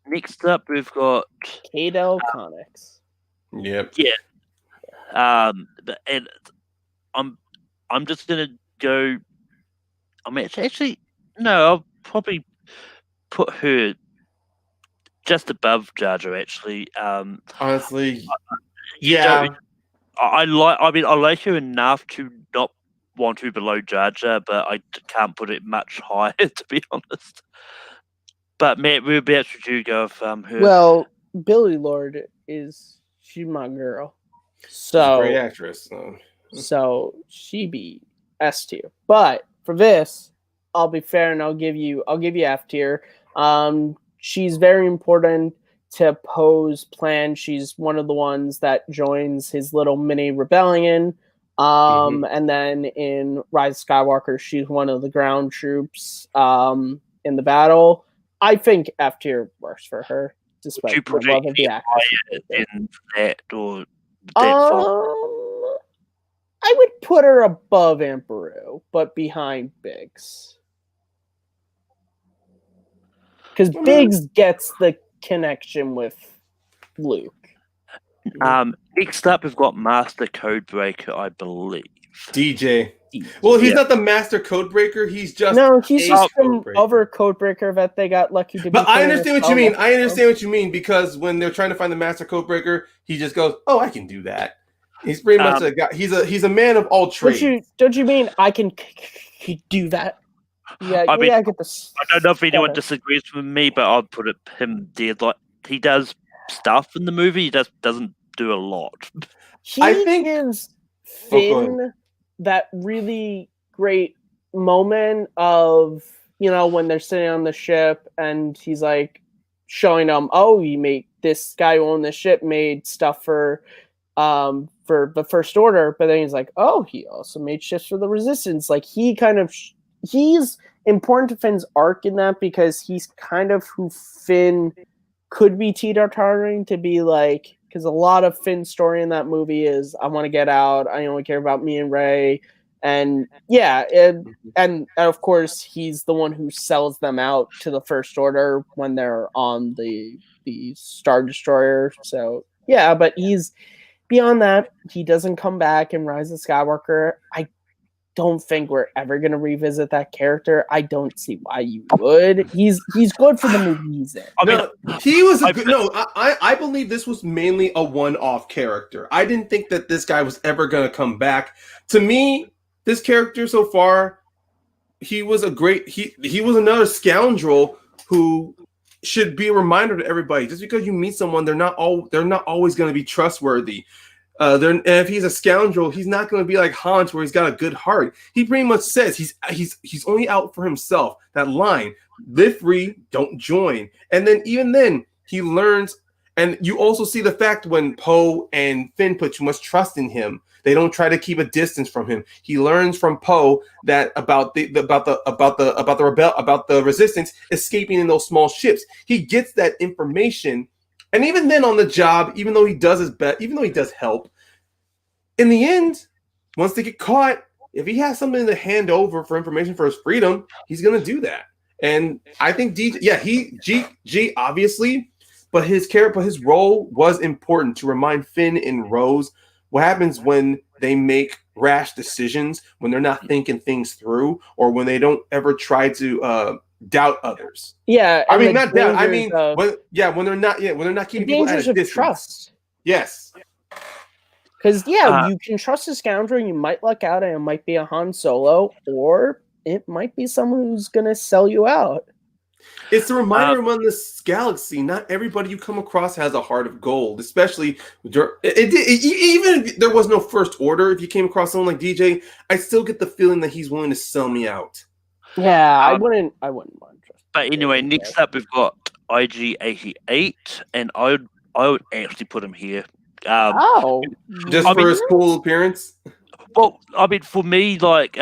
next up we've got Cato Connix. Yep. Yeah. And I'm just gonna go. I mean, actually, no. I'll probably put her just above Jar Jar. Actually, Honestly, yeah. I like her enough to not want her below Jar Jar, but I can't put it much higher, to be honest. But Matt, whereabouts would you go of her? Well, Billy Lord she's my girl. she's a great So actress. so she be S tier. But for this, I'll be fair and I'll give you F tier. She's very important to Poe's plan. She's one of the ones that joins his little mini rebellion. And then in Rise of Skywalker, she's one of the ground troops in the battle. I think F tier works for her, despite Would you put the love it of the actress. in that or that I would put her above Emperor, but behind Biggs. Because Biggs gets the connection with Luke. Next up, we've got Master Codebreaker, I believe. DJ. Well, he's not the master codebreaker. He's just he's just some other codebreaker that they got lucky to be. But I understand what you mean. I understand what you mean because when they're trying to find the master codebreaker, he just goes, "Oh, I can do that." He's pretty much a guy. He's a man of all trades. Don't you mean I can do that? Yeah, I get this. I don't know if anyone disagrees with me, but I'd put him there. Like he does stuff in the movie, he just doesn't do a lot. I think gives Finn that really great moment of when they're sitting on the ship and he's like showing them, oh, this guy who owned the ship made stuff for the First Order, but then he's like, oh, he also made ships for the Resistance. Like he's important to Finn's arc in that because he's kind of who Finn could be teeter-tottering to be like, because a lot of Finn's story in that movie is I want to get out, I only care about me and Rey, and and of course he's the one who sells them out to the First Order when they're on the Star Destroyer. So yeah, but he's beyond that. He doesn't come back in Rise of Skywalker. I don't think we're ever going to revisit that character. I don't see why you would. He's good for the movie he's in. He was a good. No, I believe this was mainly a one-off character. I didn't think that this guy was ever going to come back. To me, this character so far, he was a great. He was another scoundrel who should be a reminder to everybody. Just because you meet someone, they're not always going to be trustworthy. And if he's a scoundrel, he's not going to be like Hans, where he's got a good heart. He pretty much says he's only out for himself. That line, live free, don't join. And then even then, he learns. And you also see the fact when Poe and Finn put too much trust in him, they don't try to keep a distance from him. He learns from Poe that about the Resistance escaping in those small ships. He gets that information. And even then on the job, even though he does his best, even though he does help, in the end, once they get caught, if he has something to hand over for information for his freedom, he's going to do that. And I think G obviously, but his role was important to remind Finn and Rose what happens when they make rash decisions, when they're not thinking things through, or when they don't ever try to doubt others. Yeah, I mean not doubt. I mean when they're not keeping people at a distance. Trust. Yes. Because you can trust a scoundrel, you might luck out, and it might be a Han Solo, or it might be someone who's gonna sell you out. It's a reminder among this galaxy, not everybody you come across has a heart of gold, especially even if there was no first order. If you came across someone like DJ, I still get the feeling that he's willing to sell me out. Yeah, I wouldn't want to trust. But anyway, next up we've got IG-88, and I would actually put him here. Just for his cool appearance. Well, I mean, for me, like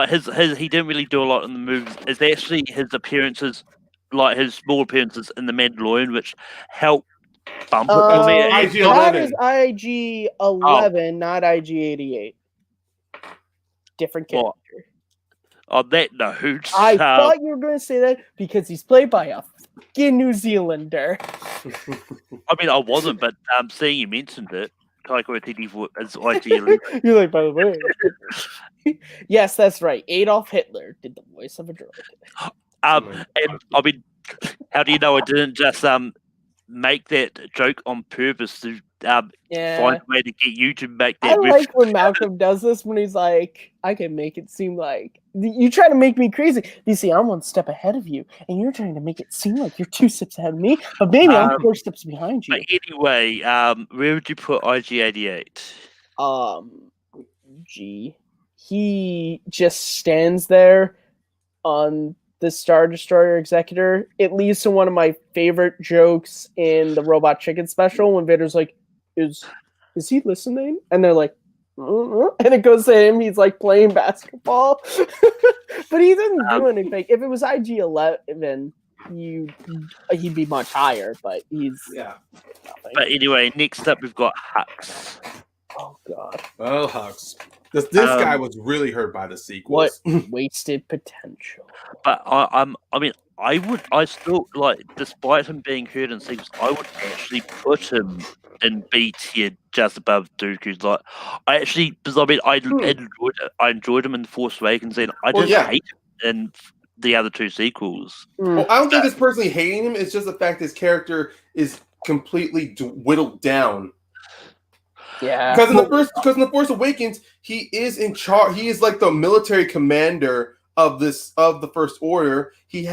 his he didn't really do a lot in the movies. It's actually his appearances, like his small appearances in The Mandalorian, which helped bump it for me. That is IG-11, not IG-88. Different character. On that note, I thought you were going to say that because he's played by a fucking New Zealander. I mean, I wasn't, but seeing you mentioned it, Taika Waititi as IG. You're like, by the way. Yes, that's right. Adolf Hitler did the voice of a droid. And I mean, how do you know I didn't just make that joke on purpose to find a way to get you to make that? I like when Malcolm does this when he's like, I can make it seem like you try to make me crazy. You see, I'm one step ahead of you, and you're trying to make it seem like you're 2 steps ahead of me, but maybe I'm 4 steps behind you. But anyway, where would you put IG-88? He just stands there on the Star Destroyer Executor. It leads to one of my favorite jokes in the Robot Chicken special when Vader's like, is he listening? And they're like, and it goes to him. He's like playing basketball, but he doesn't do anything. If it was IG-11, he'd be much higher, but he's nothing. But anyway, next up we've got Hux. Oh god. Oh, Hux. This guy was really hurt by the sequels. What wasted potential. But I still like, despite him being hurt in sequels, I would actually put him in B tier just above Dooku's. Like, I enjoyed him in The Force Awakens, and I didn't hate him in the other 2 sequels. Well, I don't think it's personally hating him. It's just the fact his character is completely whittled down. Yeah, because in the Force Awakens, he is in charge. He is like the military commander of the First Order. He's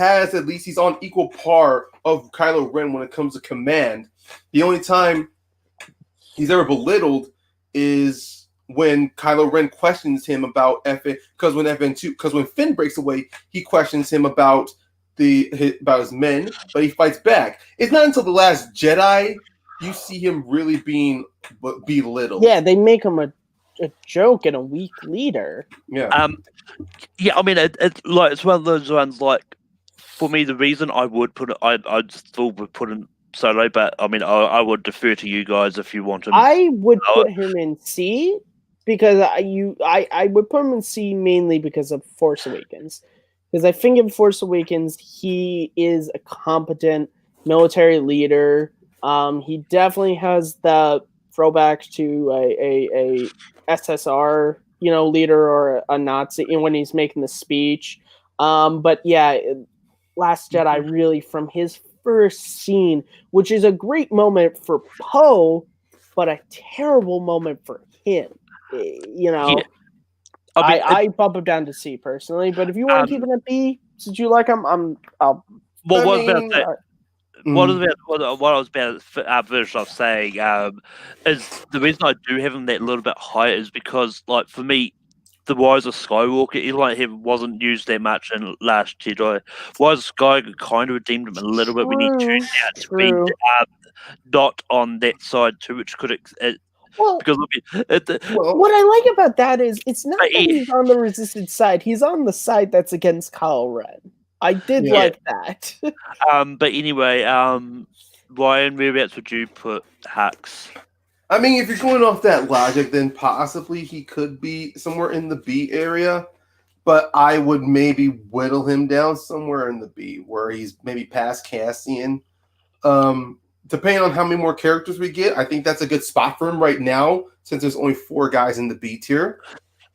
on equal par of Kylo Ren when it comes to command. The only time he's ever belittled is when Kylo Ren questions him about FN. Because when Finn breaks away, he questions him about his men, but he fights back. It's not until The Last Jedi you see him really being belittled. Yeah, they make him a joke and a weak leader. Yeah. I mean, it's one of those ones. Like, for me, the reason I would put it, I'd still would put him Solo, but I mean, I would defer to you guys if you want him. I would put him in C because I would put him in C mainly because of Force Awakens. Because I think in Force Awakens he is a competent military leader. He definitely has the throwbacks to a SSR, leader or a Nazi when he's making the speech. But yeah, Last Jedi really from his first scene, which is a great moment for Poe, but a terrible moment for him. Yeah. I bump him down to C personally, but if you want to keep it at B, since you like him, I'll. Well, what about that? What I was about to finish off saying is the reason I do have him that little bit higher is because, like, for me, the Rise of Skywalker, he wasn't used that much in Last Jedi. Rise of Skywalker kind of redeemed him a little bit when he turned out to be not on that side too, which could because what I like about that is it's not that he's on the Resistance side; he's on the side that's against Kylo Ren. I did like that. But anyway, Ryan, whereabouts would you put Hux? I mean, if you're going off that logic, then possibly he could be somewhere in the B area, but I would maybe whittle him down somewhere in the B, where he's maybe past Cassian. Depending on how many more characters we get, I think that's a good spot for him right now, since there's only 4 guys in the B tier.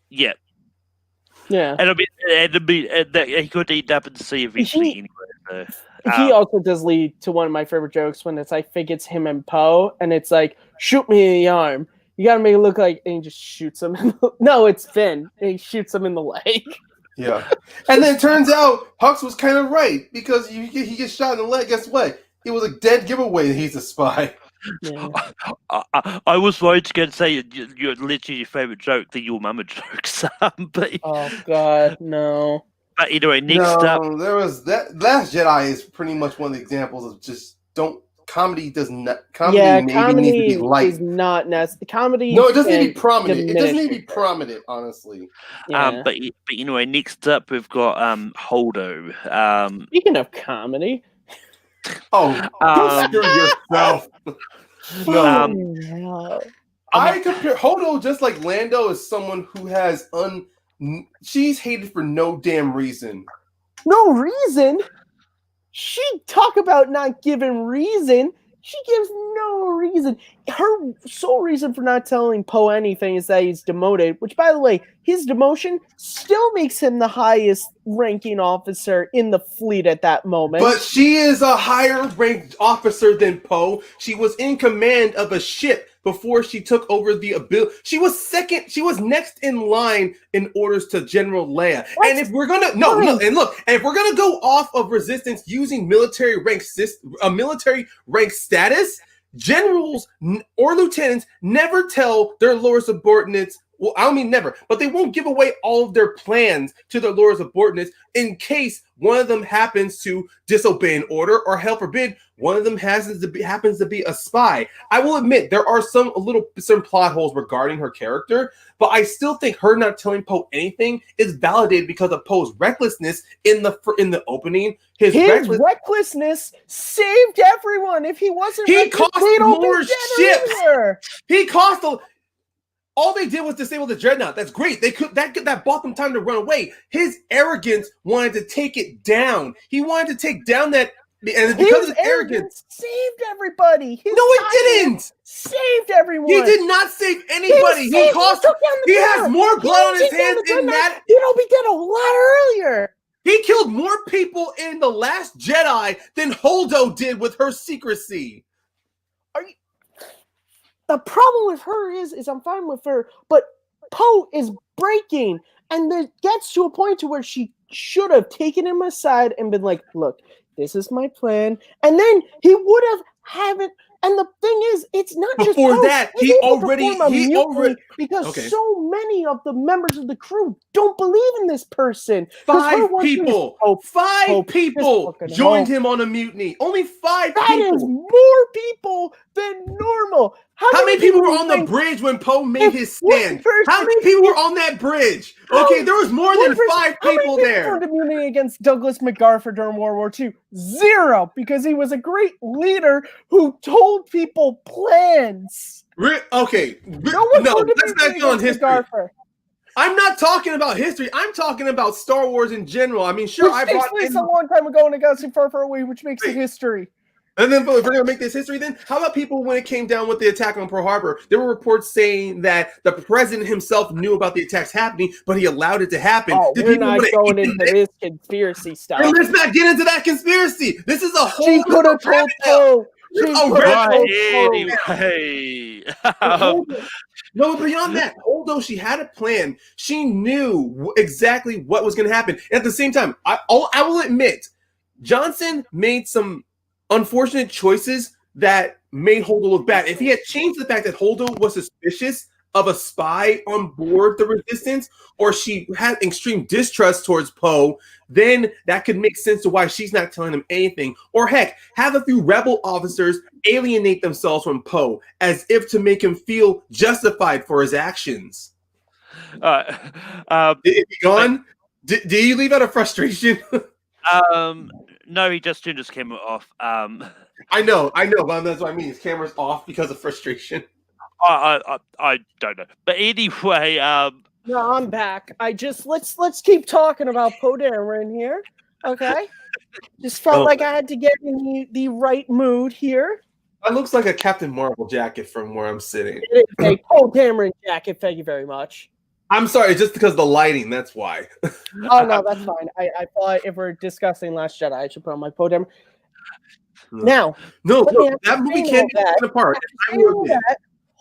Yeah. Yeah, and he could end up in C eventually anyway. So, he also does lead to one of my favorite jokes when it's I think it's him and Poe, and it's like, shoot me in the arm. You gotta make it look like, and he just shoots him. No, it's Finn. And he shoots him in the leg. Yeah. And then it turns out Hux was kind of right because he gets shot in the leg. Guess what? It was a dead giveaway that he's a spy. Yeah. I was worried to go and say you're literally your favorite joke, the your mama jokes. but Oh God, no. Anyway, next up, there was that Last Jedi is pretty much one of the examples of just comedy does not Yeah, maybe comedy needs to be light. is not necessary. Comedy. No, it doesn't need to be can prominent. It doesn't need to be diminish it. prominent, honestly. Yeah. but anyway, next up we've got Holdo. Speaking of comedy, Oh, screw yourself. No. hell. I compare Holdo just like Lando is someone who has she's hated for no damn reason. No reason. She talk about not giving reason. She gives no reason. Her sole reason for not telling Poe anything is that he's demoted, which, by the way, his demotion still makes him the highest ranking officer in the fleet at that moment. But she is a higher ranked officer than Poe. She was in command of a ship before she took over the ability. She was next in line in orders to General Leia. What? And if we're gonna if we're gonna go off of Resistance using military rank status, generals or lieutenants never tell their lower subordinates. Well, I don't mean never, but they won't give away all of their plans to their lower subordinates in case one of them happens to disobey an order, or hell forbid, one of them happens to be a spy. I will admit there are some plot holes regarding her character, but I still think her not telling Poe anything is validated because of Poe's recklessness in the opening. His recklessness saved everyone. If he wasn't, he cost more ships. He cost all they did was disable the dreadnought. That's great. That bought them time to run away. His arrogance wanted to take it down. He wanted to take down that, and because of his arrogance, saved everybody. No, it didn't. Saved everyone. He did not save anybody. He has more blood on his hands in that. We did a lot earlier. He killed more people in The Last Jedi than Holdo did with her secrecy. The problem with her is I'm fine with her, but Poe is breaking, and it gets to a point to where she should have taken him aside and been like, "Look, this is my plan," and then he would have it. And the thing is, it's not before just that. He already because so many of the members of the crew don't believe in this person. Five people joined him on a mutiny. Only 5 people. That is more people than normal. How many people were on the bridge when Poe made his stand? How many people were on that bridge? Okay, there was more than 5 people there. How many people formed immunity against Douglas MacArthur during World War II? 0, because he was a great leader who told people plans. Okay, no, let's not go on history. MacArthur. I'm not talking about history. I'm talking about Star Wars in general. I mean, sure, which takes place a long time ago in a galaxy far, far away, which makes it history. And then, if we're going to make this history, then how about people when it came down with the attack on Pearl Harbor? There were reports saying that the president himself knew about the attacks happening, but he allowed it to happen. Oh, we're not going into this conspiracy stuff. And let's not get into that conspiracy. This is a whole. She could have told Poe. Anyway. No, beyond that, although she had a plan, she knew exactly what was going to happen. And at the same time, I will admit, Johnson made some unfortunate choices that made Holdo look bad. If he had changed the fact that Holdo was suspicious of a spy on board the Resistance, or she had extreme distrust towards Poe, then that could make sense to why she's not telling him anything. Or heck, have a few rebel officers alienate themselves from Poe as if to make him feel justified for his actions. Is he gone? Did he leave out of frustration? No, he just turned his camera off. I know, but that's what I mean. His camera's off because of frustration. I don't know, but anyway, no, I'm back. Let's keep talking about Poe Dameron here, okay? Just felt like I had to get in the right mood here. That looks like a Captain Marvel jacket from where I'm sitting. It is a Poe Dameron jacket. Thank you very much. I'm sorry, just because of the lighting, that's why. Oh, no, that's fine. I thought if we're discussing Last Jedi, I should put on my Poe Dameron. Now, that movie can't be taken apart.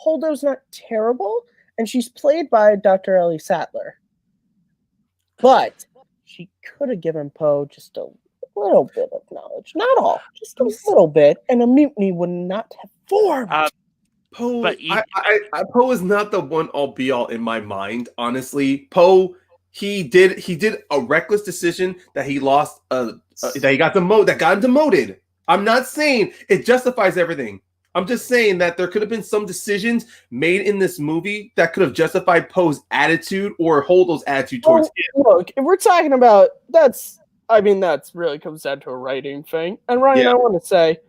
Holdo's not terrible, and she's played by Dr. Ellie Sattler. But she could have given Poe just a little bit of knowledge, not all, just a little bit, and a mutiny would not have formed. Poe, But Poe is not the one all be all in my mind. Honestly, Poe, he did a reckless decision that he lost. That he got that got him demoted. I'm not saying it justifies everything. I'm just saying that there could have been some decisions made in this movie that could have justified Poe's attitude or Holdo's attitude towards him. Look, if we're talking about that's really comes down to a writing thing. And Ryan, I want to say,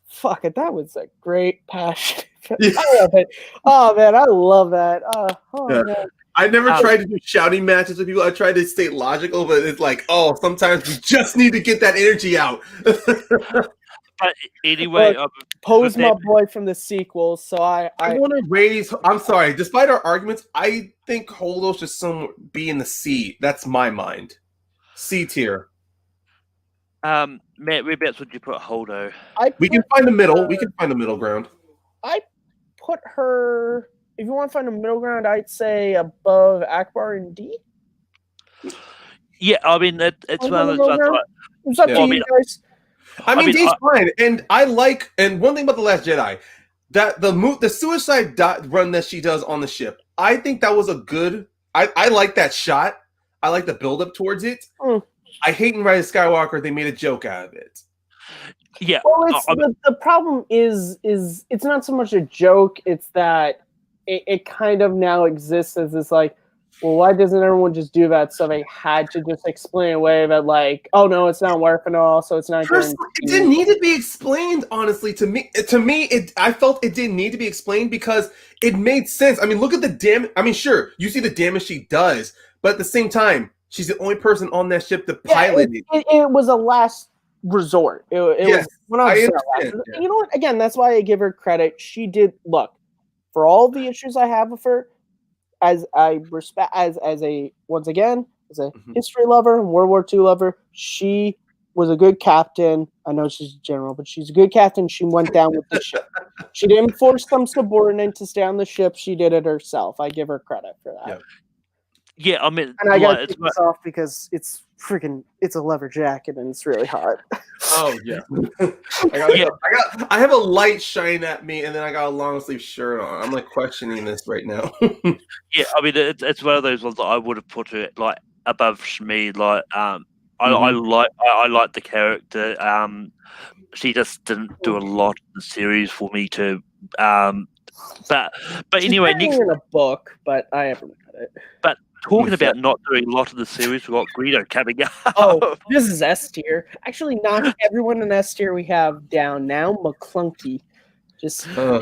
fuck it, that was a great passion. I love it. Oh man, I love that. Man. I never tried to do shouting matches with people. I tried to stay logical, but it's like, sometimes we just need to get that energy out. But anyway, Poe's my boy from the sequel, so I want to raise. I'm sorry. Despite our arguments, I think Holdo should be in the C. That's my mind. C tier. Matt, whereabouts would you put Holdo? We can find the middle. We can find the middle ground. I put her. If you want to find a middle ground, I'd say above Akbar and D. Yeah, I mean it's one of those ones. It's up to you guys. I mean, D's fine, and I like. And one thing about The Last Jedi, that the suicide run that she does on the ship, I think that was a good. I like that shot. I like the build up towards it. I hate in Rise of Skywalker they made a joke out of it. Yeah. Well, the problem is it's not so much a joke. It's that it kind of now exists as this like, well, why doesn't everyone just do that? So they had to just explain away that like, oh no, it's not worth it all, so it's not. It didn't need to be explained. Honestly, to me, I felt it didn't need to be explained because it made sense. I mean, look at the damage. I mean, sure, you see the damage she does, but at the same time, she's the only person on that ship to pilot it. It was a last resort. It was when I understand. You know what? Again, that's why I give her credit. She did look for all the issues I have with her. As I respect, as a history lover, World War II lover, she was a good captain. I know she's a general, but she's a good captain. She went down with the ship. She didn't force some subordinate to stay on the ship. She did it herself. I give her credit for that. Yeah, I mean, and I got to take this off because it's a leather jacket and it's really hot. Oh yeah, I have a light shine at me, and then I got a long sleeve shirt on. I'm like questioning this right now. Yeah, I mean, it's one of those ones that I would have put it like above Shmi. Like, I like the character. She just didn't do a lot in the series for me to. But anyway, next in a book, but I haven't read it. But talking about not doing a lot of the series, we've got Greedo coming up. Oh, this is S tier. Actually, not everyone in S tier we have down now. McClunky. Just the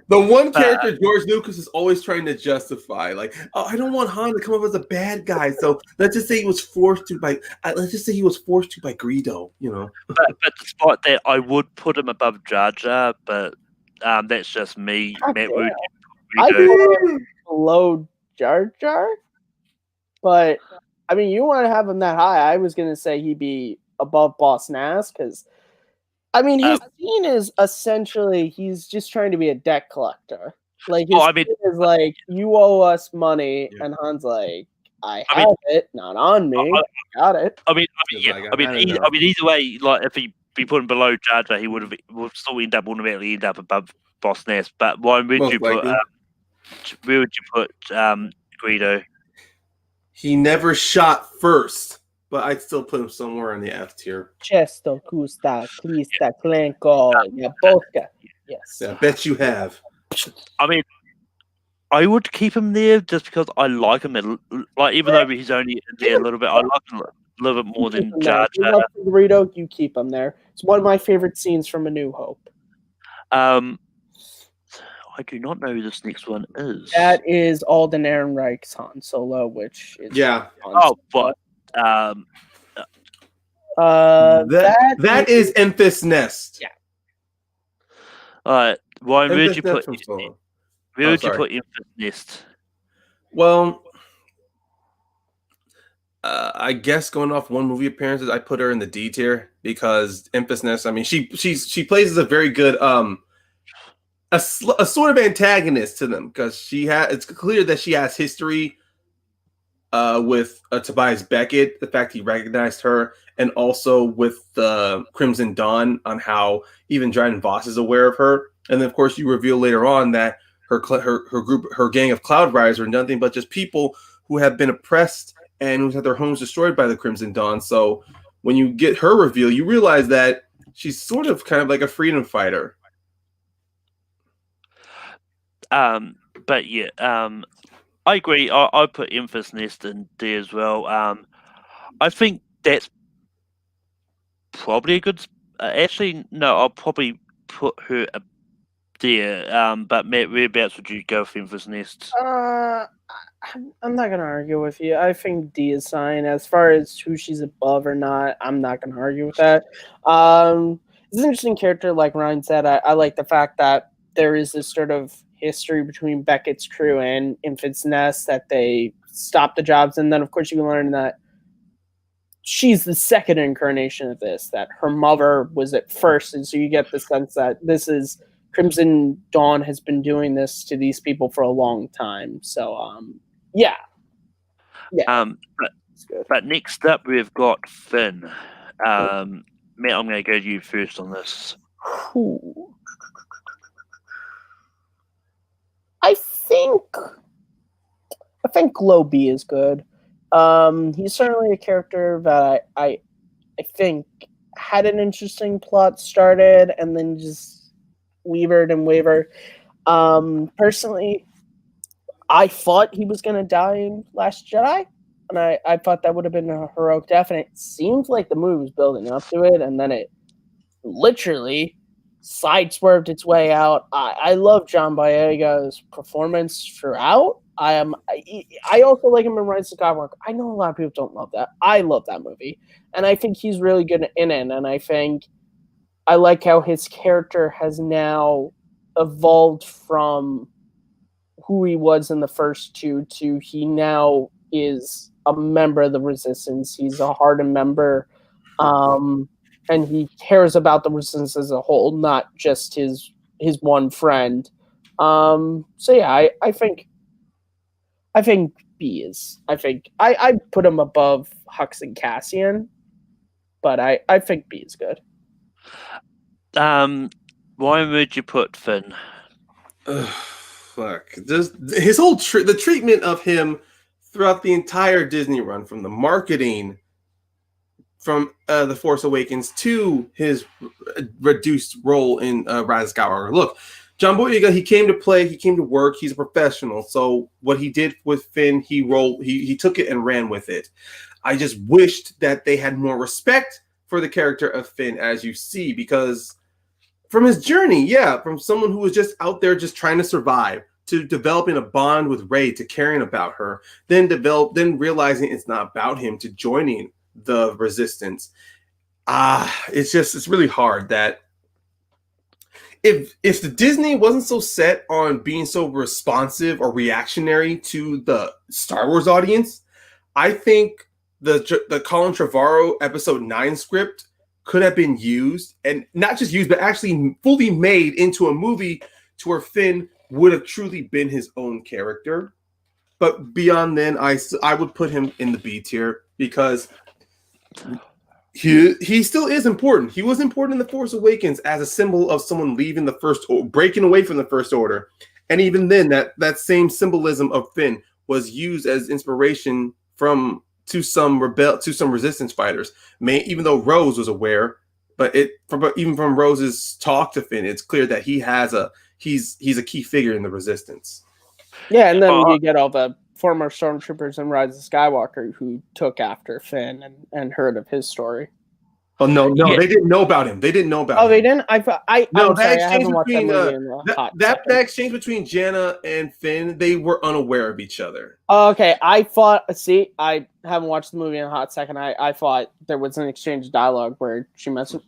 one character George Lucas is always trying to justify, like, oh, I don't want Han to come up as a bad guy, so let's just say he was forced to by Greedo, you know. But despite that, I would put him above Jar Jar, but that's just me. Matt, I do below Jar Jar, but I mean, you want to have him that high. I was gonna say he'd be above Boss Nass because, I mean, his scene is essentially he's just trying to be a debt collector. Like his scene is like, you owe us money, and Han's like, I have it, not on me. Got it. I mean, either way, like if he be put him below Jar Jar, he would still automatically end up above Boss Nass. But where would you put Greedo? He never shot first, but I'd still put him somewhere in the F tier. Chesto, Kusta, Krista, Klenko, Yaboka. Yes. I bet you have. I mean, I would keep him there just because I like him. Like, even though he's only there a little bit, I like him a little bit more than Jar Jar. Greedo, you keep him there. It's one of my favorite scenes from A New Hope. I do not know who this next one is. That is Alden Ehrenreich's Han Solo, which is that is Enfys Nest. Yeah. All right. Why would you put Enfys Nest? Well, I guess going off one movie appearances, I put her in the D tier because Enfys Nest. I mean, she plays as a very good a sort of antagonist to them because it's clear that she has history with Tobias Beckett, the fact he recognized her, and also with the Crimson Dawn on how even Dryden Voss is aware of her. And then, of course, you reveal later on that her group, her gang of Cloud Riders are nothing but just people who have been oppressed and who've had their homes destroyed by the Crimson Dawn. So when you get her reveal, you realize that she's sort of kind of like a freedom fighter. But yeah, I agree. I put Infant's Nest in there as well. I think that's probably a good. Actually, no, I'll probably put her up there. But Matt, whereabouts would you go for Infant's Nest? I'm not gonna argue with you. I think D is fine. As far as who she's above or not, I'm not gonna argue with that. It's an interesting character, like Ryan said. I like the fact that there is this sort of history between Beckett's crew and Infant's Nest, that they stop the jobs, and then of course you can learn that she's the second incarnation of this, that her mother was at first, and so you get the sense that this is Crimson Dawn has been doing this to these people for a long time. So yeah. But next up we've got Finn. Matt, I'm going to go to you first on this. I think low B is good. He's certainly a character that I think had an interesting plot started and then just wavered and wavered. Personally, I thought he was going to die in Last Jedi, and I thought that would have been a heroic death, and it seemed like the movie was building up to it, and then it literally sideswerved its way out. I love John Boyega's performance throughout. I also like him in Rise of Skywalker. I know a lot of people don't love that. I love that movie, and I think he's really good in it, and I think I like how his character has now evolved from who he was in the first two to he now is a member of the Resistance. He's a hardened member, and he cares about the Resistance as a whole, not just his one friend. So yeah, I think B is. I put him above Hux and Cassian, but I think B is good. Why would you put Finn? Fuck. His whole the treatment of him throughout the entire Disney run, from the marketing, from The Force Awakens to his reduced role in Rise of Skywalker. Look, John Boyega, he came to play, he came to work, he's a professional. So what he did with Finn, he took it and ran with it. I just wished that they had more respect for the character of Finn, as you see, because from his journey, from someone who was just out there just trying to survive, to developing a bond with Rey, to caring about her, then realizing it's not about him, to joining the Resistance. It's really hard that if the Disney wasn't so set on being so responsive or reactionary to the Star Wars audience, I think the Colin Trevorrow Episode 9 script could have been used, and not just used, but actually fully made into a movie to where Finn would have truly been his own character. But beyond then, I would put him in the B tier, because he still is important. He was important in The Force Awakens as a symbol of someone leaving breaking away from the First Order. And even then, that same symbolism of Finn was used as inspiration to some Resistance fighters. Even though Rose was aware, but even from Rose's talk to Finn, it's clear that he's a key figure in the Resistance. Yeah, and then you get all the former stormtroopers in Rise of Skywalker who took after Finn and heard of his story. Oh no, they didn't know about him. They didn't know about him. Oh, they didn't? I haven't watched that movie that exchange between Jannah and Finn, they were unaware of each other. Oh, okay. I haven't watched the movie in a hot second. I thought there was an exchange of dialogue where she mentioned,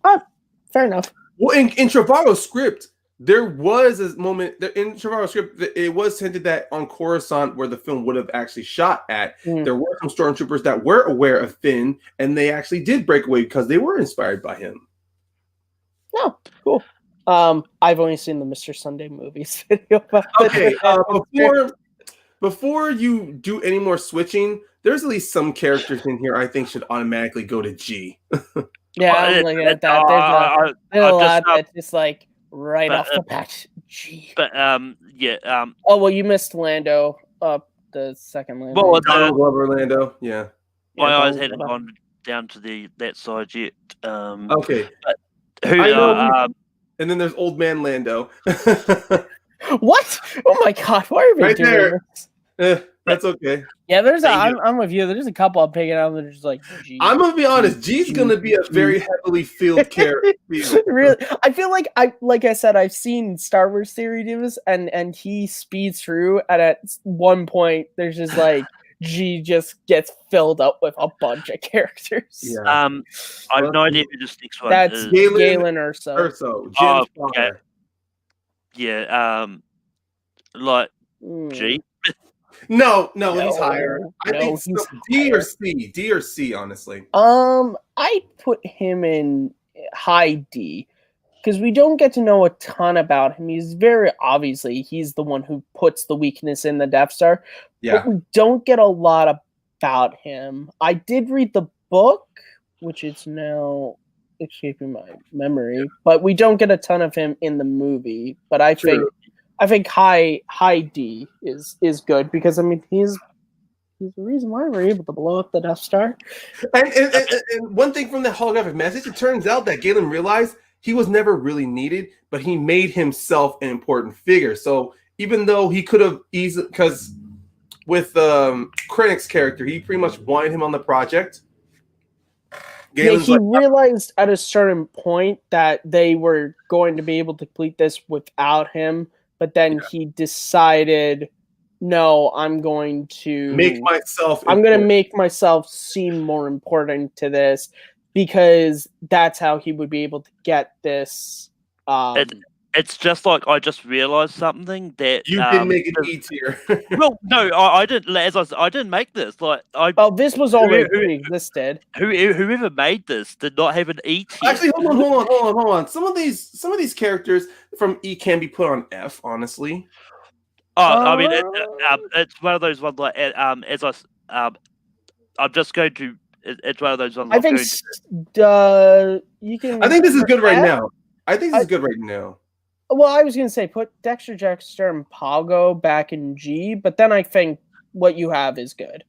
fair enough. Well, in Trevorrow's script, there was a moment in Trevorrow's script that it was hinted that on Coruscant, where the film would have actually shot at, there were some stormtroopers that were aware of Finn, and they actually did break away because they were inspired by him. Oh, cool. I've only seen the Mr. Sunday movies video. Okay, before you do any more switching, there's at least some characters in here I think should automatically go to G. Yeah, I'm looking at that. There's a lot that's just like right off the bat. G. But yeah, Oh well, you missed Lando. The second Lando. well, Donald Glover, Lando. Yeah. my eyes Donald hadn't Glover. gone down to that side yet. Okay. But who? I know. And then there's Old Man Lando. What? Oh my god! Why are we Right doing there. this? That's okay. Yeah, there's. Thank I'm with you. There's a couple I'm picking out that are just like. G, I'm gonna be honest. G's gonna be a very heavily filled character. Really, I feel like I said, I've seen Star Wars theory do this, and he speeds through, and at one point there's just like G just gets filled up with a bunch of characters. Yeah. I have no idea who this next one That's is. Galen Urso. Urso. Jim's Oh, okay. father. Yeah, like G. No, he's higher. I No, think he's D or higher. C. D or C, honestly. I put him in high D because we don't get to know a ton about him. He's very obviously he's the one who puts the weakness in the Death Star. Yeah. But we don't get a lot about him. I did read the book, which is now escaping my memory, but we don't get a ton of him in the movie. But I think high D is good because I mean he's the reason why we're able to blow up the Death Star. And one thing from the holographic message, it turns out that Galen realized he was never really needed, but he made himself an important figure. So even though he could have easily, because with Krennic's character, he pretty much wanted him on the project. Galen's he realized at a certain point that they were going to be able to complete this without him, but then he decided, no, I'm going to make myself seem more important to this because that's how he would be able to get this. It's just like I just realized something that you didn't make it E tier. Well, no, I didn't. As I said, I didn't make this. Like, this was already pre-existed. Whoever made this did not have an E tier. Actually, hold on. Some of these characters from E can be put on F. Honestly. I mean, it's one of those ones like I'm just going to. It's one of those ones. I think you can. I think this is good right now. I think this is good right now. Well, I was going to say put Dexter, Jexter, and Pago back in G, but then I think what you have is good.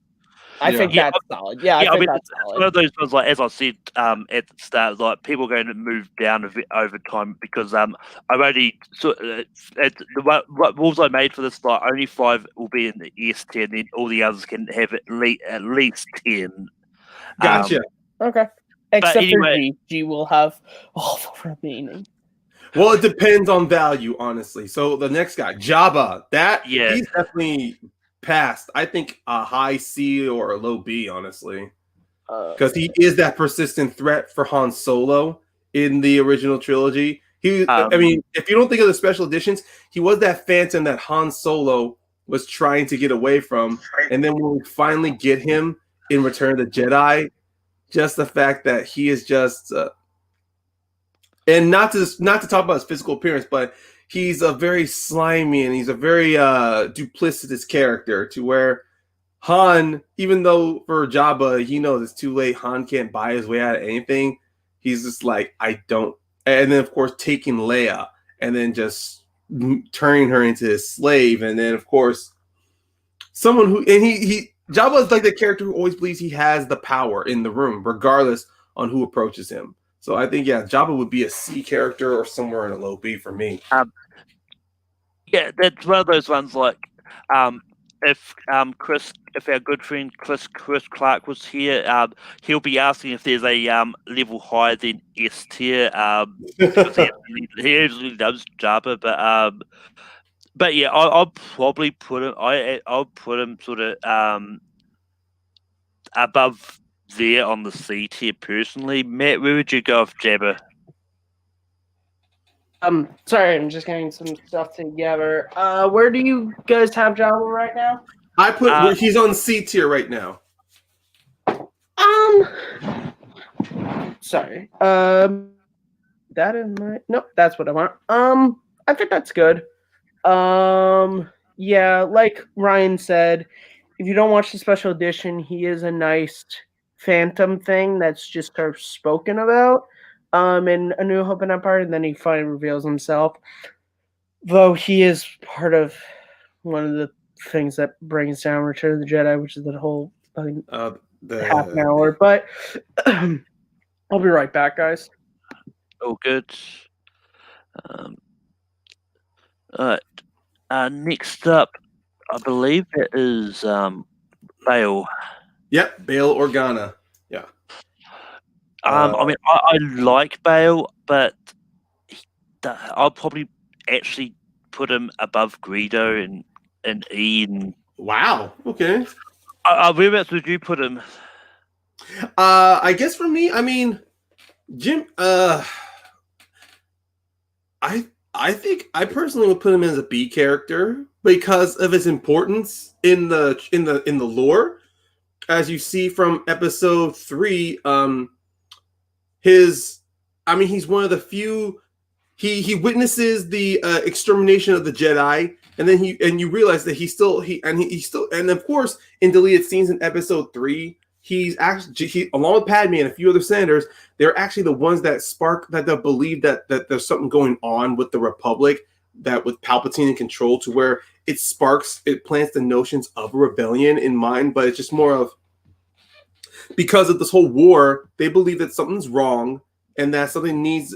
I think that's solid. Yeah, I think that's solid. One of those ones, like as I said at the start, like people are going to move down a bit over time because I've only what rules I made for this, like only 5 will be in the S tier, and then all the others can have at least 10. Gotcha. Okay. Except anyway, for G. G will have all the remaining. Well, it depends on value, honestly. So the next guy, Jabba, he's definitely passed. I think a high C or a low B, honestly, because he is that persistent threat for Han Solo in the original trilogy. I mean, if you don't think of the special editions, he was that phantom that Han Solo was trying to get away from, and then when we finally get him in Return of the Jedi, just the fact that he is just. And not to talk about his physical appearance, but he's a very slimy and he's a very duplicitous character to where Han, even though for Jabba, he knows it's too late, Han can't buy his way out of anything. He's just like, I don't. And then, of course, taking Leia and then just turning her into his slave. And then, of course, someone who, and Jabba is like the character who always believes he has the power in the room, regardless on who approaches him. So I think, Jabba would be a C character or somewhere in a low B for me. Yeah, that's one of those ones like if our good friend Chris Clark was here, he'll be asking if there's a level higher than S tier. Because he usually does Jabba, but yeah, I'll probably put him. I'll put him sort of above there on the C tier personally. Matt, where would you go with Jabba? Sorry, I'm just getting some stuff together. Where do you guys have Jabba right now? I put he's on C tier right now. Sorry. That is my nope. That's what I want. I think that's good. Yeah, like Ryan said, if you don't watch the special edition, he is a nice phantom thing that's just sort of spoken about in A New Hope and Empire, and then he finally reveals himself. Though he is part of one of the things that brings down Return of the Jedi, which is the whole half an hour. But I'll be right back, guys. All good. Alright. Next up, I believe it is Bale. Yep, Bail Organa. Yeah. I mean, I like Bale, but I'll probably actually put him above Greedo and Ian. Wow. Okay. Whereabouts would you put him? I guess for me, I mean, Jim. I think I personally would put him as a B character because of his importance in the lore, as you see from episode 3. He's one of the few. He witnesses the extermination of the Jedi, and then you realize that he still and of course in deleted scenes in episode 3, he's actually along with Padme and a few other senators, they're actually the ones that believe that there's something going on with the Republic, that with Palpatine in control, to where it plants the notions of a rebellion in mind, but it's just more of, because of this whole war, they believe that something's wrong and that something needs,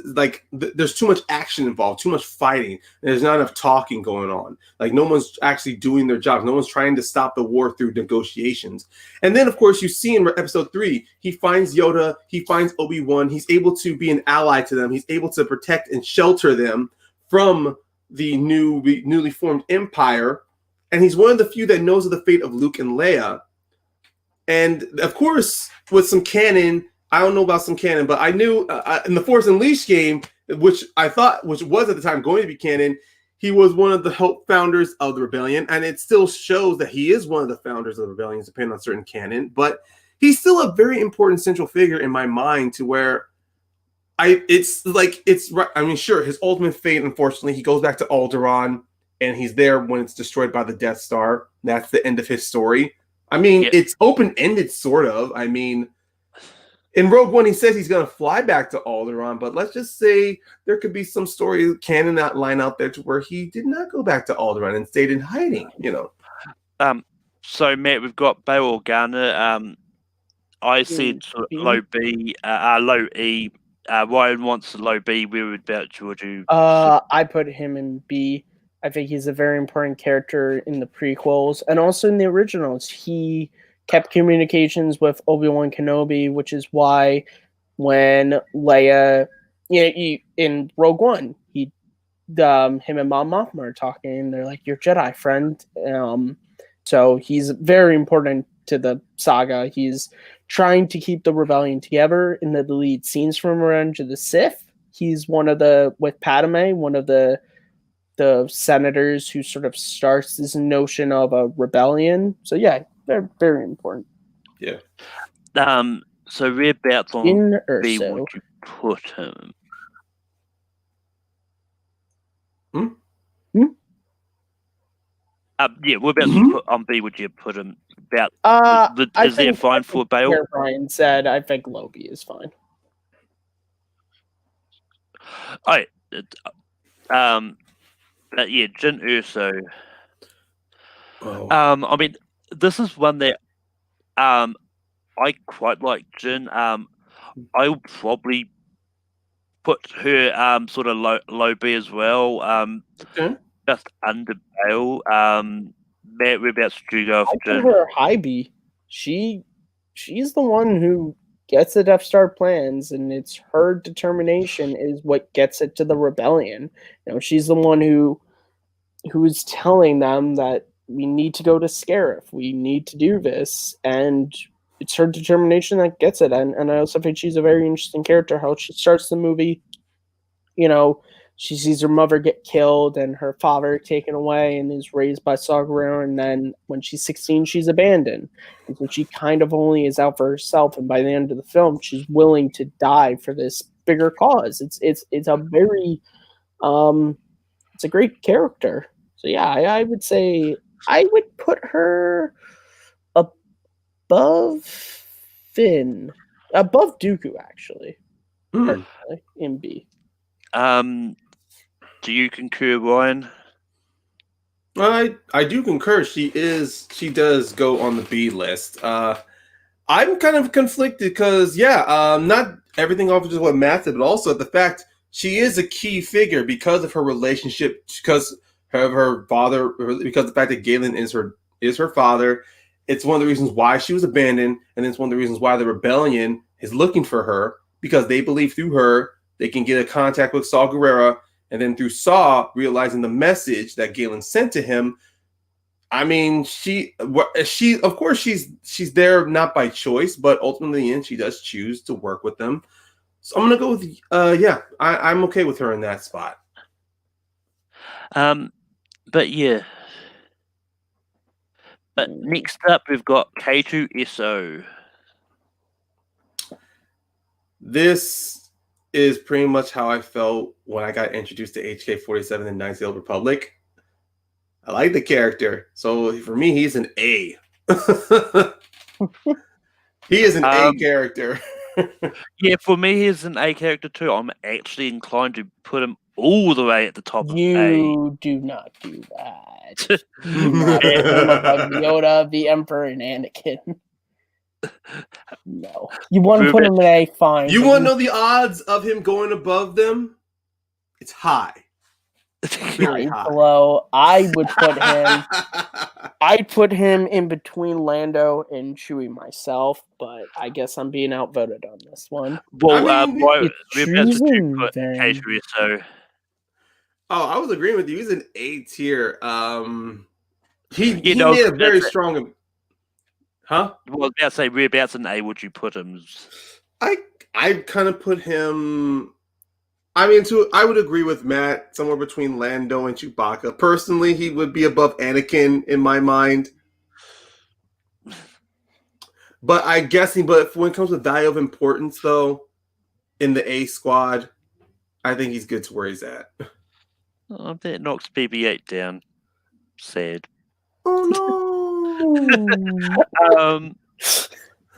there's too much action involved, too much fighting, and there's not enough talking going on. Like, no one's actually doing their jobs. No one's trying to stop the war through negotiations. And then, of course, you see in episode 3, he finds Yoda, he finds Obi-Wan, he's able to be an ally to them, he's able to protect and shelter them from the newly formed Empire, and he's one of the few that knows of the fate of Luke and Leia. And, of course, with some canon, I don't know about some canon, but I knew in the Force Unleashed game, which was at the time going to be canon, he was one of the founders of the rebellion, and it still shows that he is one of the founders of the rebellion, depending on certain canon. But he's still a very important central figure in my mind, to where sure, his ultimate fate, unfortunately, he goes back to Alderaan, and he's there when it's destroyed by the Death Star. That's the end of his story. I mean, It's open-ended, sort of. I mean, in Rogue One, he says he's going to fly back to Alderaan, but let's just say there could be some story canon that line out there to where he did not go back to Alderaan and stayed in hiding, So, Matt, we've got Bail Organa. I said low B, low E. Ryan wants a low B. Whereabouts would you? I put him in B. I think he's a very important character in the prequels and also in the originals. He kept communications with Obi-Wan Kenobi, which is why when Leia, in Rogue One, him and Mom Mothma are talking, and they're like, "Your Jedi friend." So he's very important to the saga. He's trying to keep the rebellion together in the lead scenes from Revenge of the Sith. He's with Padme, one of the senators who sort of starts this notion of a rebellion. So yeah, they're very important. Yeah. So whereabouts on B would you put him? Whereabouts on B would you put him? Is there fine for Bale? Where Brian said, I think low B is fine. But yeah, Jyn Erso. I mean, this is one that I quite like Jyn. I'll probably put her sort of low B as well. Just under Bale. Matt, whereabouts do you go for Jyn? I put her high B. She's the one who gets the Death Star plans, and it's her determination is what gets it to the rebellion. She's the one who's telling them that we need to go to Scarif. We need to do this, and it's her determination that gets it. And I also think she's a very interesting character. How she starts the movie, she sees her mother get killed and her father taken away and is raised by Saw Gerrera, and then when she's 16, she's abandoned. And so she kind of only is out for herself, and by the end of the film, she's willing to die for this bigger cause. It's a very it's a great character. So yeah, I would say I would put her above Finn, above Dooku actually, Hmm. personally, in B. Do you concur, Ryan? I do concur. She does go on the B list. I'm kind of conflicted because not everything off of just what Matt said, but also the fact she is a key figure because of her relationship, because of her father, because of the fact that Galen is her father. It's one of the reasons why she was abandoned, and it's one of the reasons why the rebellion is looking for her, because they believe through her they can get a contact with Saw Gerrera, and then through Saw realizing the message that Galen sent to him. I mean, she of course she's there not by choice, but ultimately in the end she does choose to work with them. So I'm gonna go with I'm okay with her in that spot. But yeah. But next up we've got K2SO. This is pretty much how I felt when I got introduced to HK-47 in Knights of the Old Republic. I like the character, so for me he's an A. He is an A character. Yeah, for me, he's an A character too. I'm actually inclined to put him all the way at the top of A. You do not do that. You do not put him above Yoda, the Emperor, and Anakin. No. You want to put him in A, fine. You want to know the odds of him going above them? It's high. Very high. Below. I would put him. I'd put him in between Lando and Chewie myself, but I guess I'm being outvoted on this one. Well, I mean, whereabouts did you put K2SO? Oh, I was agreeing with you. He's an A tier. He made a very strong. Huh? Well, I was about to say, whereabouts in A would you put him? I kind of put him. I mean, I would agree with Matt, somewhere between Lando and Chewbacca. Personally, he would be above Anakin in my mind. But I'm guessing, but when it comes to value of importance, though, in the A squad, I think he's good to where he's at. Oh, that knocks BB-8 down. Sad. Oh no!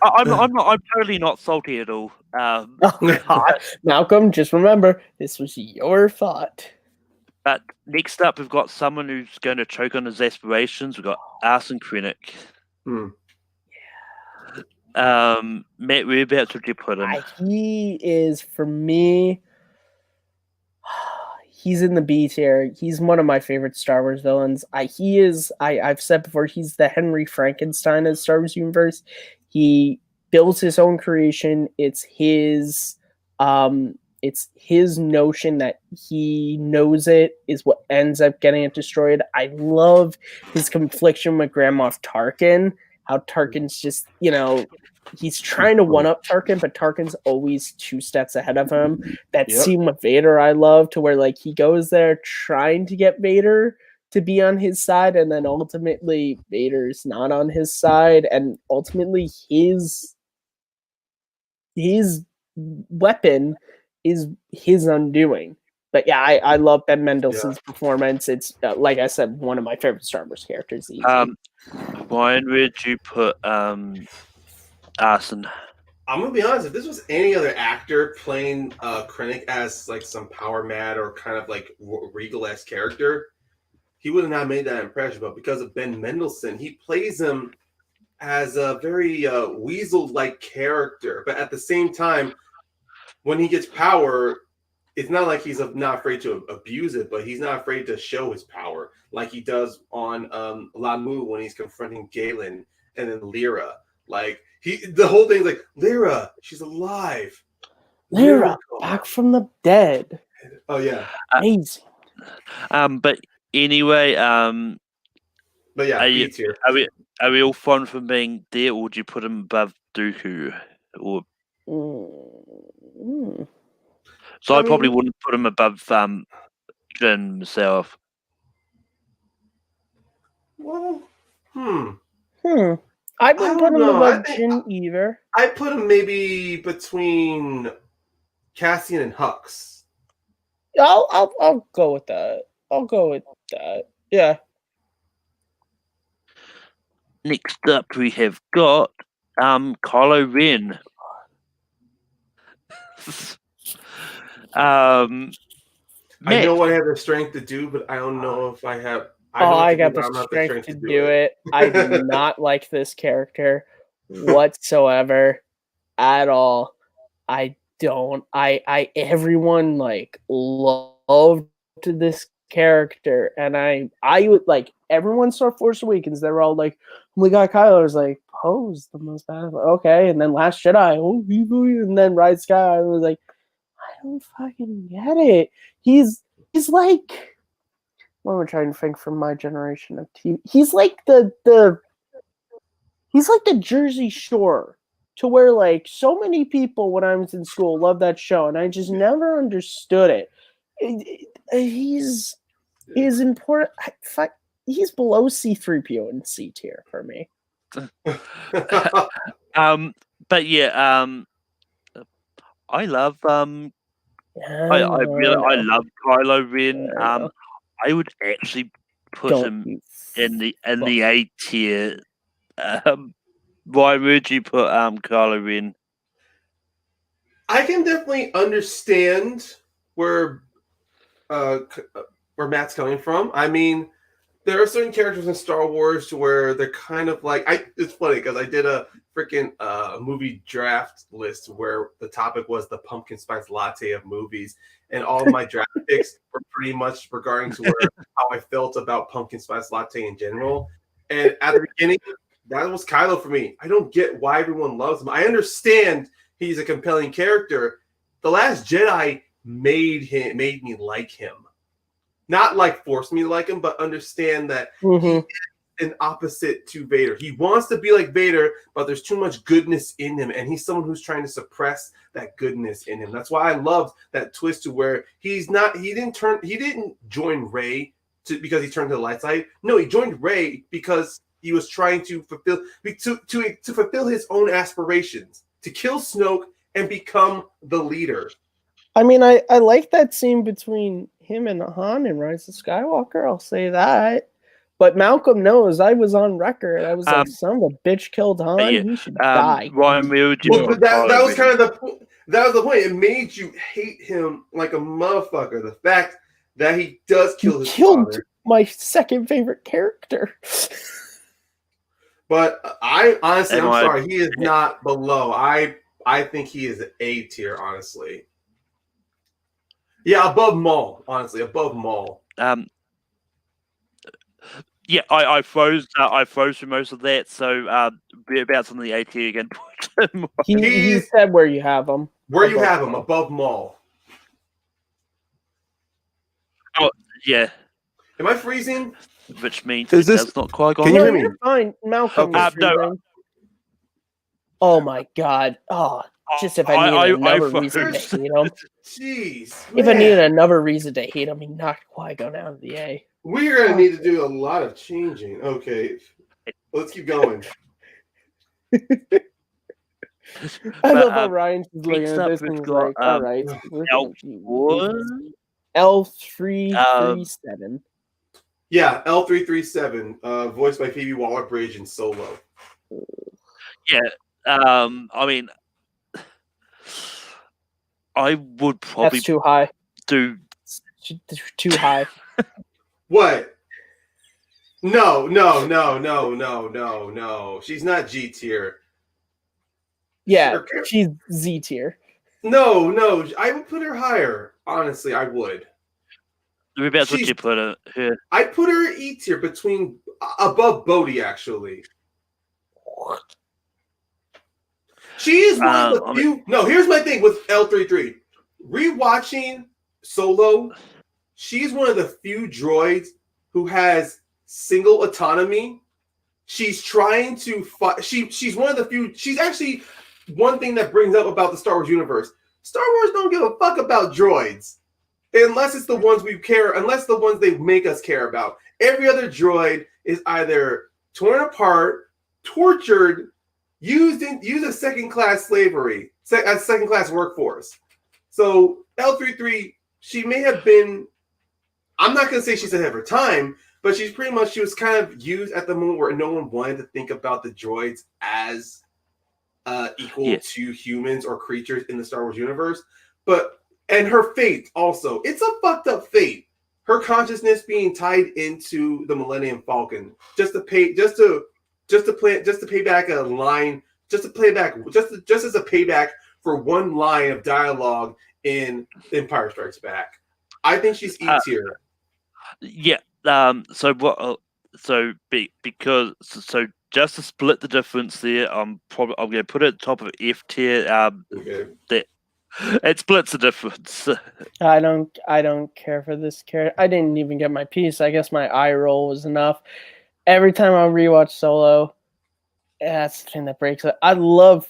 I'm totally not salty at all. Malcolm, just remember, this was your thought. But next up, we've got someone who's going to choke on his aspirations. We've got Arsene Krennic. Matt, whereabouts would you put him? He is, for me, he's in the B tier. He's one of my favorite Star Wars villains. I've said before, he's the Henry Frankenstein of Star Wars universe. He builds his own creation. It's his notion that he knows it is what ends up getting it destroyed. I love his confliction with Grand Moff Tarkin. How Tarkin's just, he's trying to one-up Tarkin, but Tarkin's always 2 steps ahead of him. That scene with Vader I love, to where he goes there trying to get Vader to be on his side, and then ultimately Vader's not on his side, and ultimately his weapon is his undoing. But yeah, I love Ben Mendelsohn's performance. It's like I said, one of my favorite Star Wars characters. Easy. Ryan, where'd you put Arsene? I'm gonna be honest. If this was any other actor playing Krennic as some power mad or kind of regal-esque character, he would have not made that impression. But because of Ben Mendelsohn, he plays him as a very weasel-like character. But at the same time, when he gets power, it's not like he's not afraid to abuse it, but he's not afraid to show his power, like he does on Lamu when he's confronting Galen, and then Lyra. The whole thing's like, Lyra, she's alive. Lyra, back from the dead. Oh yeah, amazing. But anyway, but yeah, B tier. Are we all fond from being there, or would you put him above Dooku? Or so I probably wouldn't put him above Jin myself. Well, I wouldn't put him above Jin either. I put him maybe between Cassian and Hux. I'll go with that. I'll go with that. Yeah. Next up, we have got Kylo Ren. I Matt, know what I have the strength to do, but I don't know if I have. I Oh, know what I to do, got but the I don't have the strength strength to to do it. I do it. not like this character whatsoever at all. I don't. Everyone like loved this character, and I would like everyone saw Force Awakens. They were all like, "Oh my god, Kylo!" I was like, "Poe's the most badass." Okay, and then Last Jedi, oh, and then Rise of Sky. I was like, I don't fucking get it. He's like, what am I trying to think from my generation of TV? He's like he's like the Jersey Shore, to where like so many people when I was in school loved that show, and I just never understood it. He's important. He's below C-3PO and C tier for me. but yeah, I love I love Kylo Ren. I would actually put him in the A tier. Why would you put Kylo Ren? I can definitely understand where Matt's coming from. I mean, there are certain characters in Star Wars to where they're kind of like it's funny because I did a freaking movie draft list where the topic was the pumpkin spice latte of movies, and all of my draft picks were pretty much regarding to where how I felt about pumpkin spice latte in general. And at the beginning, that was Kylo for me. I don't get why everyone loves him. I understand he's a compelling character. The Last Jedi made me like him. Not like force me to like him, but understand that he is an opposite to Vader. He wants to be like Vader, but there's too much goodness in him, and he's someone who's trying to suppress that goodness in him. That's why I loved that twist to where he didn't join Rey because he turned to the light side. No, he joined Rey because he was trying to fulfill his own aspirations, to kill Snoke and become the leader. I mean, I like that scene between him and Han in Rise of Skywalker. I'll say that. But Malcolm knows I was on record. I was like, "Son of a bitch killed Han. Yeah, he should die." Ryan, would you put that was Kylo kind Ren? of that was the point. It made you hate him like a motherfucker. The fact that he does kill his father. My second favorite character. But I'm sorry, he is not below. I think he is an A tier, honestly. Yeah, above Maul, honestly, above Maul. Yeah, I froze. I froze for most of that. So be about on the A tier again. he said where you have him. Where you have him above Maul. Oh yeah. Am I freezing? Which means that's not quite gone. Can you hear me? You're fine, Malcolm. No. Oh my god. Oh, just if I needed another reason to hate him. Jeez. If I needed another reason to hate him, he knocked Qui-Gon out of the A. We're going to need to do a lot of changing. Okay. Let's keep going. I love how Ryan's looking at this and he's like, all right. L337. Yeah, L337, voiced by Phoebe Waller-Bridge in Solo. Yeah. I mean, I would probably... That's too high. Too high. What? No. She's not G tier. Yeah, she's Z tier. No. I would put her higher. Honestly, I would. Whereabouts would you put her? I'd put her E tier above Bodhi, actually. She is one of the few. No, here's my thing with L33. Rewatching Solo, she's one of the few droids who has single autonomy. She's trying to fight. She's one of the few. She's actually one thing that brings up about the Star Wars universe. Star Wars don't give a fuck about droids. Unless it's the ones unless the ones they make us care about. Every other droid is either torn apart, tortured, used as second-class slavery, as second-class workforce. So L33, she may have been I'm not gonna say she's ahead of her time, but she was kind of used at the moment where no one wanted to think about the droids as equal to humans or creatures in the Star Wars universe. And her fate also, it's a fucked up fate. Her consciousness being tied into the Millennium Falcon just to pay back a line, just as a payback for one line of dialogue in Empire Strikes Back. I think she's E tier. Yeah. Because just to split the difference there, I'm going to put it at the top of F tier. Okay. It splits the difference. I don't care for this character. I didn't even get my piece. I guess my eye roll was enough. Every time I rewatch Solo, that's the thing that breaks it. I love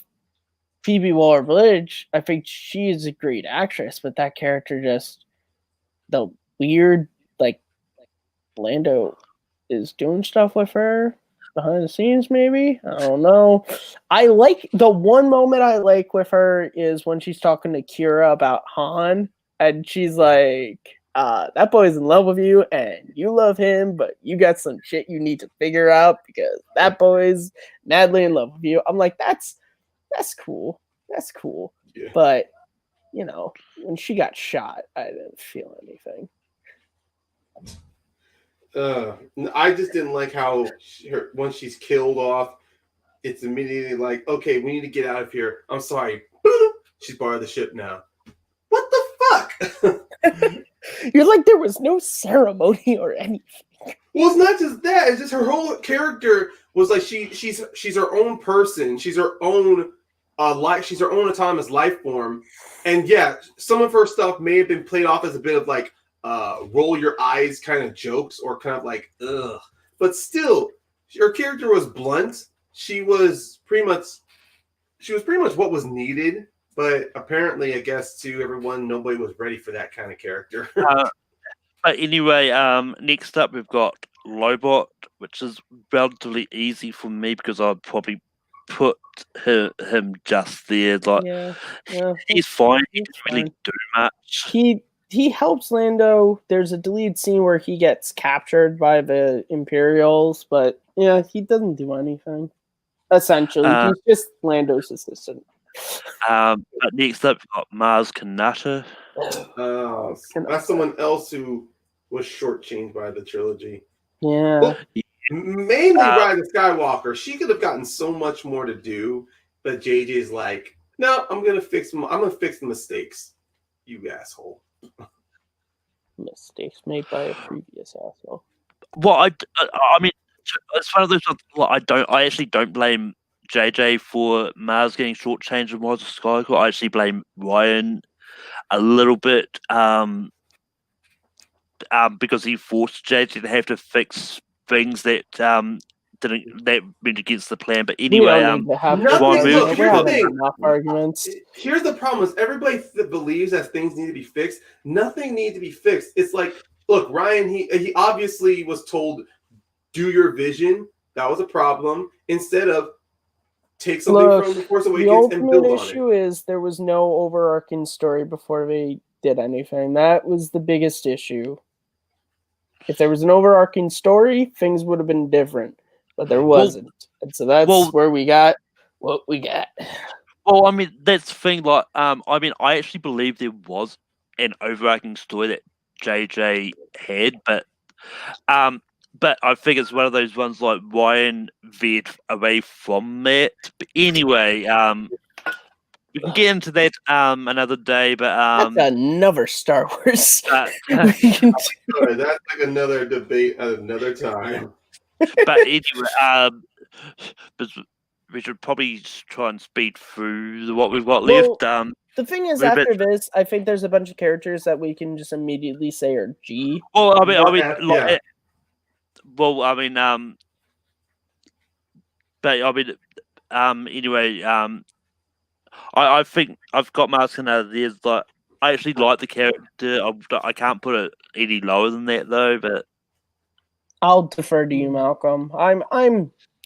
Phoebe Waller-Bridge. I think she is a great actress, but that character just the weird, like Lando is doing stuff with her behind the scenes, maybe. I don't know. I like the one moment I like with her is when she's talking to Kira about Han, and she's like, that boy's in love with you and you love him, but you got some shit you need to figure out because that boy's madly in love with you. I'm like, that's cool. That's cool. Yeah. But when she got shot, I didn't feel anything. I just didn't like how once she's killed off, it's immediately like, okay, we need to get out of here. I'm sorry. She's part of the ship now. What the fuck? You're like, there was no ceremony or anything. Well, it's not just that. It's just her whole character was like she's her own person. She's her own she's her own autonomous life form. And yeah, some of her stuff may have been played off as a bit of like roll your eyes kind of jokes or kind of like ugh. But still, her character was blunt. She was pretty much what was needed. But apparently, I guess to everyone, nobody was ready for that kind of character. But anyway, next up we've got Lobot, which is relatively easy for me because I'd probably put him just there. Like, he's fine. He doesn't really do much. He helps Lando. There's a deleted scene where he gets captured by the Imperials, but yeah, he doesn't do anything. Essentially, he's just Lando's assistant. But next up, we've got Maz Kanata. That's someone else who was shortchanged by the trilogy. Yeah. Well, mainly Rise of Skywalker. She could have gotten so much more to do, but JJ's like, no, I'm gonna fix the mistakes. You asshole. Mistakes made by a previous asshole. Well, I mean, it's one of those. I actually don't blame JJ for Mars getting shortchanged in Rise of Skywalker. I actually blame Ryan a little bit, because he forced JJ to have to fix things that went against the plan. But anyway, arguments. Here's the problem: is everybody believes that things need to be fixed. Nothing needs to be fixed. It's like, look, Ryan. He obviously was told, "Do your vision." That was a problem. Instead of take something from the Force Awakens and build on it. The ultimate issue is there was no overarching story before they did anything. That was the biggest issue. If there was an overarching story, things would have been different. But there wasn't. And so that's where we got what we got. Well, I mean, that's the thing. Like, I mean, I actually believe there was an overarching story that JJ had, but I think it's one of those ones like Ryan veered away from that. But anyway, we can get into that another day. But that's another Star Wars. That's like another debate at another time. But anyway, we should probably try and speed through what we've got left. The thing is, after this, I think there's a bunch of characters that we can just immediately say are G. Well, anyway, I think I've got Martin out of there. Like, I actually like the character. I can't put it any lower than that though. But I'll defer to you, Malcolm.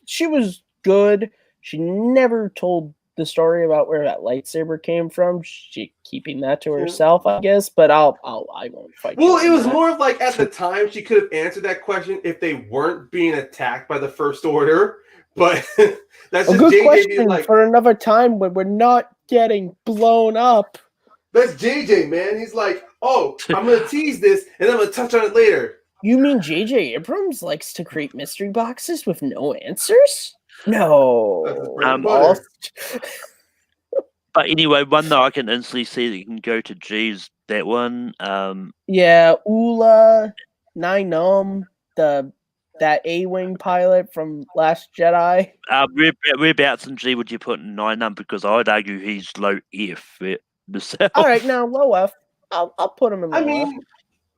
She was good. She never told the story about where that lightsaber came from. She keeping that to herself, I guess. But I won't fight. Well, you it on was that. more of like at the time she could have answered that question if they weren't being attacked by the First Order. But that's a just good JJ question being like, for another time when we're not getting blown up. that's JJ, man. He's like, oh, I'm gonna tease this and I'm gonna touch on it later. You mean J.J. Abrams likes to create mystery boxes with no answers? No. That's his bread and butter. But anyway, one that I can instantly see that you can go to G is that one. Yeah, Ula, Nine that A-wing pilot from Last Jedi. Whereabouts in G would you put 9 because I'd argue he's low F myself. All right, now low F. I'll put him in low I F. mean,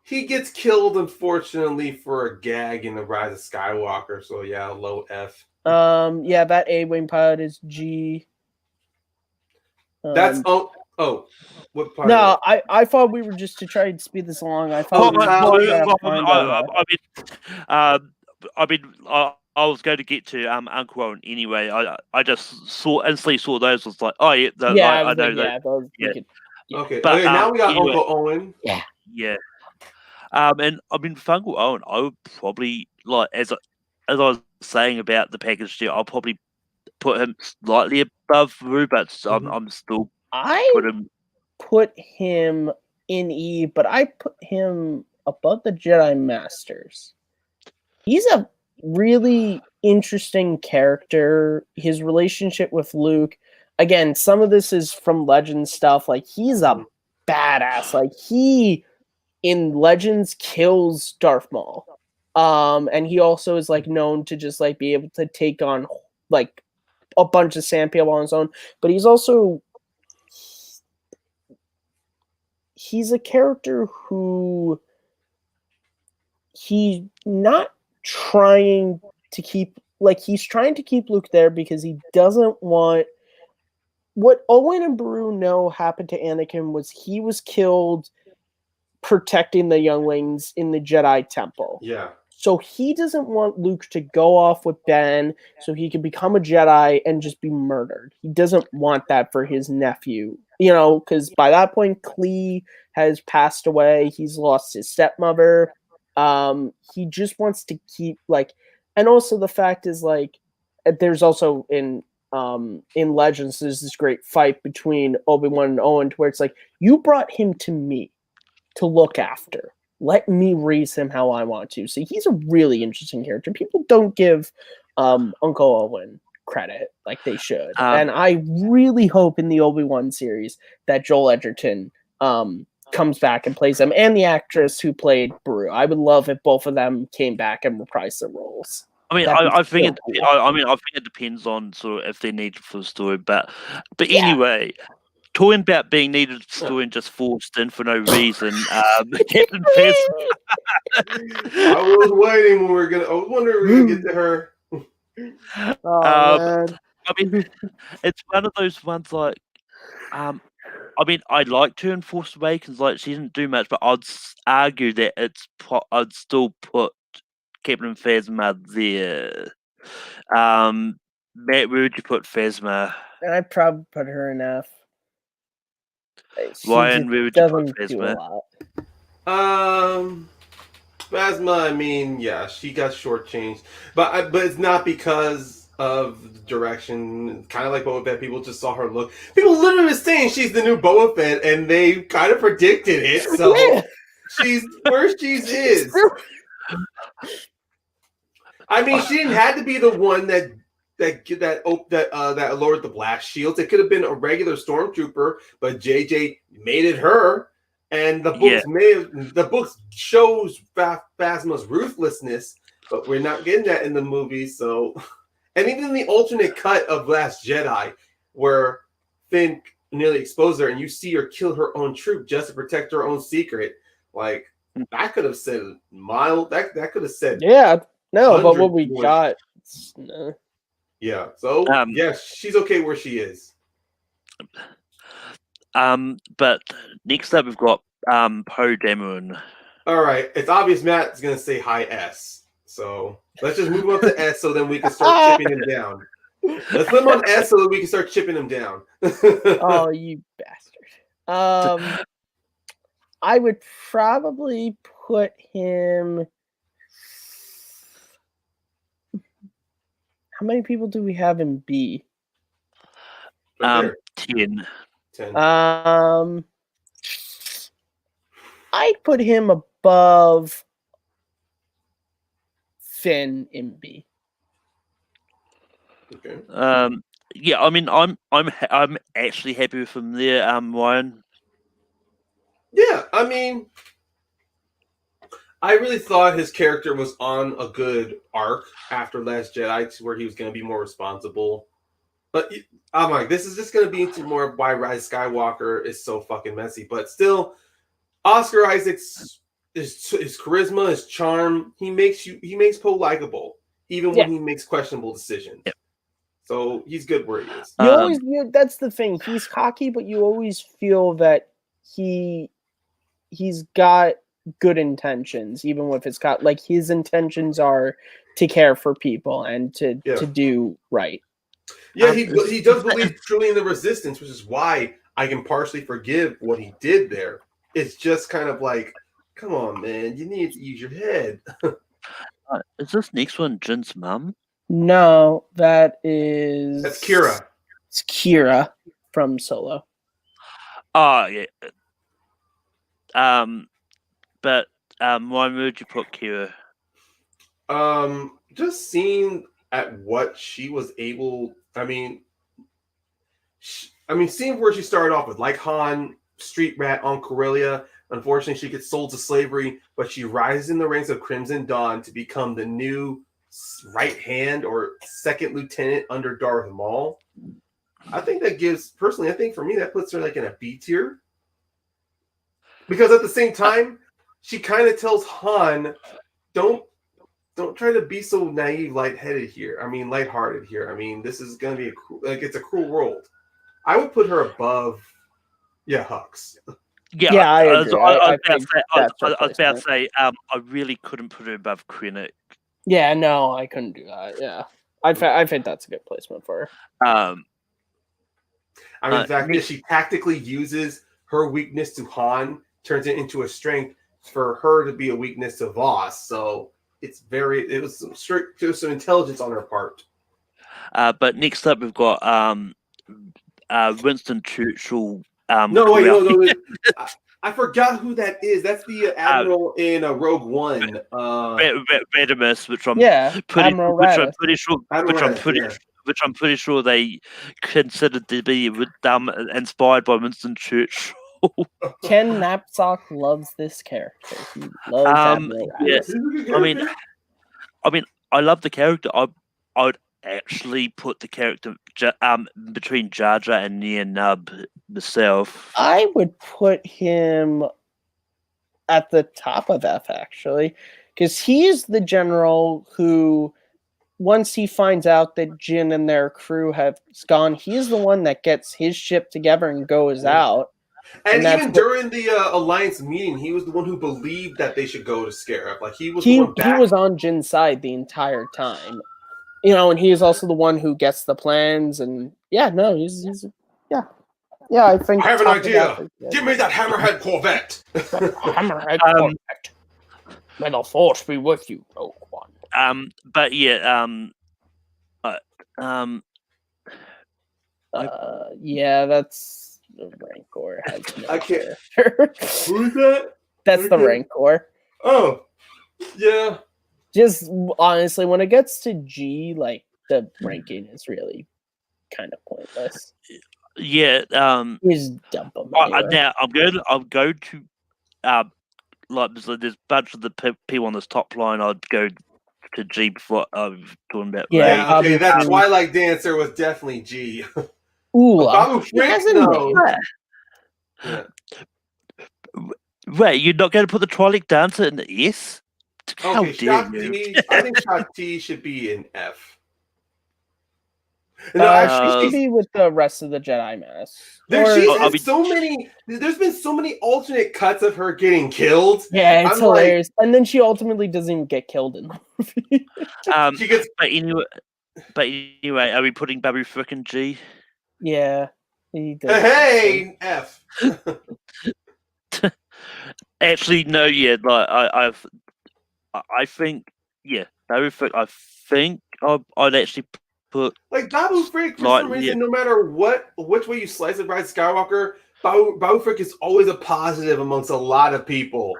he gets killed, unfortunately, for a gag in The Rise of Skywalker. So yeah, low F. Yeah, that A-wing pilot is G. That's what part? No, I thought we were just to try and speed this along. I thought I was going to get to Uncle Owen anyway. I just instantly saw those. Was like, oh yeah, I know that. Yeah. Okay, But, now we got anyway, Uncle Owen. Yeah. And I mean, for Uncle Owen, I would probably like as I was saying about the package deal, I'll probably put him slightly above Rue, but I'm still put him in E, but I put him above the Jedi Masters. He's a really interesting character. His relationship with Luke, again, some of this is from Legends stuff. Like, he's a badass. Like, he in Legends kills Darth Maul. And he also is like known to just like be able to take on like a bunch of sand people on his own. But he's a character who he's not trying to keep, like, he's trying to keep Luke there because he doesn't want what Owen and Beru know happened to Anakin was he was killed protecting the younglings in the Jedi Temple. Yeah. So he doesn't want Luke to go off with Ben so he can become a Jedi and just be murdered. He doesn't want that for his nephew, because by that point, Klee has passed away. He's lost his stepmother. He just wants to keep, like, and also the fact is, like, there's also in Legends, there's this great fight between Obi-Wan and Owen where it's like, you brought him to me to look after. Let me raise him how I want to. So he's a really interesting character. People don't give Uncle Owen credit like they should. And I really hope in the Obi-Wan series that Joel Edgerton comes back and plays him, and the actress who played Beru. I would love if both of them came back and reprised their roles. I mean, I think it depends on sort of if they're needed for the story, but anyway. Talking about being needed for the story and just forced in for no reason, Captain Phasma. I was waiting when I was wondering if we were gonna get to her. Man. I mean, it's one of those ones like, I mean, I'd like to enforce Awakens, like she didn't do much, but I'd argue that I'd still put Captain Phasma there. Matt, where would you put Phasma? I'd probably put her in F. Ryan, where would you put Phasma? Phasma, I mean, yeah, she got shortchanged, but it's not because of the direction. Kind of like Boba Fett, people just saw her look. People literally saying she's the new Boba Fett, and they kind of predicted it. So she's where she is. I mean, she didn't have to be the one that lowered the blast shields. It could have been a regular stormtrooper, but JJ made it her. And the books shows Phasma's ruthlessness, but we're not getting that in the movie. So, and even in the alternate cut of Last Jedi, where Finn nearly exposed her, and you see her kill her own troop just to protect her own secret, like that could have said mild. That could have said but what we got. No. Yeah, so she's okay where she is. But next up we've got Poe Dameron. All right, it's obvious Matt's gonna say high S, so let's just move up to S so then we can start chipping him down. Let's put him on S so that we can start chipping him down. Oh, you bastard. I would probably put him. How many people do we have in B? Right there. 10. 10. I'd put him above Finn in B. Okay. Yeah, I mean, I'm actually happy with him there, Ryan. Yeah, I mean, I really thought his character was on a good arc after Last Jedi, to where he was going to be more responsible. But I'm like, this is just going to be into more of why Rise Skywalker is so fucking messy. But still, Oscar Isaac's his charisma, his charm, he makes Poe likable, even when he makes questionable decisions. Yep. So he's good where he is. That's the thing. He's cocky, but you always feel that he's got good intentions, even with his like his intentions are to care for people and to do right. Yeah, he does believe truly in the Resistance, which is why I can partially forgive what he did there. It's just kind of like, come on, man, you need to use your head. Is this next one Jin's mum? No, that's Kira. It's Kira from Solo. Oh yeah. But why would you put Kira? Just seeing at what she was able. I mean, seeing where she started off with, like Han, street rat on Corellia. Unfortunately, she gets sold to slavery, but she rises in the ranks of Crimson Dawn to become the new right hand or second lieutenant under Darth Maul. I think that gives, personally, I think for me that puts her like in a B tier. Because at the same time, she kind of tells Han, don't try to be so naive, lighthearted here. I mean, this is going to be it's a cruel world. I would put her above, Hux. Yeah, I agree. I was about to say, I really couldn't put her above Krennic. Yeah, no, I couldn't do that. Yeah, I think that's a good placement for her. In fact, she tactically uses her weakness to Han, turns it into a strength for her to be a weakness to Voss. So it was some intelligence on her part. But next up, we've got Winston Churchill. No. I forgot who that is. That's the Admiral in Rogue One. Randomness, which I'm pretty sure they considered to be inspired by Winston Churchill. Ken Knapsack loves this character. He loves Admiral Raddus. I mean, I love the character. I would actually put the character between Jar Jar and Nia Nub myself. I would put him at the top of F, actually, because he's the general who, once he finds out that Jin and their crew have gone, he's the one that gets his ship together and goes out. And even during the Alliance meeting, he was the one who believed that they should go to Scarab. Like he was he was on Jin's side the entire time. And he is also the one who gets the plans, and he's I think I have an idea. Give me that Hammerhead Corvette. Hammerhead Corvette. May the force be with you, Rogue One. But yeah, that's the Rancor. I can't. Who's that? That's the Rancor. Oh, yeah. Just honestly, when it gets to G, like the ranking is really kind of pointless. Yeah. Just dump them. Now I'll go to like there's a bunch of the people on this top line. I'd go to G before I've talking about. Yeah, okay, that Twilight Dancer was definitely G. Ooh, Babu Frick, no. Yeah. Wait, you're not going to put the Twilight Dancer in the S? How dare you? I think Shakti should be in F. No, she should be with the rest of the Jedi Mass. There's been so many alternate cuts of her getting killed. Yeah, it's hilarious. And then she ultimately doesn't even get killed in the movie. But anyway, But anyway, are we putting Babu frickin' G? Yeah, he did. Hey, F. Actually, no. Yeah, like I think Babu Frick. I think I'd actually put Like Babu Frick, for like some reason, no matter which way you slice it, Rise Skywalker, Babu Frick is always a positive amongst a lot of people.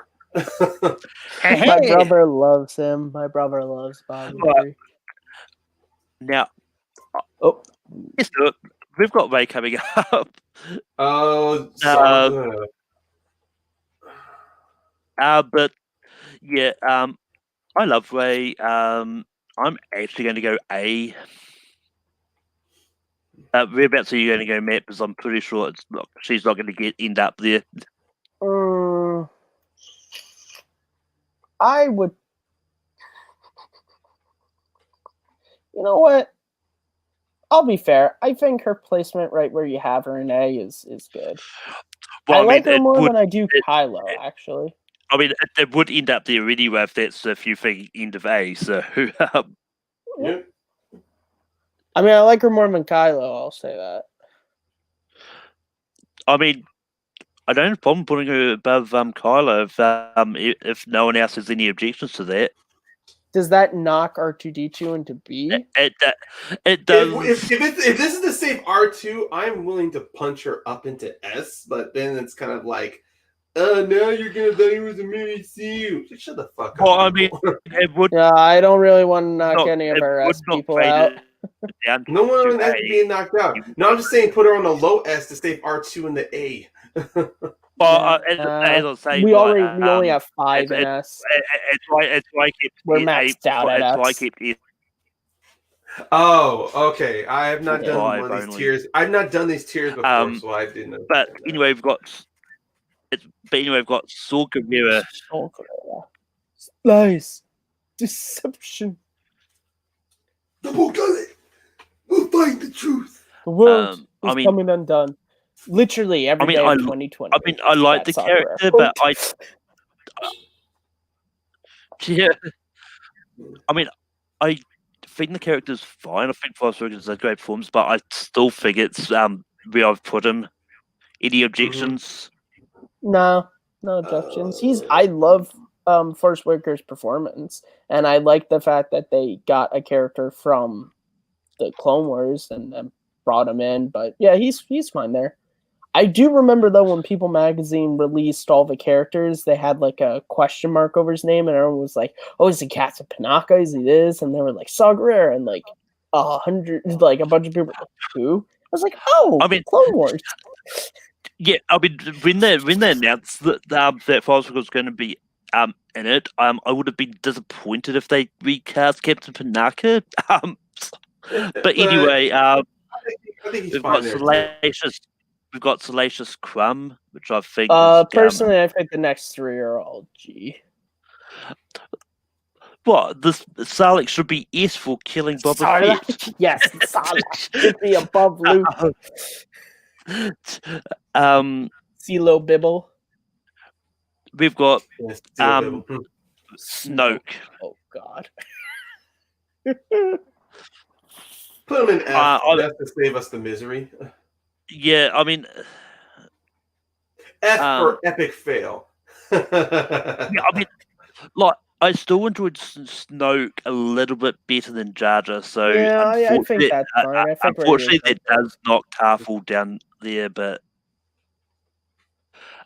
My brother loves him. My brother loves Bobby. Right. Now, Oh, yes, look, we've got Ray coming up. Oh, sorry. But yeah, I love Ray. I'm actually going to go A. Whereabouts are you going to go, Matt? Because I'm pretty sure she's not going to end up there. I would. You know what? I'll be fair. I think her placement right where you have her in A is good. Well, I like her more than I do Kylo, actually. I mean, it would end up there anyway if that's if you think end of A. So, Yeah. I mean, I like her more than Kylo. I'll say that. I mean, I don't have a problem putting her above Kylo if no one else has any objections to that. Does that knock R2D2 into B? It does. If this is the same R2, I'm willing to punch her up into S, but then it's kind of like, now you're gonna think it was a mini C. Shut the fuck up. Well, I mean, it would. Yeah, I don't really want to knock any of our S people out. No one has to be knocked out. No, I'm just saying put her on a low S to save R2 in the A. Well, as I was saying, we only have 5 in S. It's why I kept we're maxed out at S. Why I kept it. Oh, okay. I have not done one of these tiers. I've not done these tiers before, so I didn't. But anyway, we've got Saw Gerrera. Lies, deception. The Bulgari will find the truth. The world is coming undone. Literally every day of 2020. I mean, I like the character, but yeah. I mean, I think the character's fine. I think Forrest Wickens are great performance, but I still think it's where I've put him. Any objections? No objections. I love Forrest Whitaker's performance, and I like the fact that they got a character from the Clone Wars and then brought him in. But yeah, he's fine there. I do remember though when People Magazine released all the characters, they had like a question mark over his name, and everyone was like, "Oh, is he Captain Panaka? Is he this?" And they were like, "Saw Gerrera," and like 100, like a bunch of people were like, "Who?" I was like, "Oh, I mean, Clone Wars." Yeah, I mean, when they announced that Forrest was going to be in it, I would have been disappointed if they recast Captain Panaka. But anyway, I think he's fine there. We've got Salacious Crumb, which I think. Personally, I think the next 3 are all G. What? This Sarlacc should be S for killing Boba Fett. Yes, Sarlacc should be above Luke. CeeLo Bibble. We've got Snoke. Oh God. Put him in F. That's to save us the misery. Yeah, I mean, F for epic fail. Yeah, I mean, like I still enjoyed Snoke a little bit better than Jar Jar. So yeah, I think that's fine. Unfortunately, that does knock Tarful down there, but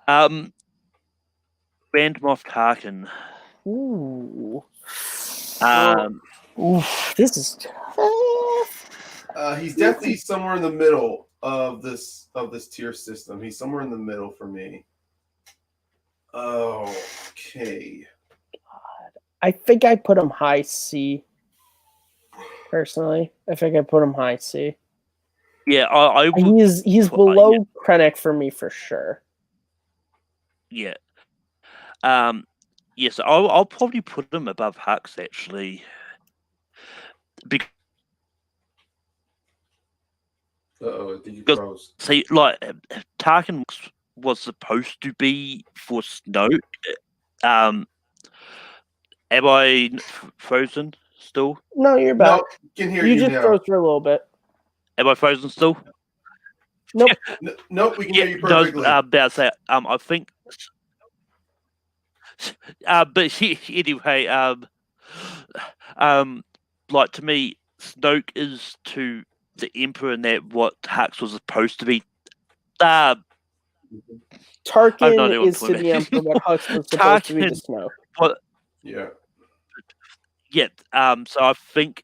Grand Moff Tarkin. Ooh. This is. He's definitely somewhere in the middle of this tier system. He's somewhere in the middle for me. Okay. God. I think I put him high C. Personally, I think I put him high C. Yeah, I would, he's below Krennic for me for sure. Yeah. Yes, I'll probably put him above Hux actually. Because see, like Tarkin was supposed to be for Snoke. Am I frozen? still? No, you're back. No, can hear You you just now. froze for a little bit. Am I frozen still? Nope. Nope, we can hear you perfectly. about to say, I think. But anyway, like to me, Snoke is to the Emperor and that what Hux was supposed to be. I've no Tarkin idea what is to point the it- Emperor what Hux was supposed to be to Tarkin- Snoke. What? Yeah. Yeah. So I think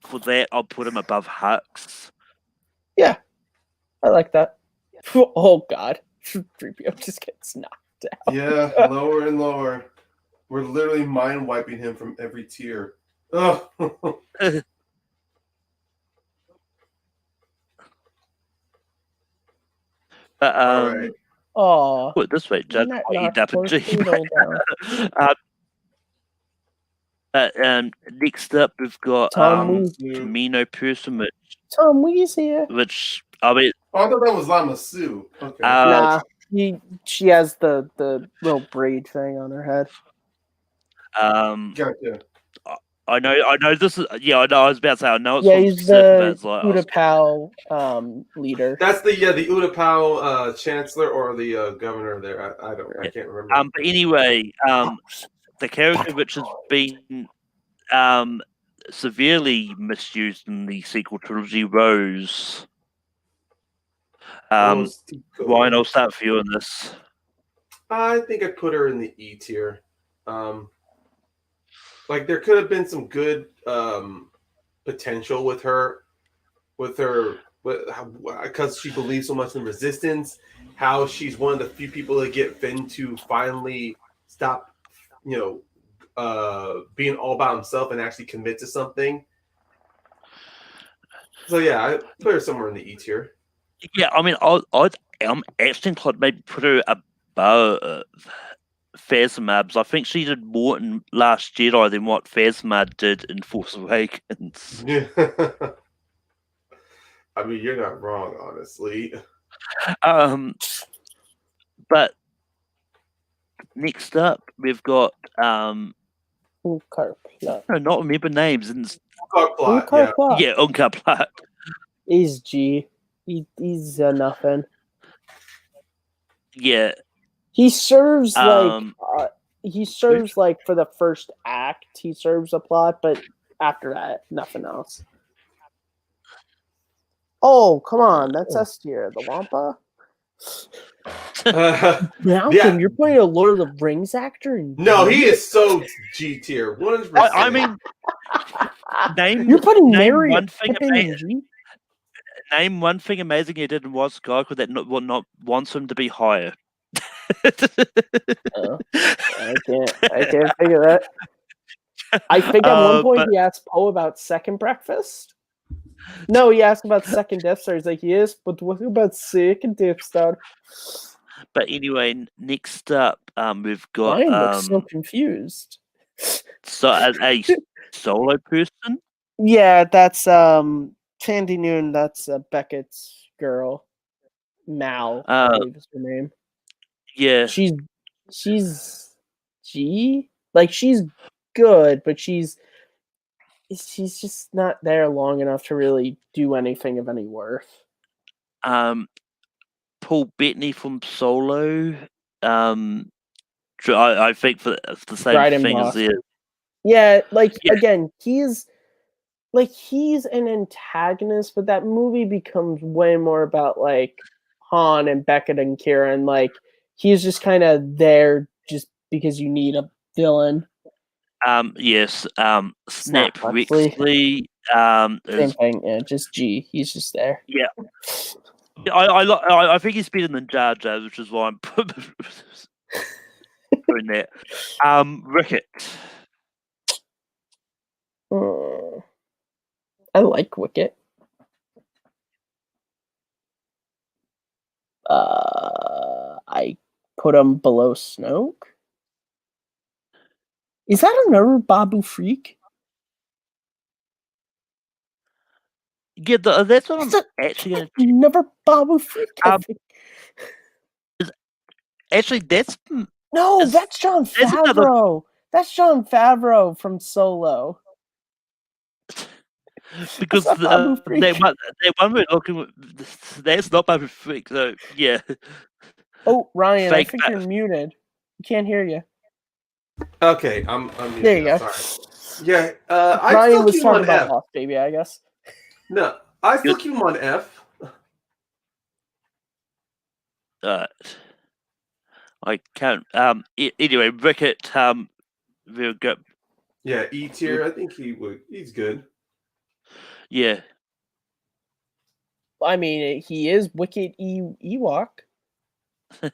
for that I'll put him above Hux. Yeah, I like that. Oh God, 3PO just gets knocked out. Yeah, lower and lower. We're literally mind wiping him from every tier. Oh. All right. Oh, Put it this way, Judge. knocked poor Poodle down. Next up we've got Tom Wease. Camino person, Tom Wease here. which I mean, Oh, I thought that was Lama Sue. Okay. Nah, she has the little braid thing on her head. Gotcha. I know this is I know I was about to say I know it's Yeah, from he's Sith, but the it's like Utapau leader. That's the Utapau chancellor or the governor there. I can't remember. but anyway, the character which has been severely misused in the sequel trilogy, Rose. Ryan, I'll start for you on this. I think I'd put her in the E tier. Like there could have been some good potential with her, because she believes so much in resistance. How she's one of the few people that get Finn to finally stop, being all by himself and actually commit to something. So yeah, I put her somewhere in the E tier. Yeah, I mean, I'm actually inclined to maybe put her above Phasmabs. I think she did more in Last Jedi than what Phasmab did in Force Awakens. Yeah. I mean, you're not wrong, honestly. But next up we've got Unkar Plutt. I don't remember names and Unkar Plutt. yeah, Unkar Plutt. He's G. He's nothing. Yeah. He serves like for the first act. He serves a plot, but after that, nothing else. Oh, come on, that's S tier. The Wampa. Malcolm, you're playing a Lord of the Rings actor. No, he is so G tier. 100%. I mean, you're putting name Mary one thing Pippin in G. Name one thing amazing he did in What's Skycall that not wants him to be higher. I can't figure that. I think at one point he asked Poe about second breakfast. No, he asked about second Death Star. He's like, yes, but what about second Death Star? But anyway, next up, we've got Ryan looks so confused. So as a solo person, yeah, that's Tandy Noon. That's Beckett's girl, Mal. I believe is her name. Yeah, she's G. Like she's good, but she's just not there long enough to really do anything of any worth. Paul Bettany from Solo. I think for the same Dryden thing Voss. as it. Yeah, again, he's an antagonist, but that movie becomes way more about like Han and Beckett and Kieran. Like he's just kind of there just because you need a villain. Yes. Snap Wexley. Wexley. Same thing. Yeah, just G. He's just there. Yeah. I think he's better than Jar Jar, which is why I'm doing that. Rickett. I like Wicket. I put him below Snoke. Is that another Babu Freak? Yeah, that's what I'm actually going to. Another Babu Freak. Actually, that's no, that's Jon Favreau. That's Jon Favreau from Solo. because That's not Babu Freak. that one we're looking at, that's not Babu Freak. So yeah. Oh, Ryan, I Fake think Ba- you're muted. We can't hear you. Okay, I'm muted There you now, go. Sorry. Yeah, I Ryan still was keep him on talking about F. Lost Baby, I guess. No, I still keep him on F. I can't. Anyway, Rickett. Real good. Yeah, E tier. I think he's good. Yeah. I mean, he is Wicked Ewok. He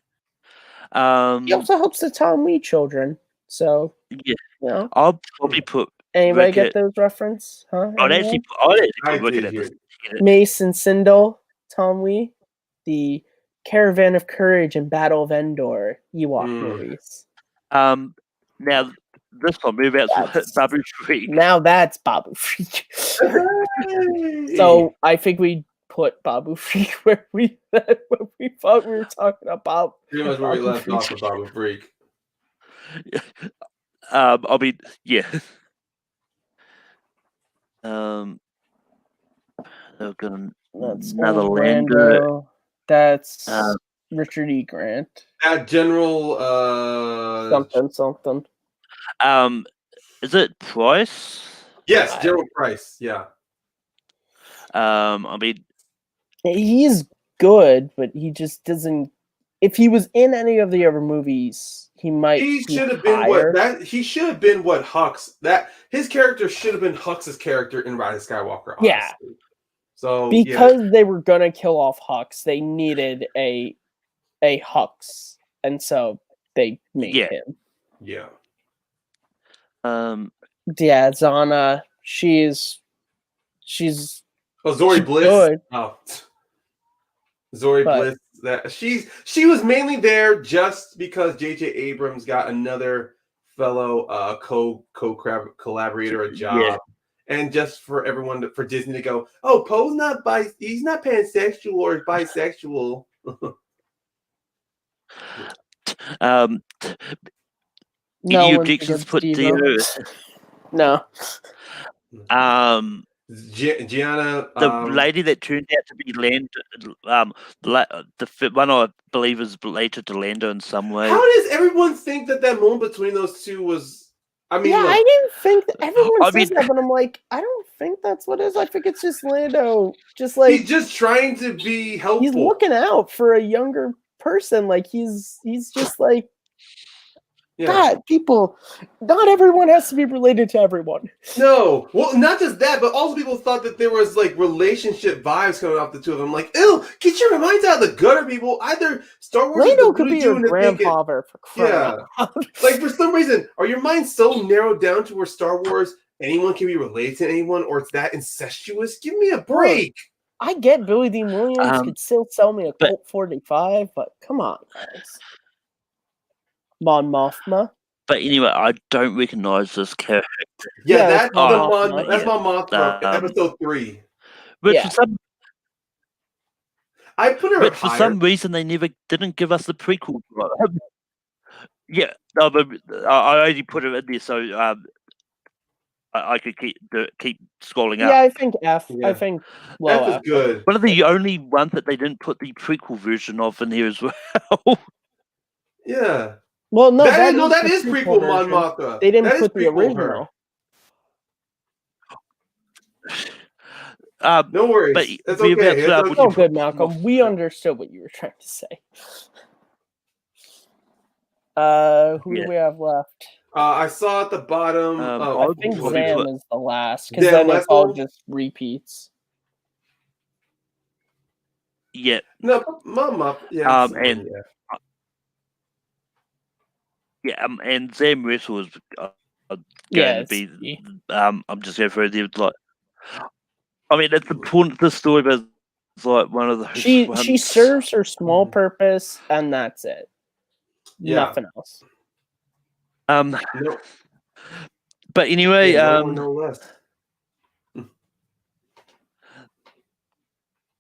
Um. also helps the Tom Lee children. So, Yeah. you know. I'll probably put. Anybody Rickett. get those reference? Huh? I'd actually put Rickett at this. Mason Sindel, Tom Lee, the Caravan of Courage and Battle of Endor Ewok movies. Now this one move out to Babu Freak. Now that's Babu Freak. So I think we put Babu Freak where we thought we were talking about. Pretty much where we left off with Babu Freak. I mean, yeah. They're gonna That's another Lando. That's Richard E. Grant. That General something. Is it Price? Yes, General Price. Yeah. I mean, he's good, but he just doesn't. If he was in any of the other movies, he might. He should have been He should have been what Hux. His character should have been Hux's character in Rise of Skywalker. Honestly. Yeah. So because they were gonna kill off Hux, they needed a Hux, and so they made him. Yeah. Yeah, Zana. She's. Oh, Zori Bliss. Good. Oh, Zori Bliss. That she was mainly there just because J.J. Abrams got another fellow collaborator a job, and just for everyone for Disney to go, oh, Poe's not he's not pansexual or bisexual. No objections put to no. Gianna, the lady that turned out to be Lando, the one I believe is related to Lando in some way. How does everyone think that moment between those two was? I mean, I didn't think that everyone says that, but I'm like, I don't think that's what it is. I think it's just Lando, just like he's just trying to be helpful. He's looking out for a younger person. Like he's just like. God, people, not everyone has to be related to everyone. No, well, not just that, but also people thought that there was like relationship vibes coming off the two of them. Like, ew, get your minds out of the gutter, people. Either Star Wars Lando could be your grandfather for crying out. Like for some reason, are your minds so narrowed down to where Star Wars anyone can be related to anyone, or it's that incestuous? Give me a break. I get Billy Dean Williams could still sell me a Colt 45, but come on, guys. Mon Mothma. But anyway, I don't recognize this character. Yeah, that's Mon Mothma, episode 3. Which for some higher. reason they never didn't give us the prequel. Yeah, no, but I only put it in there so I could keep scrolling up. Yeah, I think F. Yeah. I think low F is good. One of the only ones that they didn't put the prequel version of in here as well. Yeah. Well, no, that is prequel Mon Mothma. They didn't put the original. No worries. But it's okay. It's all good, Malcolm. We understood what you were trying to say. Who do we have left? I saw at the bottom. I think Zam is the last because then it's all just repeats. Yeah. No, Mama. Yeah. And Zam Wrestle is going to be. I'm just going for it. Like, I mean, it's important to the story, but it's like one of those. She serves her small purpose, and that's it. Yeah. Nothing else. No. But anyway, no less.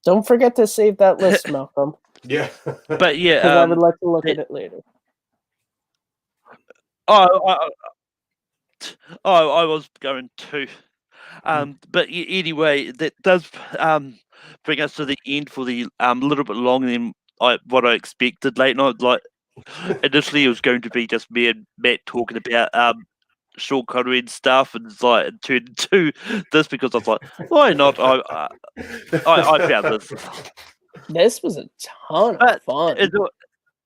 Don't forget to save that list, Malcolm. Yeah. But yeah, I would like to look at it later. I was going to. But anyway, that does bring us to the end for the little bit longer than what I expected late night. Like initially, it was going to be just me and Matt talking about Sean Connery and stuff, and it's like it turned into this because I was like, why not? I found this. This was a ton of But fun. It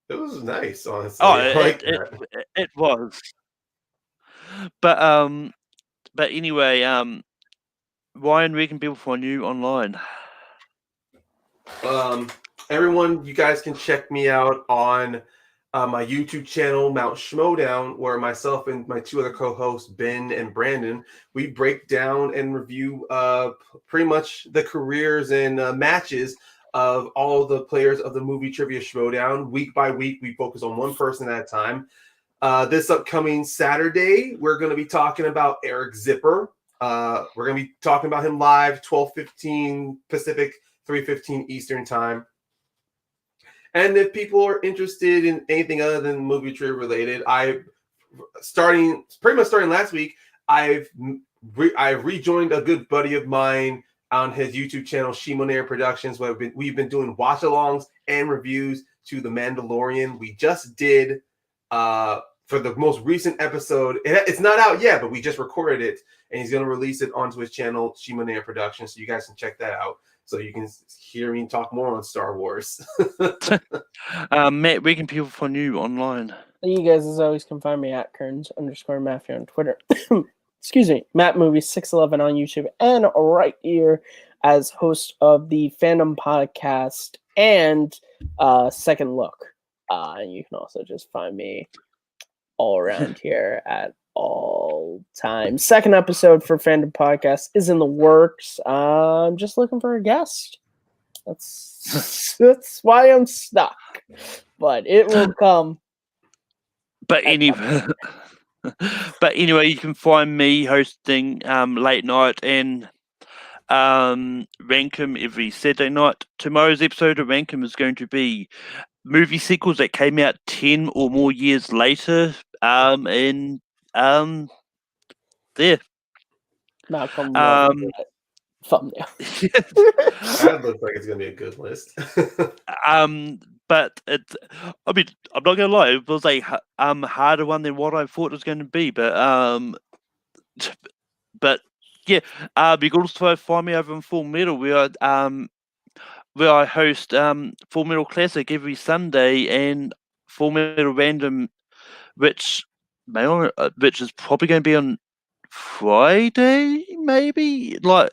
was nice, honestly. Oh, I like that. it was. But anyway, Ryan, where can people find you online? Everyone, you guys can check me out on my YouTube channel, Mount Schmodown, where myself and my two other co-hosts, Ben and Brandon, we break down and review pretty much the careers and matches of all the players of the movie Trivia Schmodown. Week by week, we focus on one person at a time. This upcoming Saturday, we're going to be talking about Eric Zipper. We're going to be talking about him live, 12:15 Pacific, 3:15 Eastern time. And if people are interested in anything other than movie trivia related, pretty much starting last week, I've rejoined a good buddy of mine on his YouTube channel, Shimonair Productions, where we've been doing watch-alongs and reviews to The Mandalorian. We just did for the most recent episode. It's not out yet, but we just recorded it, and he's going to release it onto his channel, Shimonair Productions, so you guys can check that out. So you can hear me talk more on Star Wars. Matt, where can people find you online? You guys, as always, can find me at Kearns_Matthew on Twitter. Excuse me, MattMovie611 on YouTube, and right here as host of the Fandom Podcast and Second Look. And you can also just find me all around here at all times. Second episode for Fandom Podcast is in the works. I'm just looking for a guest. That's why I'm stuck. But it will come. But anyway, you can find me hosting late night and Rankum every Saturday night. Tomorrow's episode of Rankum is going to be movie sequels that came out 10 or more years later. There. Malcolm thumbnail. That looks like it's gonna be a good list. But it's, I mean, I'm not gonna lie, it was a harder one than what I thought it was going to be. But yeah, you can also find me over on Full Metal, where I host Full Metal Classic every Sunday and Full Metal Random, which is probably going to be on Friday, maybe. Like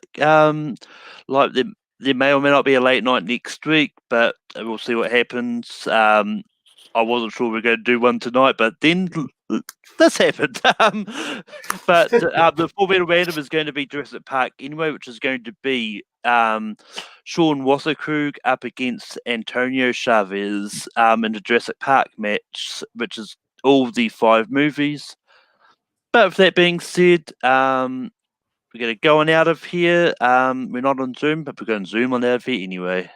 there may or may not be a late night next week, but we'll see what happens. I wasn't sure we were going to do one tonight, but then this happened. But the Full Metal Random is going to be Jurassic Park anyway, which is going to be Sean Wasserkrug up against Antonio Chavez in the Jurassic Park match, which is all the 5 movies. But with that being said, we're going to go on out of here. We're not on Zoom, but we're going to Zoom on out of here anyway.